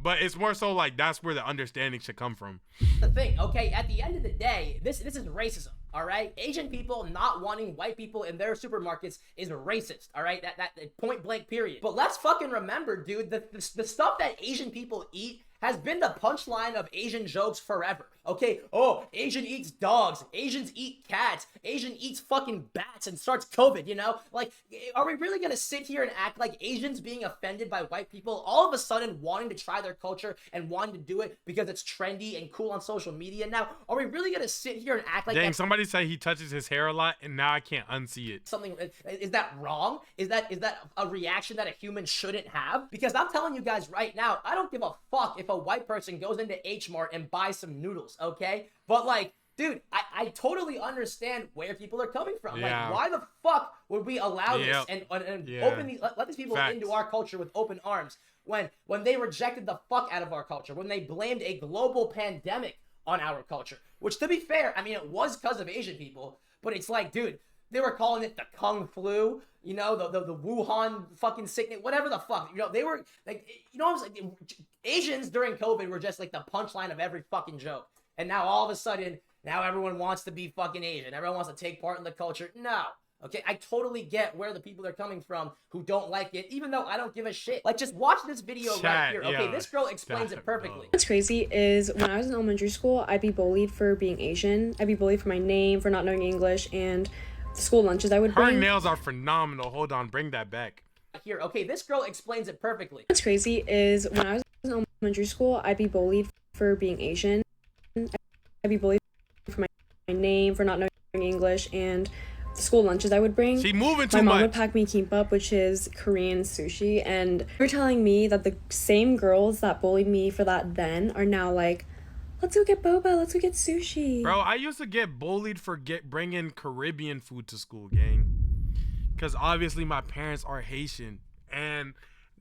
but it's more so like that's where the understanding should come from. The thing, okay, at the end of the day, this is racism, all right? Asian people not wanting white people in their supermarkets is racist, all right? That point blank period. But let's fucking remember, dude, the stuff that Asian people eat has been the punchline of Asian jokes forever. Okay, oh, Asian eats dogs, Asians eat cats, Asian eats fucking bats and starts COVID, you know? Like, are we really gonna sit here and act like Asians being offended by white people all of a sudden wanting to try their culture and wanting to do it because it's trendy and cool on social media now? Are we really gonna sit here and act like Dang, that's somebody said he touches his hair a lot, and now I can't unsee it. something? Is that wrong? Is that a reaction that a human shouldn't have? Because I'm telling you guys right now, I don't give a fuck if a white person goes into H Mart and buys some noodles, okay? But like, dude, I totally understand where people are coming from. Yeah. Like, why the fuck would we allow this and Yeah. open these, let these people Facts. into our culture with open arms when they rejected the fuck out of our culture, when they blamed a global pandemic on our culture? Which, to be fair, I mean, it was because of Asian people, but it's like, dude, they were calling it the Kung Flu, you know, the Wuhan fucking sickness, whatever the fuck. You know, they were like, you know what I'm saying? Asians during COVID were just like the punchline of every fucking joke. And now all of a sudden, now everyone wants to be fucking Asian. Everyone wants to take part in the culture. No. Okay, I totally get where the people are coming from who don't like it, even though I don't give a shit. Like, just watch this video right here. Okay, this girl explains it perfectly. What's crazy is when I was in elementary school, I'd be bullied for being Asian. I'd be bullied for my name, for not knowing English, and the school lunches I would Her bring. nails are phenomenal. Hold on, bring that back. Here, okay, this girl explains it perfectly. What's crazy is when I was in elementary school, I'd be bullied for being Asian. I'd be bullied for my name, for not knowing English, and the school lunches I would bring. She moving too My mom much. would pack me kimbap, which is Korean sushi, and they were telling me that the same girls that bullied me for that then are now like, let's go get boba, let's go get sushi. Bro, I used to get bullied for bringing Caribbean food to school, gang. Because obviously my parents are Haitian. And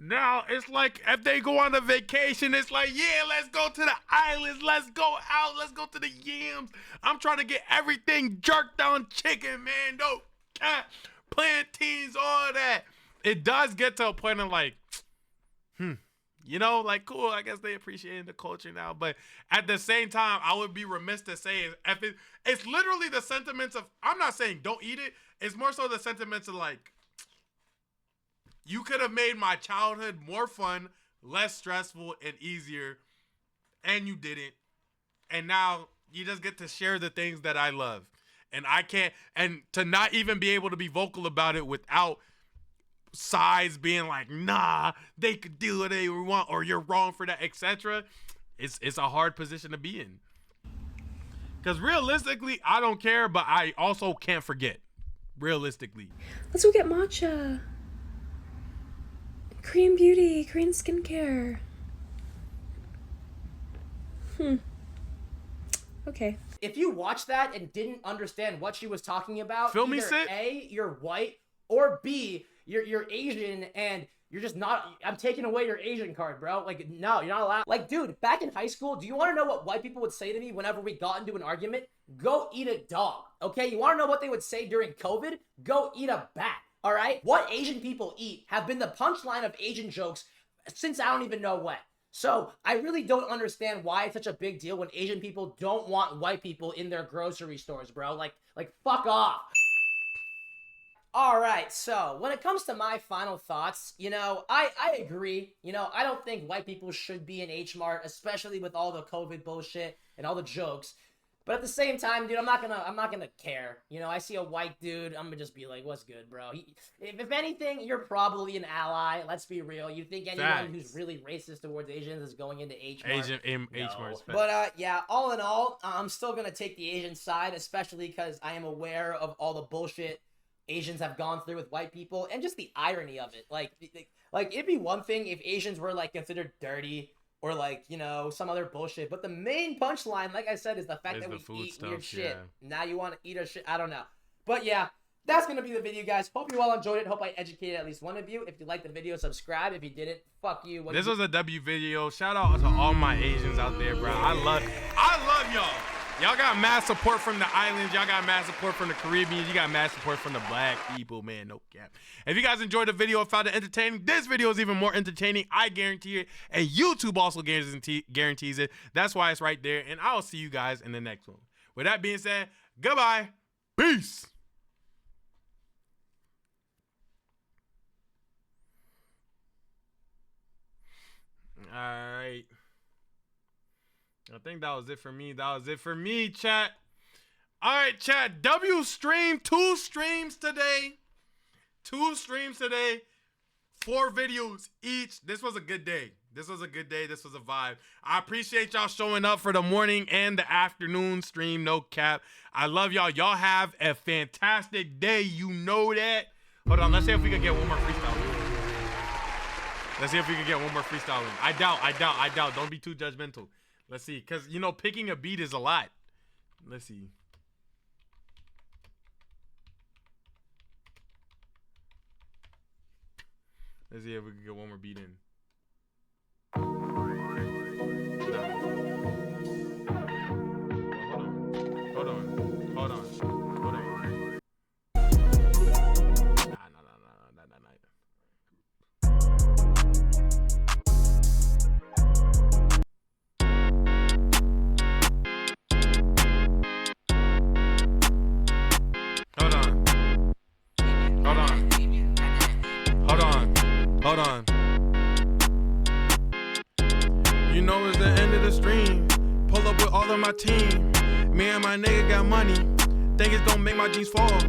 now it's like if they go on a vacation, it's like, yeah, let's go to the islands. Let's go out. Let's go to the yams. I'm trying to get everything jerked on chicken, man. No cat, plantains, all that. It does get to a point of like, you know, like, cool, I guess they appreciate the culture now. But at the same time, I would be remiss to say if it's literally the sentiments of, I'm not saying don't eat it. It's more so the sentiments of like, you could have made my childhood more fun, less stressful, and easier, and you didn't. And now you just get to share the things that I love. And I can't, and to not even be able to be vocal about it without sides being like, nah, they could do what they want, or you're wrong for that, etc. It's a hard position to be in. Because realistically, I don't care, but I also can't forget. Realistically. Let's go get matcha. Korean beauty, Korean skincare. Okay. If you watched that and didn't understand what she was talking about, Feel me, either Sid? A, you're white, or B, you're Asian and you're just not, I'm taking away your Asian card, bro. Like, no, you're not allowed. Like, dude, back in high school, do you want to know what white people would say to me whenever we got into an argument? Go eat a dog, okay? You want to know what they would say during COVID? Go eat a bat, all right? What Asian people eat have been the punchline of Asian jokes since I don't even know when. So I really don't understand why it's such a big deal when Asian people don't want white people in their grocery stores, bro. Like fuck off. All right, so when it comes to my final thoughts, you know, I agree. You know, I don't think white people should be in H Mart, especially with all the COVID bullshit and all the jokes. But at the same time, dude, I'm not gonna care. You know, I see a white dude, I'm gonna just be like, "What's good, bro?" If anything, you're probably an ally. Let's be real. You think anyone who's really racist towards Asians is going into H Mart? H Mart. But yeah, all in all, I'm still gonna take the Asian side, especially because I am aware of all the bullshit Asians have gone through with white people, and just the irony of it. Like it'd be one thing if Asians were like considered dirty or like, you know, some other bullshit, but the main punchline, like I said, is the fact that we eat weird shit. Now you want to eat our shit? I don't know. But yeah, that's gonna be the video, guys. Hope you all enjoyed it. Hope I educated at least one of you. If you liked the video, subscribe. If you didn't, fuck you. This was a W video. Shout out to all my Asians out there, bro. I love y'all. Y'all got mad support from the islands. Y'all got mad support from the Caribbeans. You got mad support from the black people, man. No cap. If you guys enjoyed the video and found it entertaining, this video is even more entertaining. I guarantee it. And YouTube also guarantees it. That's why it's right there. And I'll see you guys in the next one. With that being said, goodbye. Peace. All right. think that was it for me. That was it for me, chat. All right, chat. W stream 2 streams today. 2 streams today. 4 videos each. This was a good day. This was a good day. This was a vibe. I appreciate y'all showing up for the morning and the afternoon stream. No cap. I love y'all. Y'all have a fantastic day. You know that. Hold on. Let's see if we can get one more freestyle. Let's see if we can get one more freestyle in. I doubt. Don't be too judgmental. Let's see. Because, you know, picking a beat is a lot. Let's see. Let's see if we can get one more beat in. Hold on. Hold on. You know it's the end of the stream. Pull up with all of my team. Me and my nigga got money. Think it's gonna make my jeans fall.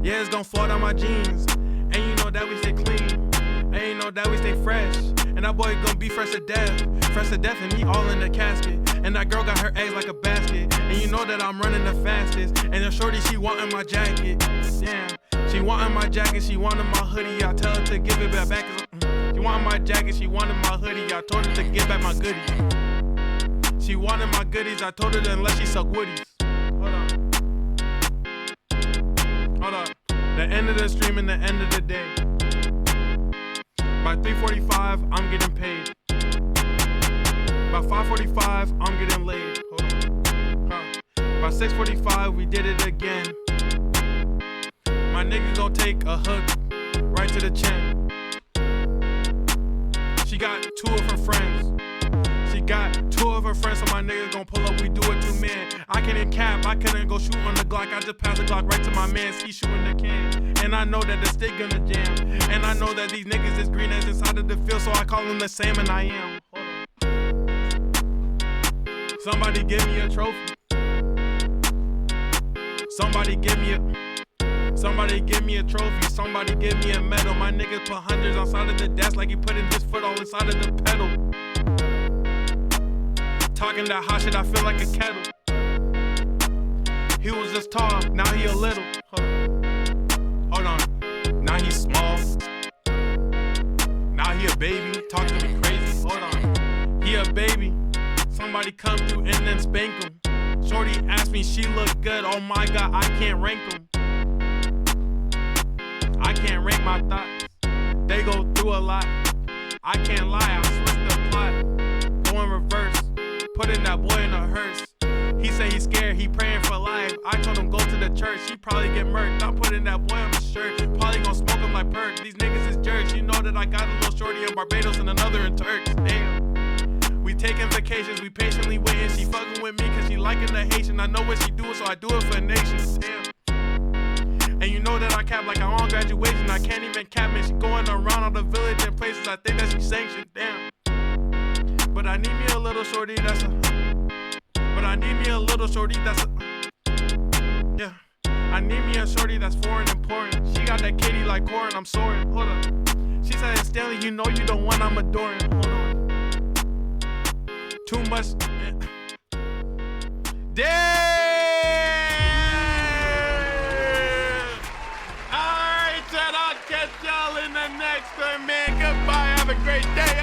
Yeah, it's gonna fall down my jeans. And you know that we stay clean. And you know that we stay fresh. And that boy gonna be fresh to death. Fresh to death and he all in the casket. And that girl got her eggs like a basket. And you know that I'm running the fastest. And the shorty, she wanting my jacket. Damn. She wanting my jacket, she wanted my hoodie. I tell her to give it back. She wanted my jacket, she wanted my hoodie. I told her to give back my goodies. She wanted my goodies. I told her to let she suck woodies. Hold up. The end of the stream and the end of the day. By 3:45, I'm getting paid. By 5:45, I'm getting laid. Hold on. By 6:45, we did it again. My nigga gon' take a hook right to the chin. She got 2 of her friends. So my nigga gon' pull up, we do it 2 man. I couldn't cap, I couldn't go shoot on the Glock. I just passed the Glock right to my man, he shooting the can. And I know that the stick gonna jam. And I know that these niggas is green as inside of the field, so I call them the same and I am. Hold on. Somebody give me a trophy. Somebody give me a trophy. Somebody give me a medal. My niggas put hundreds outside of the desk like he putting his foot all inside of the pedal. Talking that hot shit, I feel like a kettle. He was just tall, now he a little. Hold on. Now he's small. Now he a baby. Talk to me crazy. Hold on. He a baby. Somebody come through and then spank him. Shorty asked me, she look good. Oh my God, I can't rank them. I can't rank my thoughts. They go through a lot. I can't lie, I switched the plot. Go in reverse. Putting that boy in a hearse. He say he's scared, he praying for life. I told him go to the church, he probably get murked. I'm putting that boy on my shirt. Probably gonna smoke him like perk. These niggas is jerks. You know that I got a little shorty in Barbados and another in Turks. Damn. We taking vacations, we patiently waiting. She fucking with me cause she liking the Haitian. I know what she doing, so I do it for the nation. Damn. And you know that I cap like I'm on graduation. I can't even cap, man. She going around all the village and places. I think that she sanctioned. Damn. But I need me a little shorty that's a. Yeah. I need me a shorty that's foreign and pouring. She got that kitty like corn, I'm soaring. Hold up. She said, Stanley, you know you the one I'm adoring. Hold on. Too much. Damn! Alright, Chad, I'll catch y'all in the next one, man. Goodbye. Have a great day.